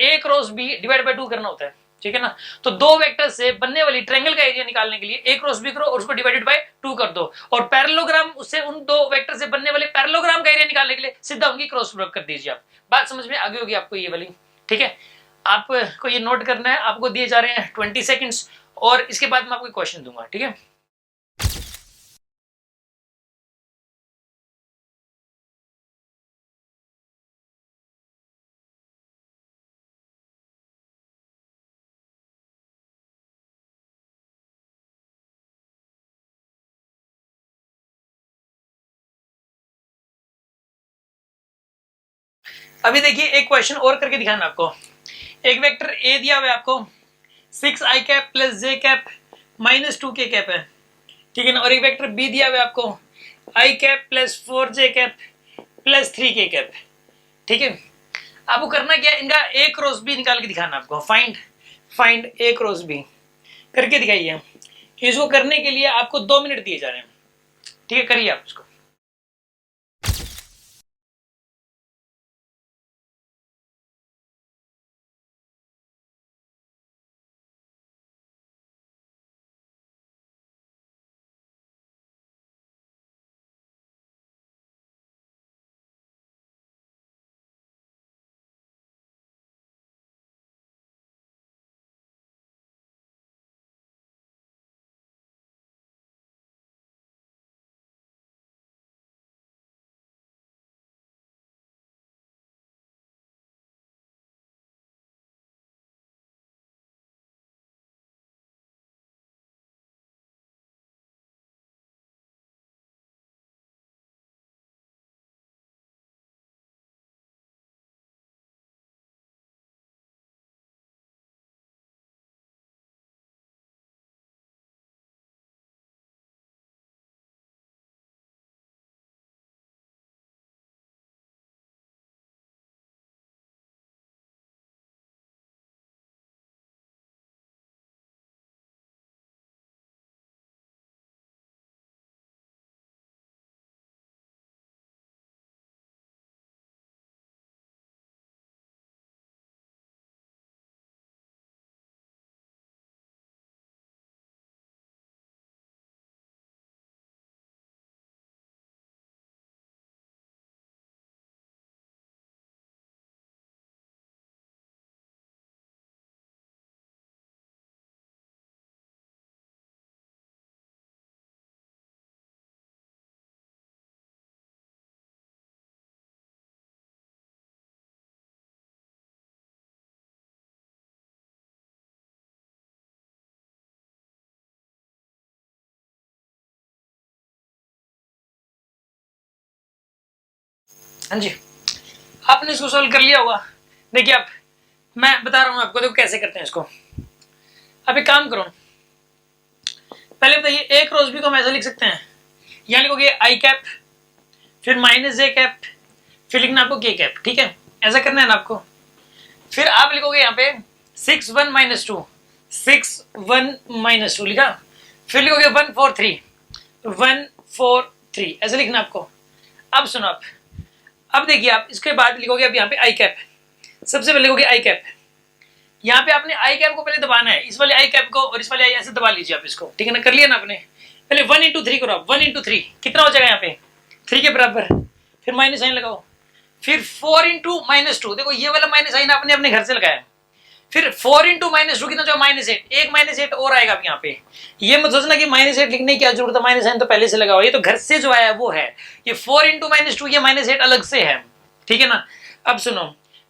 a cross b divide by 2 करना होता है, ठीक है ना। तो दो वेक्टर से बनने वाली ट्रायंगल का एरिया निकालने के लिए a क्रॉस b करो और उसको डिवाइडेड बाय 2 कर दो, और पैरेललोग्राम उससे उन दो वेक्टर से बनने वाले पैरेललोग्राम का एरिया निकालने के लिए सीधा उनकी क्रॉस प्रोडक्ट कर दीजिए आप। बात समझ में आ गई होगी आपको ये वाली, ठीक है। आपको ये नोट करना है, आपको दिए जा रहे हैं 20 सेकेंड्स और इसके बाद मैं आपको क्वेश्चन दूंगा, ठीक है। अभी देखिए एक क्वेश्चन और करके दिखाना आपको। एक वेक्टर ए दिया हुआ है आपको 6i कैप प्लस जे कैप माइनस 2k कैप है, ठीक है ना। और एक वेक्टर बी दिया हुआ है आपको i cap plus 4j cap plus 3k cap, ठीक है। आपको करना क्या है, इनका ए क्रॉस बी निकाल के दिखाना आपको। फाइंड ए क्रॉस बी करके दिखाइए। इसको करने के लिए आपको 2 मिनट दिए जा रहे हैं, ठीक है। करिए आप इसको। हाँ जी, आपने इसको सॉल्व कर लिया होगा। देखिए आप, मैं बता रहा हूं आपको, देखो कैसे करते हैं इसको। अब एक काम करो, पहले बताइए ए क्रॉस बी को हम ऐसा लिख सकते हैं, यहाँ लिखोगे आई कैप फिर माइनस जे कैप फिर लिखना आपको के कैप, ठीक है। ऐसा करना है ना आपको। फिर आप लिखोगे यहाँ पे 6 1 माइनस 2 6 1 माइनस 2 लिखा। फिर लिखोगे 1 4 3 1 4 3, ऐसे लिखना आपको। अब सुनो आप, अब देखिए आप इसके बाद लिखोगे अब यहाँ पे आई कैप। सबसे पहले लिखोगे आई कैप, यहाँ पे आपने आई कैप को पहले दबाना है, इस वाले आई कैप को और इस वाले आई ऐसे दबा लीजिए आप इसको, ठीक है ना। कर लिया ना आपने। पहले 1 इंटू 3 करो आप, 1 इंटू 3 कितना हो जाएगा यहाँ पे 3 के बराबर। फिर माइनस साइन लगाओ। फिर 4 इंटू माइनस 2, देखो ये वाला माइनस साइन आपने अपने घर से लगाया। फिर 4 इंटू माइनस 2 कितना जो माइनस 8, एक माइनस 8 और आएगा आप यहाँ पे। ये मत सोचना कि माइनस 8 लिखने की क्या जरूरत है, माइनस साइन तो पहले से लगाओ, ये तो घर से जो आया वो है। ये 4 इंटू माइनस 2, ये माइनस 8 अलग से है, ठीक है ना। अब सुनो,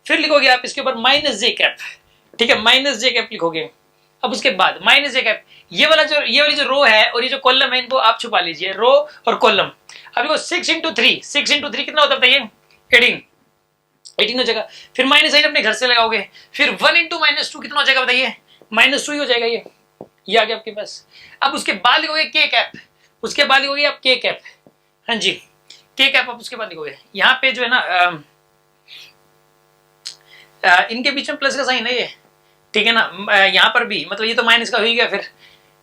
फिर लिखोगे आप इसके ऊपर माइनस जे कैप, ठीक है, माइनस जे कैप लिखोगे। अब उसके बाद माइनस जे कैप, ये वाली जो रो है और ये जो कॉलम है इनको आप छुपा लीजिए, रो और कॉलम। अब देखो 6 इंटू 3, 6 इंटू 3 कितना होता है बताइए, 18 हो जाएगा। फिर माइनस साइन अपने घर से लगाओगे। फिर 1 इंटू माइनस 2 कितना हो जाएगा बताइए, माइनस 2 ही हो जाएगा, ये आ गया आपके पास। अब उसके बाद लिखोगे के कैप, उसके बाद लिखोगे आप के कैप, हाँ जी के कैप। आप उसके बाद लिखोगे यहाँ पे जो है ना इनके बीच में प्लस का साइन है ये, ठीक है ना। यहाँ पर भी मतलब ये तो माइनस का हो ही गया फिर,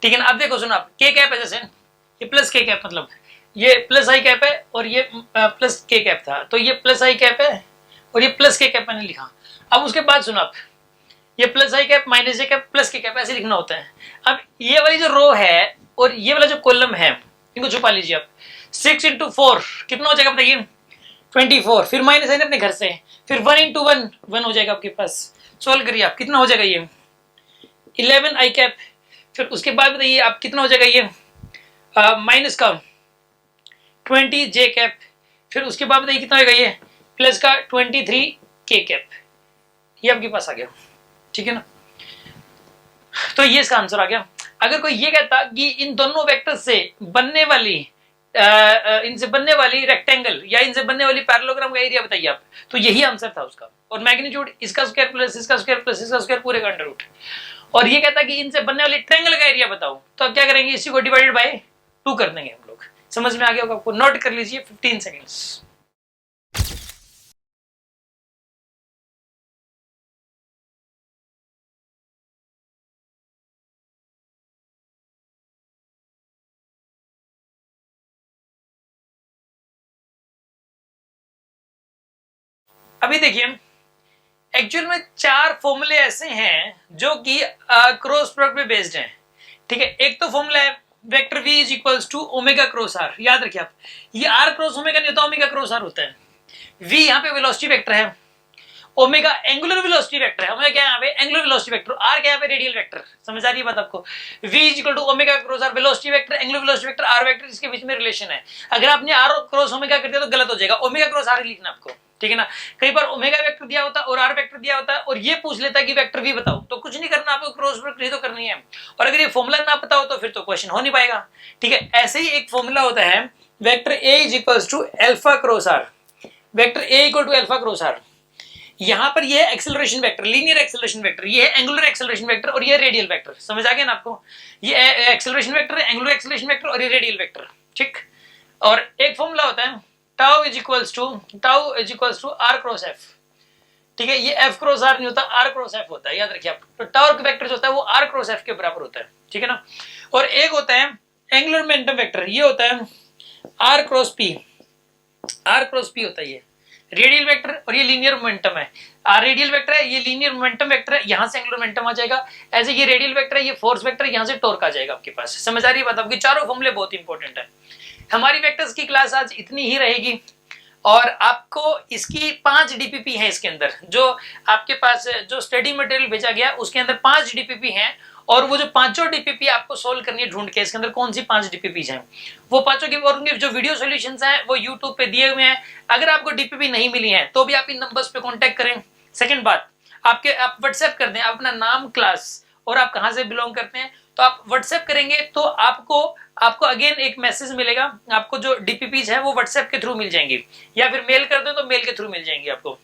ठीक है ना। अब देखो सुनो आप, के कैप है जैसे ये प्लस के कैप, मतलब ये प्लस आई कैप है और ये प्लस के कैप था, तो ये प्लस आई कैप है और ये प्लस के कैप मैंने लिखा। अब उसके बाद सुनो आप, ये प्लस आई कैप माइनस जे कैप प्लस के कैप ऐसे लिखना होता है। अब ये वाली जो रो है और ये वाला जो कॉलम है इनको छुपा लीजिए आप। 6 इंटू 4 कितना हो जाएगा बताइए, 24। फिर माइनस साइन अपने घर से, फिर 1 इंटू 1 1 हो जाएगा आपके पास। सोल्व करिए आप, कितना हो जाएगा ये 11 आई कैप। फिर उसके बाद बताइए आप कितना हो जाएगा ये माइनस का 20 जे कैप। फिर उसके बाद बताइए कितना होगा ये प्लस का 23 के कैप। ये आपके पास आ गया, ठीक है ना। तो ये इसका आंसर आ गया। अगर कोई ये कहता कि इन दोनों वेक्टर से बनने वाली इनसे बनने वाली रेक्टेंगल या इनसे बनने वाली पैरेललोग्राम का एरिया बताइए आप, तो यही आंसर था उसका। और मैग्नीट्यूड इसका स्क्वायर प्लस इसका स्क्वायर प्लस इसका स्क्वायर पूरे का अंडर रूट। और ये कहता कि इनसे बनने वाली ट्रायंगल का एरिया बताओ, तो अब क्या करेंगे, इसी को डिवाइडेड बाय 2 कर देंगे हम लोग। समझ में आ गया होगा आपको, नोट कर लीजिए 15 सेकेंड्स। अभी देखिए एक्चुअल में 4 फॉर्मूले ऐसे हैं जो कि क्रॉस प्रोडक्ट पे बेस्ड हैं, ठीक है। एक तो फॉर्मूला है vector v is equals to omega cross r, याद रखिए आप, ये r क्रॉस ओमेगा नहीं होता, ओमेगा क्रॉस r होता है। v यहाँ पे वेलोसिटी वेक्टर है, ओमेगा एंगुलर वेलोसिटी वेक्टर है, ओमेगा क्या है यहाँ पे एंगुलर वेलोसिटी वेक्टर, r क्या है यहाँ पे रेडियल वेक्टर। समझ आ रही है बात आपको। v is equal to omega cross r, velocity vector angular velocity vector r vector, इसके बीच में रिलेशन है। अगर आपने r क्रॉस ओमेगा कर दिया तो गलत हो जाएगा, ओमेगा क्रॉस r लिखना आपको, ठीक है ना। कई बार ओमेगा वेक्टर दिया होता और r वेक्टर दिया होता और ये पूछ लेता कि वेक्टर v बताओ, तो कुछ नहीं करना आपको, क्रॉस प्रोडक्ट ही तो करनी है। और अगर ये फॉर्मूला ना पता हो तो फिर तो क्वेश्चन हो नहीं पाएगा, ठीक है। ऐसे ही एक फॉर्मूला होता है vector a is equals to alpha cross r, vector a equal to alpha cross r। यहां पर ये है acceleration vector, linear acceleration vector, ये है एंगुलर एक्सेलरेशन वेक्टर और ये रेडियल वेक्टर। समझ आ गया ना आपको, ये एक्सेलरेशन वेक्टर है, एंगुलर एक्सेलरेशन वेक्टर और ये रेडियल वेक्टर, ठीक। और एक फॉर्मूला होता है tau is equals to R cross F, ठीक है। ये एफ क्रॉस आर नहीं होता, आर क्रॉस एफ होता है, याद रखिए आप। तो टाउ वेक्टर जो होता है वो आर क्रॉस एफ के बराबर होता है, ठीक है ना। और एक होता है एंगुलर मोमेंटम वेक्टर, ये होता है R cross P, R cross P होता है ये रेडियल वेक्टर, और ये लीनियर मोमेंटम है। आर रेडियल वेक्टर है, ये लीनियर मोमेंटम वेक्टर है, यहां से एंगुलर मोमेंटम आ जाएगा। ऐसे ये रेडियल वेक्टर है, ये फोर्स वेक्टर है, यहां से टॉर्क आ जाएगा आपके पास। समझ आ रही है बात आपकी, चारों फॉर्मूले बहुत इंपॉर्टेंट है। हमारी वेक्टर्स की क्लास आज इतनी ही रहेगी और आपको इसकी 5 डीपीपी है इसके अंदर, जो आपके पास जो स्टडी मटेरियल भेजा गया उसके अंदर 5 डीपीपी हैं। और वो जो पांचों डीपीपी आपको सोल्व करनी है ढूंढ के, इसके अंदर कौन सी 5 डीपीपीज हैं वो पांचों की, और उनके जो वीडियो सॉल्यूशंस हैं वो यूट्यूब पे दिए हुए हैं। अगर आपको डीपीपी नहीं मिली है तो भी आप इन नंबर्स पे कांटेक्ट करें। सेकंड बात, आप व्हाट्सएप कर दें अपना नाम, क्लास और आप कहां से बिलोंग करते हैं, तो आप व्हाट्सएप करेंगे तो आपको अगेन एक मैसेज मिलेगा, आपको जो डीपीपीज है वो व्हाट्सएप के थ्रू मिल जाएंगी, या फिर मेल कर दो तो मेल के थ्रू मिल जाएंगी आपको,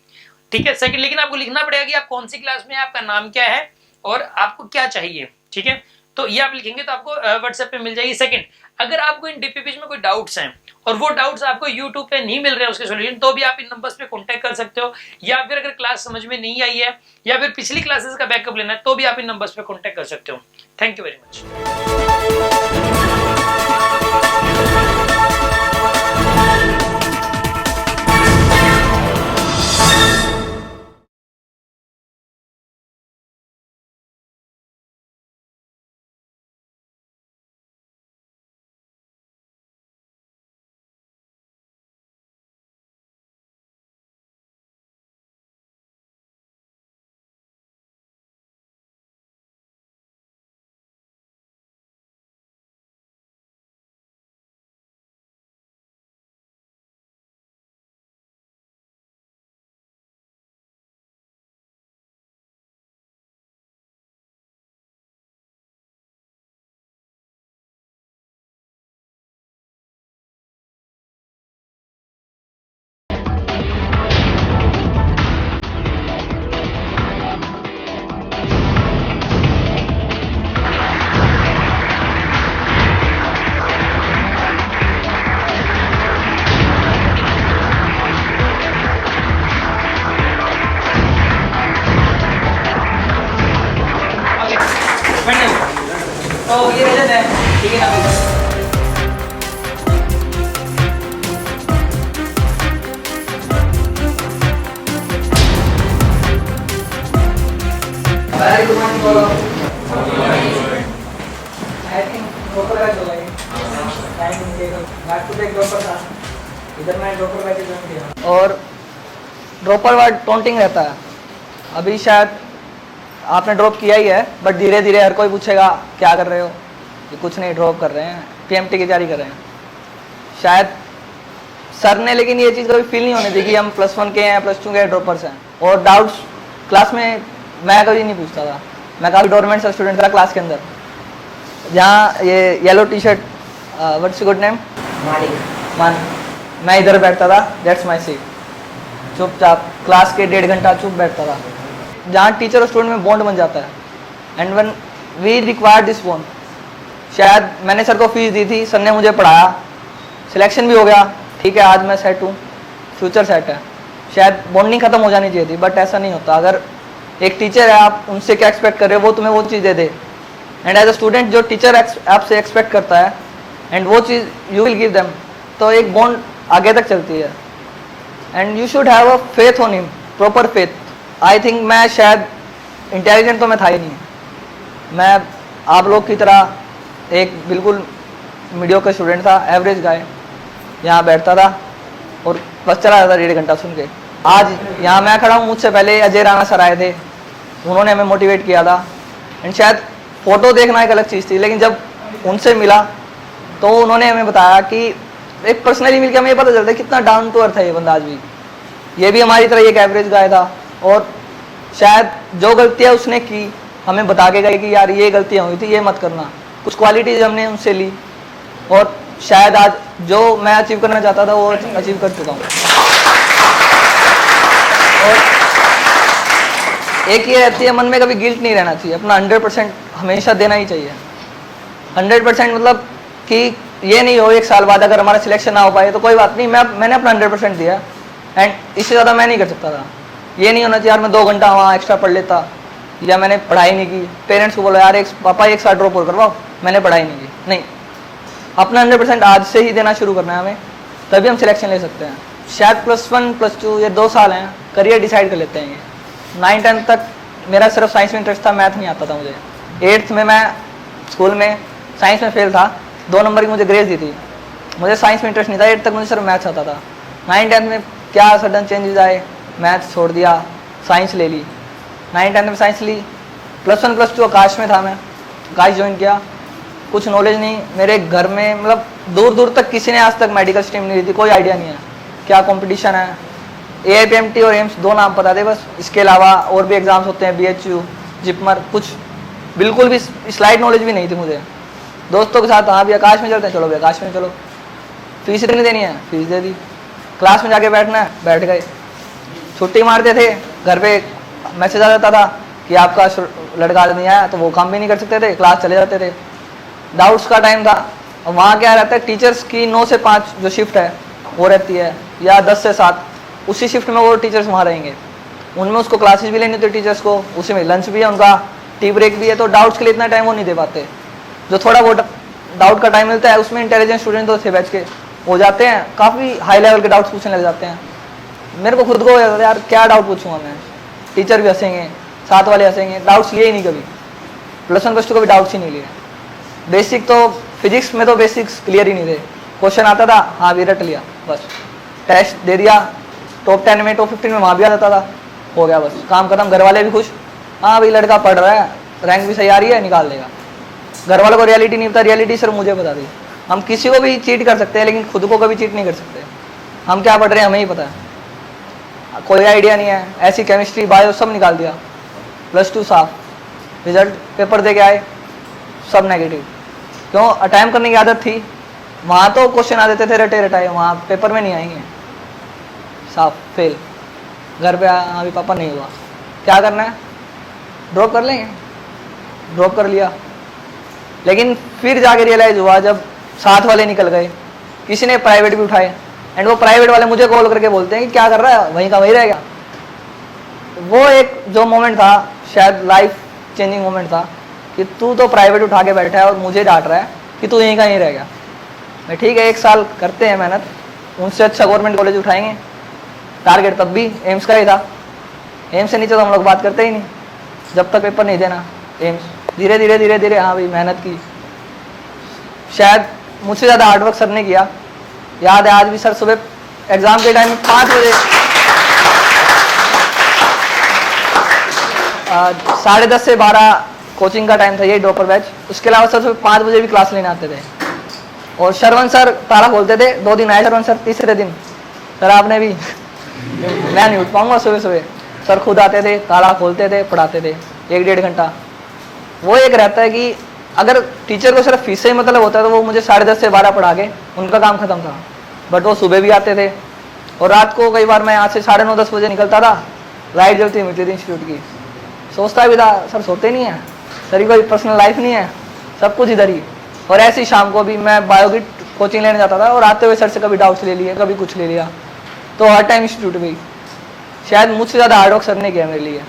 ठीक है। सेकंड, लेकिन आपको लिखना पड़ेगा कि आप कौन सी क्लास में, आपका नाम क्या है और आपको क्या चाहिए, ठीक है। तो ये आप लिखेंगे तो आपको व्हाट्सएप पे मिल जाएगी। सेकंड, अगर आपको इन डीपीपीज में कोई डाउट्स हैं और वो डाउट्स आपको यूट्यूब पे नहीं मिल रहे हैं उसके सॉल्यूशन, तो भी आप इन नंबर्स पे कांटेक्ट कर सकते हो। या फिर अगर क्लास समझ में नहीं आई है या फिर पिछली क्लासेस का बैकअप लेना है तो भी आप इन नंबर्स पे कांटेक्ट कर सकते हो। Thank you very much. तो ये रजत है, ठीक है ना। Very good morning, Golo. I think dropper bag होगा ये। टाइम देखो, बैक टू बैक ड्रॉपर था। इधर मैं ड्रॉपर बैग यूज किया। और ड्रॉपर वार्ड टॉन्टिंग रहता है। अभी शायद आपने ड्रॉप किया ही है, बट धीरे धीरे हर कोई पूछेगा क्या कर रहे हो, ये कुछ नहीं, ड्रॉप कर रहे हैं, पीएमटी की तैयारी कर रहे हैं। शायद सर ने लेकिन ये चीज़ कभी फील नहीं होने दी कि हम +1 के हैं, +2 के ड्रॉपर्स हैं। और डाउट्स क्लास में मैं कभी नहीं पूछता था, मैं काफ़ी डोरमेंट सा स्टूडेंट था क्लास के अंदर। जहाँ ये yellow T shirt, what's good name, मान, मैं इधर बैठता था, दैट्स माई सीट, चुपचाप क्लास के 1.5 घंटा चुप बैठता था। जहाँ टीचर और स्टूडेंट में बॉन्ड बन जाता है, and one we require this bond. शायद मैंने सर को फीस दी थी, सर ने मुझे पढ़ाया, सिलेक्शन भी हो गया, ठीक है, आज मैं सेट हूँ, फ्यूचर सेट है। शायद बॉन्डिंग खत्म हो जानी चाहिए थी, बट ऐसा नहीं होता। अगर एक टीचर है, आप उनसे क्या एक्सपेक्ट कर रहे हो, वो तुम्हें वो चीज़ दे दे, एंड एज अ स्टूडेंट जो टीचर आपसे एक्सपेक्ट करता है एंड वो चीज़ यू विल गिव देम, तो एक बॉन्ड आगे तक चलती है। And you should have a faith on him, proper faith. I think मैं शायद इंटेलिजेंट तो मैं था ही नहीं, मैं आप लोग की तरह एक बिल्कुल मीडियोकर स्टूडेंट था, एवरेज गाय, यहाँ बैठता था और बस चला जाता 1.5 घंटा सुन के। आज यहाँ मैं खड़ा हूँ, मुझसे पहले अजय राणा सर आए थे, उन्होंने हमें मोटिवेट किया था। एंड शायद फ़ोटो देखना एक अलग चीज़ थी, लेकिन जब उनसे मिला तो उन्होंने हमें बताया कि एक पर्सनली मिलकर हमें ये पता चलता है कितना डाउन टू अर्थ है ये बंदा आज भी। ये भी हमारी तरह एक एवरेज गाय था, और शायद जो गलतियाँ उसने की हमें बता के गए कि यार ये गलतियाँ हुई थी, ये मत करना। कुछ क्वालिटीज़ हमने उनसे ली, और शायद आज जो मैं अचीव करना चाहता था वो अचीव कर चुका हूँ। और एक ये रहती है मन में, कभी गिल्ट नहीं रहना चाहिए, अपना 100% हमेशा देना ही चाहिए। 100% मतलब कि ये नहीं हो 1 साल बाद अगर हमारा सिलेक्शन ना हो पाए तो कोई बात नहीं, मैंने अपना 100% दिया, एंड इससे ज़्यादा मैं नहीं कर सकता था। ये नहीं होना चाहिए यार मैं 2 घंटा वहाँ एक्स्ट्रा पढ़ लेता, या मैंने पढ़ाई नहीं की, पेरेंट्स को बोला यार पापा 1 साल ड्रॉप और करवाओ, मैंने पढ़ाई नहीं की। नहीं, अपना 100% आज से ही देना शुरू करना है हमें, तभी हम सिलेक्शन ले सकते हैं। शायद +1 +2 ये 2 साल हैं, करियर डिसाइड कर लेते हैं। ये 9-10 तक मेरा सिर्फ साइंस में इंटरेस्ट था, मैथ नहीं आता था मुझे। 8th में मैं स्कूल में साइंस में फेल था, 2 नंबर की मुझे ग्रेस दी थी, मुझे साइंस में इंटरेस्ट नहीं था। 8th तक मुझे सिर्फ मैथ्स आता था। 9-10 में क्या सडन चेंजेस आए, मैथ्स छोड़ दिया, साइंस ले ली। 9-10 में साइंस ली, +1 +2 आकाश में था, मैं आकाश ज्वाइन किया। कुछ नॉलेज नहीं, मेरे घर में मतलब दूर दूर तक किसी ने आज तक मेडिकल स्ट्रीम नहीं ली थी, कोई आइडिया नहीं है क्या कंपटीशन है। AIPMT और एम्स 2 नाम पता थे बस, इसके अलावा और भी एग्जाम्स होते हैं, BHU, जिपमर, कुछ बिल्कुल भी स्लाइड नॉलेज भी नहीं थी मुझे। दोस्तों के साथ हाँ भी आकाश में चलते हैं, चलो भी आकाश में चलो, फीस इतनी देनी है, फीस दे दी, क्लास में जाके बैठना है, बैठ गए। छुट्टी मारते थे, घर पे मैसेज आ जाता था कि आपका लड़का नहीं आया, तो वो काम भी नहीं कर सकते थे, क्लास चले जाते थे। डाउट्स का टाइम था, और वहाँ क्या रहता है, टीचर्स की 9 से 5 जो शिफ्ट है वो रहती है, या 10 से 7, उसी शिफ्ट में वो टीचर्स वहाँ रहेंगे, उनमें उसको क्लासेस भी लेनी होती है टीचर्स को, उसी में लंच भी है उनका, टी ब्रेक भी है, तो डाउट्स के लिए इतना टाइम वो नहीं दे पाते। जो थोड़ा बहुत डाउट का टाइम मिलता है उसमें इंटेलिजेंट स्टूडेंट तो थे बैच के हो जाते हैं, काफ़ी हाई लेवल के डाउट्स पूछने लग जाते हैं। मेरे को खुद को हो जाता है यार क्या डाउट पूछूंगा मैं, टीचर भी हंसेंगे, साथ वाले हंसेंगे, डाउट्स लिए ही नहीं कभी, +1 +2 कभी डाउट्स ही नहीं लिए। बेसिक तो फिजिक्स में तो बेसिक्स क्लियर ही नहीं थे, क्वेश्चन आता था हाँ भी रट लिया बस, टेस्ट दे दिया, टॉप 10 में टॉप 15 में वहाँ भी आ जाता था, हो गया बस, काम खत्म। घर वाले भी खुश, हाँ भाई लड़का पढ़ रहा है, रैंक भी सही आ रही है, निकाल देगा। घर वालों को रियलिटी नहीं पता, रियलिटी सिर्फ मुझे बता दी। हम किसी को भी चीट कर सकते हैं लेकिन खुद को कभी चीट नहीं कर सकते। हम क्या पढ़ रहे हैं हमें ही पता है, कोई आइडिया नहीं है, ऐसी केमिस्ट्री बायो सब निकाल दिया, +2 साफ, रिजल्ट पेपर दे के आए सब नेगेटिव। क्यों? अटैम्प्ट करने की आदत थी, वहाँ तो क्वेश्चन आ देते थे रटे रटाए, वहाँ पेपर में नहीं आएंगे, साफ फेल। घर पे आया, हाँ भी पापा नहीं हुआ, क्या करना है, ड्रॉप कर लेंगे, ड्रॉप कर लिया। लेकिन फिर जाके रियलाइज हुआ जब साथ वाले निकल गए, किसी ने प्राइवेट भी उठाए, एंड वो प्राइवेट वाले मुझे कॉल करके बोलते हैं कि क्या कर रहा है, वहीं का वहीं रह गया। वो एक जो मोमेंट था शायद लाइफ चेंजिंग मोमेंट था कि तू तो प्राइवेट उठा के बैठा है और मुझे डांट रहा है कि तू यहीं का यहीं रह गया। मैं ठीक है 1 साल करते हैं मेहनत, उनसे अच्छा गवर्नमेंट कॉलेज उठाएंगे। टारगेट तब भी एम्स का ही था, एम्स से नीचे तो हम लोग बात करते ही नहीं, जब तक पेपर नहीं देना एम्स। धीरे धीरे धीरे धीरे हाँ भाई मेहनत की, शायद मुझसे ज़्यादा हार्डवर्क सर ने किया। याद है आज भी सर सुबह एग्ज़ाम के टाइम 5 बजे 10:30 से 12 कोचिंग का टाइम था, ये ड्रॉपर बैच। उसके अलावा सर 5 बजे भी क्लास लेने आते थे। और शरवण सर ताला खोलते थे। 2 दिन आए शरवण सर, तीसरे दिन सर आपने भी मैं नहीं उठ पाऊंगा सुबह सुबह। सर खुद आते थे, ताला खोलते थे, पढ़ाते थे 1-1.5 घंटा। वो एक रहता है कि अगर टीचर को सिर्फ फीस से ही मतलब होता है तो वो मुझे 10:30 से 12 पढ़ा के उनका काम खत्म था। बट वो सुबह भी आते थे और रात को कई बार मैं यहाँ से 9:30-10 बजे निकलता था, लाइट जलती मिलती थी इंस्टीट्यूट की। सोचता भी था सर सोते नहीं है, सर की कोई पर्सनल लाइफ नहीं है, सब कुछ इधर ही। और ऐसी शाम को भी मैं बायो की कोचिंग लेने जाता था और आते हुए सर से कभी डाउट्स ले लिए, कभी कुछ ले लिया। तो हर टाइम इंस्टीट्यूट में ही। शायद मुझसे ज़्यादा हार्ड वर्क सर ने किया मेरे लिए।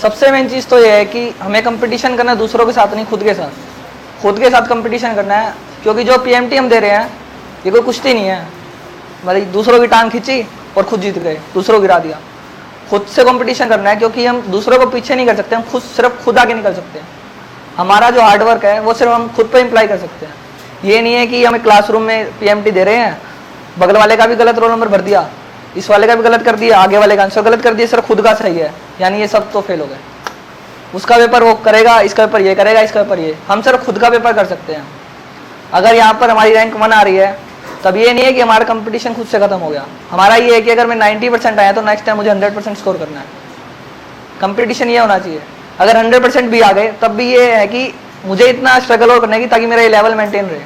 सबसे मेन चीज़ तो ये है कि हमें कंपटीशन करना है दूसरों के साथ नहीं, खुद के साथ कंपटीशन करना है। क्योंकि जो पीएमटी हम दे रहे हैं ये कोई कुश्ती नहीं है, मतलब दूसरों की टांग खींची और खुद जीत गए, दूसरों को गिरा दिया। खुद से कंपटीशन करना है, क्योंकि हम दूसरों को पीछे नहीं कर सकते, हम सिर्फ खुद आगे निकल सकते हैं। हमारा जो हार्डवर्क है वो सिर्फ हम खुद पे इम्प्लाई कर सकते हैं। ये नहीं है कि हमें क्लासरूम में पीएमटी दे रहे हैं, बगल वाले का भी गलत रोल नंबर भर दिया, इस वाले का भी गलत कर दिया, आगे वाले का आंसर गलत कर दिया, सिर्फ खुद का सही है, यानी ये सब तो फेल हो गए। उसका पेपर वो करेगा, इसका पेपर ये करेगा, इसका पेपर ये। हम सिर्फ खुद का पेपर कर सकते हैं। अगर यहाँ पर हमारी रैंक 1 आ रही है तब ये नहीं है कि हमारा कंपटीशन खुद से खत्म हो गया। हमारा ये है कि अगर मैं 90% आया तो नेक्स्ट टाइम मुझे 100% स्कोर करना है। कंपटीशन ये होना चाहिए। अगर 100% भी आ गए तब भी ये है कि मुझे इतना स्ट्रगल और करने की ताकि मेरा ये लेवल मेंटेन रहे,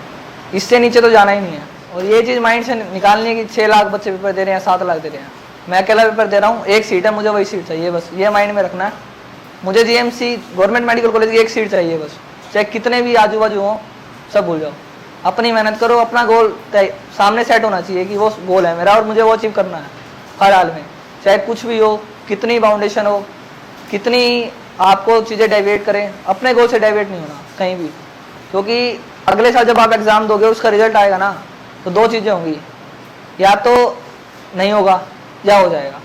इससे नीचे तो जाना ही नहीं है। और ये चीज़ माइंड से निकालनी है कि 6 लाख बच्चे पेपर दे रहे हैं, 7 लाख दे रहे हैं, मैं अकेला पेपर दे रहा हूँ, एक सीट है, मुझे वही सीट चाहिए, बस ये माइंड में रखना है। मुझे जीएमसी गवर्नमेंट मेडिकल कॉलेज की एक सीट चाहिए बस, चाहे कितने भी आजू बाजू हों, सब भूल जाओ। अपनी मेहनत करो, अपना गोल सामने सेट होना चाहिए कि वो गोल है मेरा और मुझे वो अचीव करना है हर हाल में, चाहे कुछ भी हो, कितनी बाउंडेशन हो, कितनी आपको चीज़ें डाइवेट करें, अपने गोल से डाइवेट नहीं होना कहीं भी। क्योंकि अगले साल जब आप एग्ज़ाम दोगे उसका रिजल्ट आएगा ना, तो 2 चीज़ें होंगी, या तो नहीं होगा या हो जाएगा।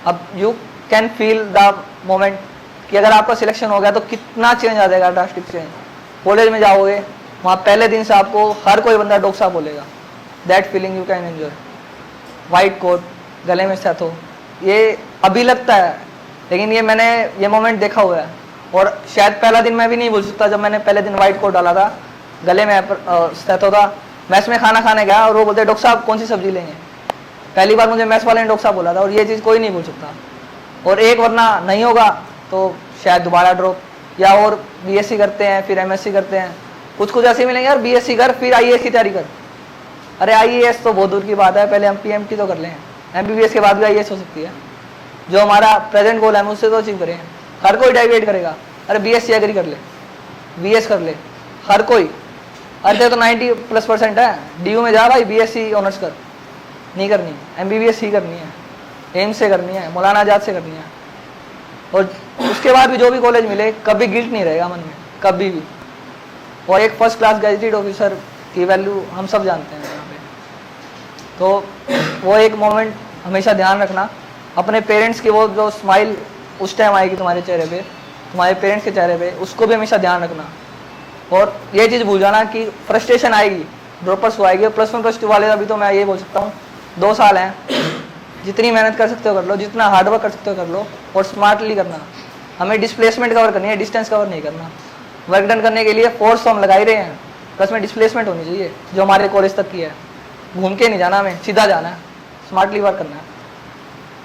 अब you can feel the moment कि अगर आपका सिलेक्शन हो गया तो कितना चेंज आ जाएगा, ड्रास्टिक चेंज। कॉलेज में जाओगे, वहाँ पहले दिन से आपको हर कोई बंदा डोक्सा बोलेगा, that feeling you can enjoy. White coat, गले में सेट हो, ये अभी लगता है, लेकिन ये मैंने ये मोमेंट देखा हुआ है। और शायद पहला दिन मैं भी नहीं भूल सकता जब मैंने पहले दिन वाइट कोट डाला था, गले में सेट होता, मैस में खाना खाने गया और वो बोलते डॉक्टर साहब कौन सी सब्जी लेंगे। पहली बार मुझे मैस वाले ने डॉक्टर साहब बोला था, और ये चीज़ कोई नहीं भूल सकता। और एक वरना नहीं होगा तो शायद दोबारा ड्रॉप, या और बीएससी करते हैं फिर एमएससी करते हैं, कुछ ऐसे मिलेंगे यार बीएससी कर फिर आईएएस की तैयारी कर। अरे आईएएस तो बहुत दूर की बात है, पहले हम पीएमटी तो कर लें, एमबीबीएस के बाद भी आईएएस हो सकती है। जो हमारा प्रेजेंट गोल है हम उससे तो अचीव करें। हर कोई डाइवेट करेगा, अरे बीएससी एग्री कर ले, बीएस कर ले, हर कोई। अरे तो 90+% है, डीयू में जा भाई, बीएससी ऑनर्स कर, नहीं करनी, एमबीबीएस ही करनी है, एम्स से करनी है, मौलाना आजाद से करनी है। और उसके बाद भी जो भी कॉलेज मिले कभी गिल्ट नहीं रहेगा मन में, कभी भी। और एक फर्स्ट क्लास गैजेटेड ऑफिसर की वैल्यू हम सब जानते हैं यहाँ पे। तो वो एक मोमेंट हमेशा ध्यान रखना, अपने पेरेंट्स की वो जो स्माइल उस टाइम आएगी तुम्हारे चेहरे पे, तुम्हारे पेरेंट्स के चेहरे पे, उसको भी हमेशा ध्यान रखना। और ये चीज़ भूल जाना कि फ्रस्ट्रेशन आएगी, ड्रॉपर्स को आएगी। +1 +2 वाले अभी तो मैं ये बोल सकता हूँ 2 साल हैं, जितनी मेहनत कर सकते हो कर लो, जितना हार्डवर्क कर सकते हो कर लो, और स्मार्टली करना। हमें डिस्प्लेसमेंट कवर करनी है, डिस्टेंस कवर नहीं करना। वर्क डन करने के लिए फोर्स तो हम लगा ही रहे हैं, प्लस में डिस्प्लेसमेंट होनी चाहिए जो हमारे कॉलेज तक की है। घूम के नहीं जाना, हमें सीधा जाना है, स्मार्टली वर्क करना है।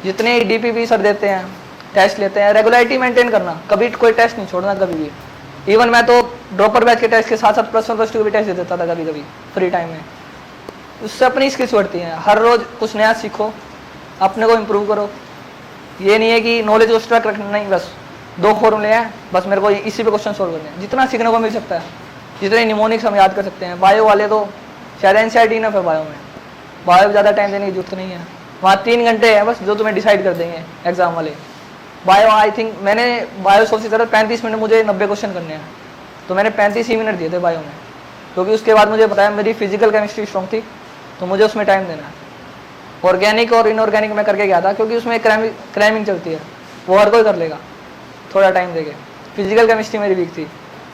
जितने डीपीपी सर देते हैं, टेस्ट लेते हैं, रेगुलरिटी मेंटेन करना, कभी कोई टेस्ट नहीं छोड़ना कभी भी। इवन मैं तो ड्रॉपर बैच के टेस्ट के साथ साथ +1 +2 के भी टेस्ट दे देता था कभी कभी फ्री टाइम में। उससे अपनी स्किल्स बढ़ती हैं, हर रोज़ कुछ नया सीखो, अपने को इम्प्रूव करो। ये नहीं है कि नॉलेज को स्ट्रक रखना, नहीं, बस 2 फॉर्मूले हैं, बस मेरे को इसी पे क्वेश्चन सोल्व करने हैं। जितना सीखने को मिल सकता है, जितने निमोनिक्स हम याद कर सकते हैं। बायो वाले तो शायद एनसीईआरटी ना, फिर बायो में ज़्यादा टाइम देने की जरूरत नहीं है, वहाँ 3 घंटे हैं बस जो तुम्हें डिसाइड कर देंगे एग्जाम वाले। बायो आई थिंक मैंने बायो सोची तरह 35 मिनट मुझे 90 क्वेश्चन करने हैं, तो मैंने 35 ही मिनट दिए थे बायो में, क्योंकि उसके बाद मुझे बताया मेरी फिजिकल केमिस्ट्री स्ट्रॉन्ग थी, तो मुझे उसमें टाइम देना है। ऑर्गेनिक और इनऑर्गेनिक में करके गया था, क्योंकि उसमें क्रैमिंग चलती है, वो हर कोई कर लेगा थोड़ा टाइम देके। फिजिकल केमिस्ट्री मेरी वीक थी,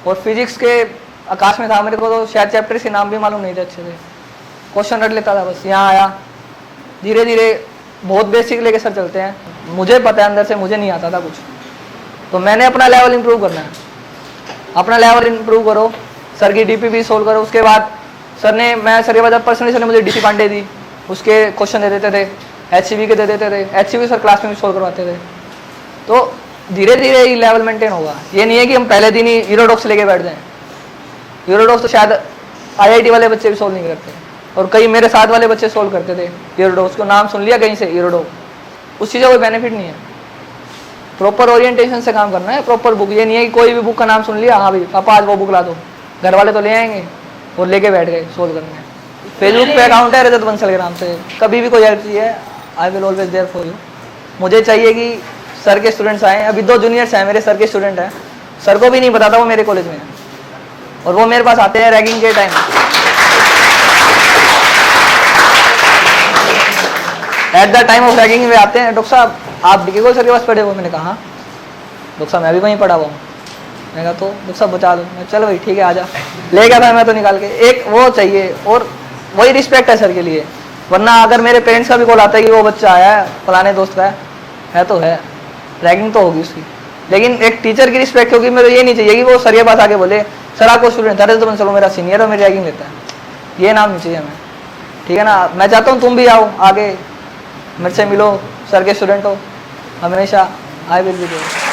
और फिजिक्स के आकाश में था, मेरे को तो शायद चैप्टर के नाम भी मालूम नहीं थे अच्छे से। क्वेश्चन रट लेता था, बस यहाँ आया। धीरे धीरे बहुत बेसिक लेके सर चलते हैं, मुझे पता है अंदर से मुझे नहीं आता था कुछ, तो मैंने अपना लेवल इंप्रूव करना है। अपना लेवल इंप्रूव करो, सर की डीपी भी सोल्व करो। उसके बाद सर ने, मैं सर के बाद पर्सनली सर ने मुझे डीसी पांडे दी, उसके क्वेश्चन दे देते थे, एचसीवी के दे देते थे, एचसीवी सर क्लास में भी सोल्व करवाते थे। तो धीरे धीरे ये लेवल मेंटेन होगा। ये नहीं है कि हम पहले दिन ही यूरोडॉक्स लेके बैठ जाएं। यूरोडॉक्स तो शायद आईआईटी वाले बच्चे भी सोल्व नहीं करते, और कई मेरे साथ वाले बच्चे सोल्व करते थे यूरोडॉक्स को, नाम सुन लिया कहीं से यूरोडॉक, उस चीज़ का कोई बेनिफिट नहीं है। प्रॉपर ओरिएंटेशन से काम करना है, प्रॉपर बुक। ये नहीं है कि कोई भी बुक का नाम सुन लिया, हाँ भाई पापा आज वो बुक ला दो, घर वाले तो ले आएंगे और लेके बैठ गए सोल्व करने। फेसबुक पे अकाउंट है रजत बंसल के नाम से, कभी भी कोई हेल्प चाहिए I will always there for you. मुझे चाहिए कि सर के स्टूडेंट्स आए, अभी 2 जूनियर्स हैं मेरे, सर के स्टूडेंट हैं, सर को भी नहीं पता था वो मेरे कॉलेज में है, और वो मेरे पास आते हैं रैगिंग के time. At the time of ragging वे आते हैं, डॉक्टर साहब आप डीके गोल सर के पास पढ़े हो? मैंने कहा हाँ। डॉक्टर साहब मैं भी वहीं पढ़ा हुआ हूँ। मैंने कहा तो डॉक्टर साहब बचा लो। मैं चल भाई ठीक है आजा, ले गया था मैं तो निकाल के। एक वो चाहिए, और वही रिस्पेक्ट है सर के लिए। वरना अगर मेरे पेरेंट्स का भी कॉल आता है कि वो बच्चा आया है फलाने दोस्त का है तो है, रैगिंग तो होगी उसकी, लेकिन एक टीचर की रिस्पेक्ट होगी। मेरे ये नहीं चाहिए कि वो सर के पास आके बोले सर आपको स्टूडेंट था तो चलो मेरा सीनियर है मेरी रैगिंग लेता है, ये नाम नहीं चाहिए हमें, ठीक है ना। मैं चाहता हूँ तुम भी आओ आगे, मेरे से मिलो, सर के स्टूडेंट हो हमेशा, आई विल बी देयर।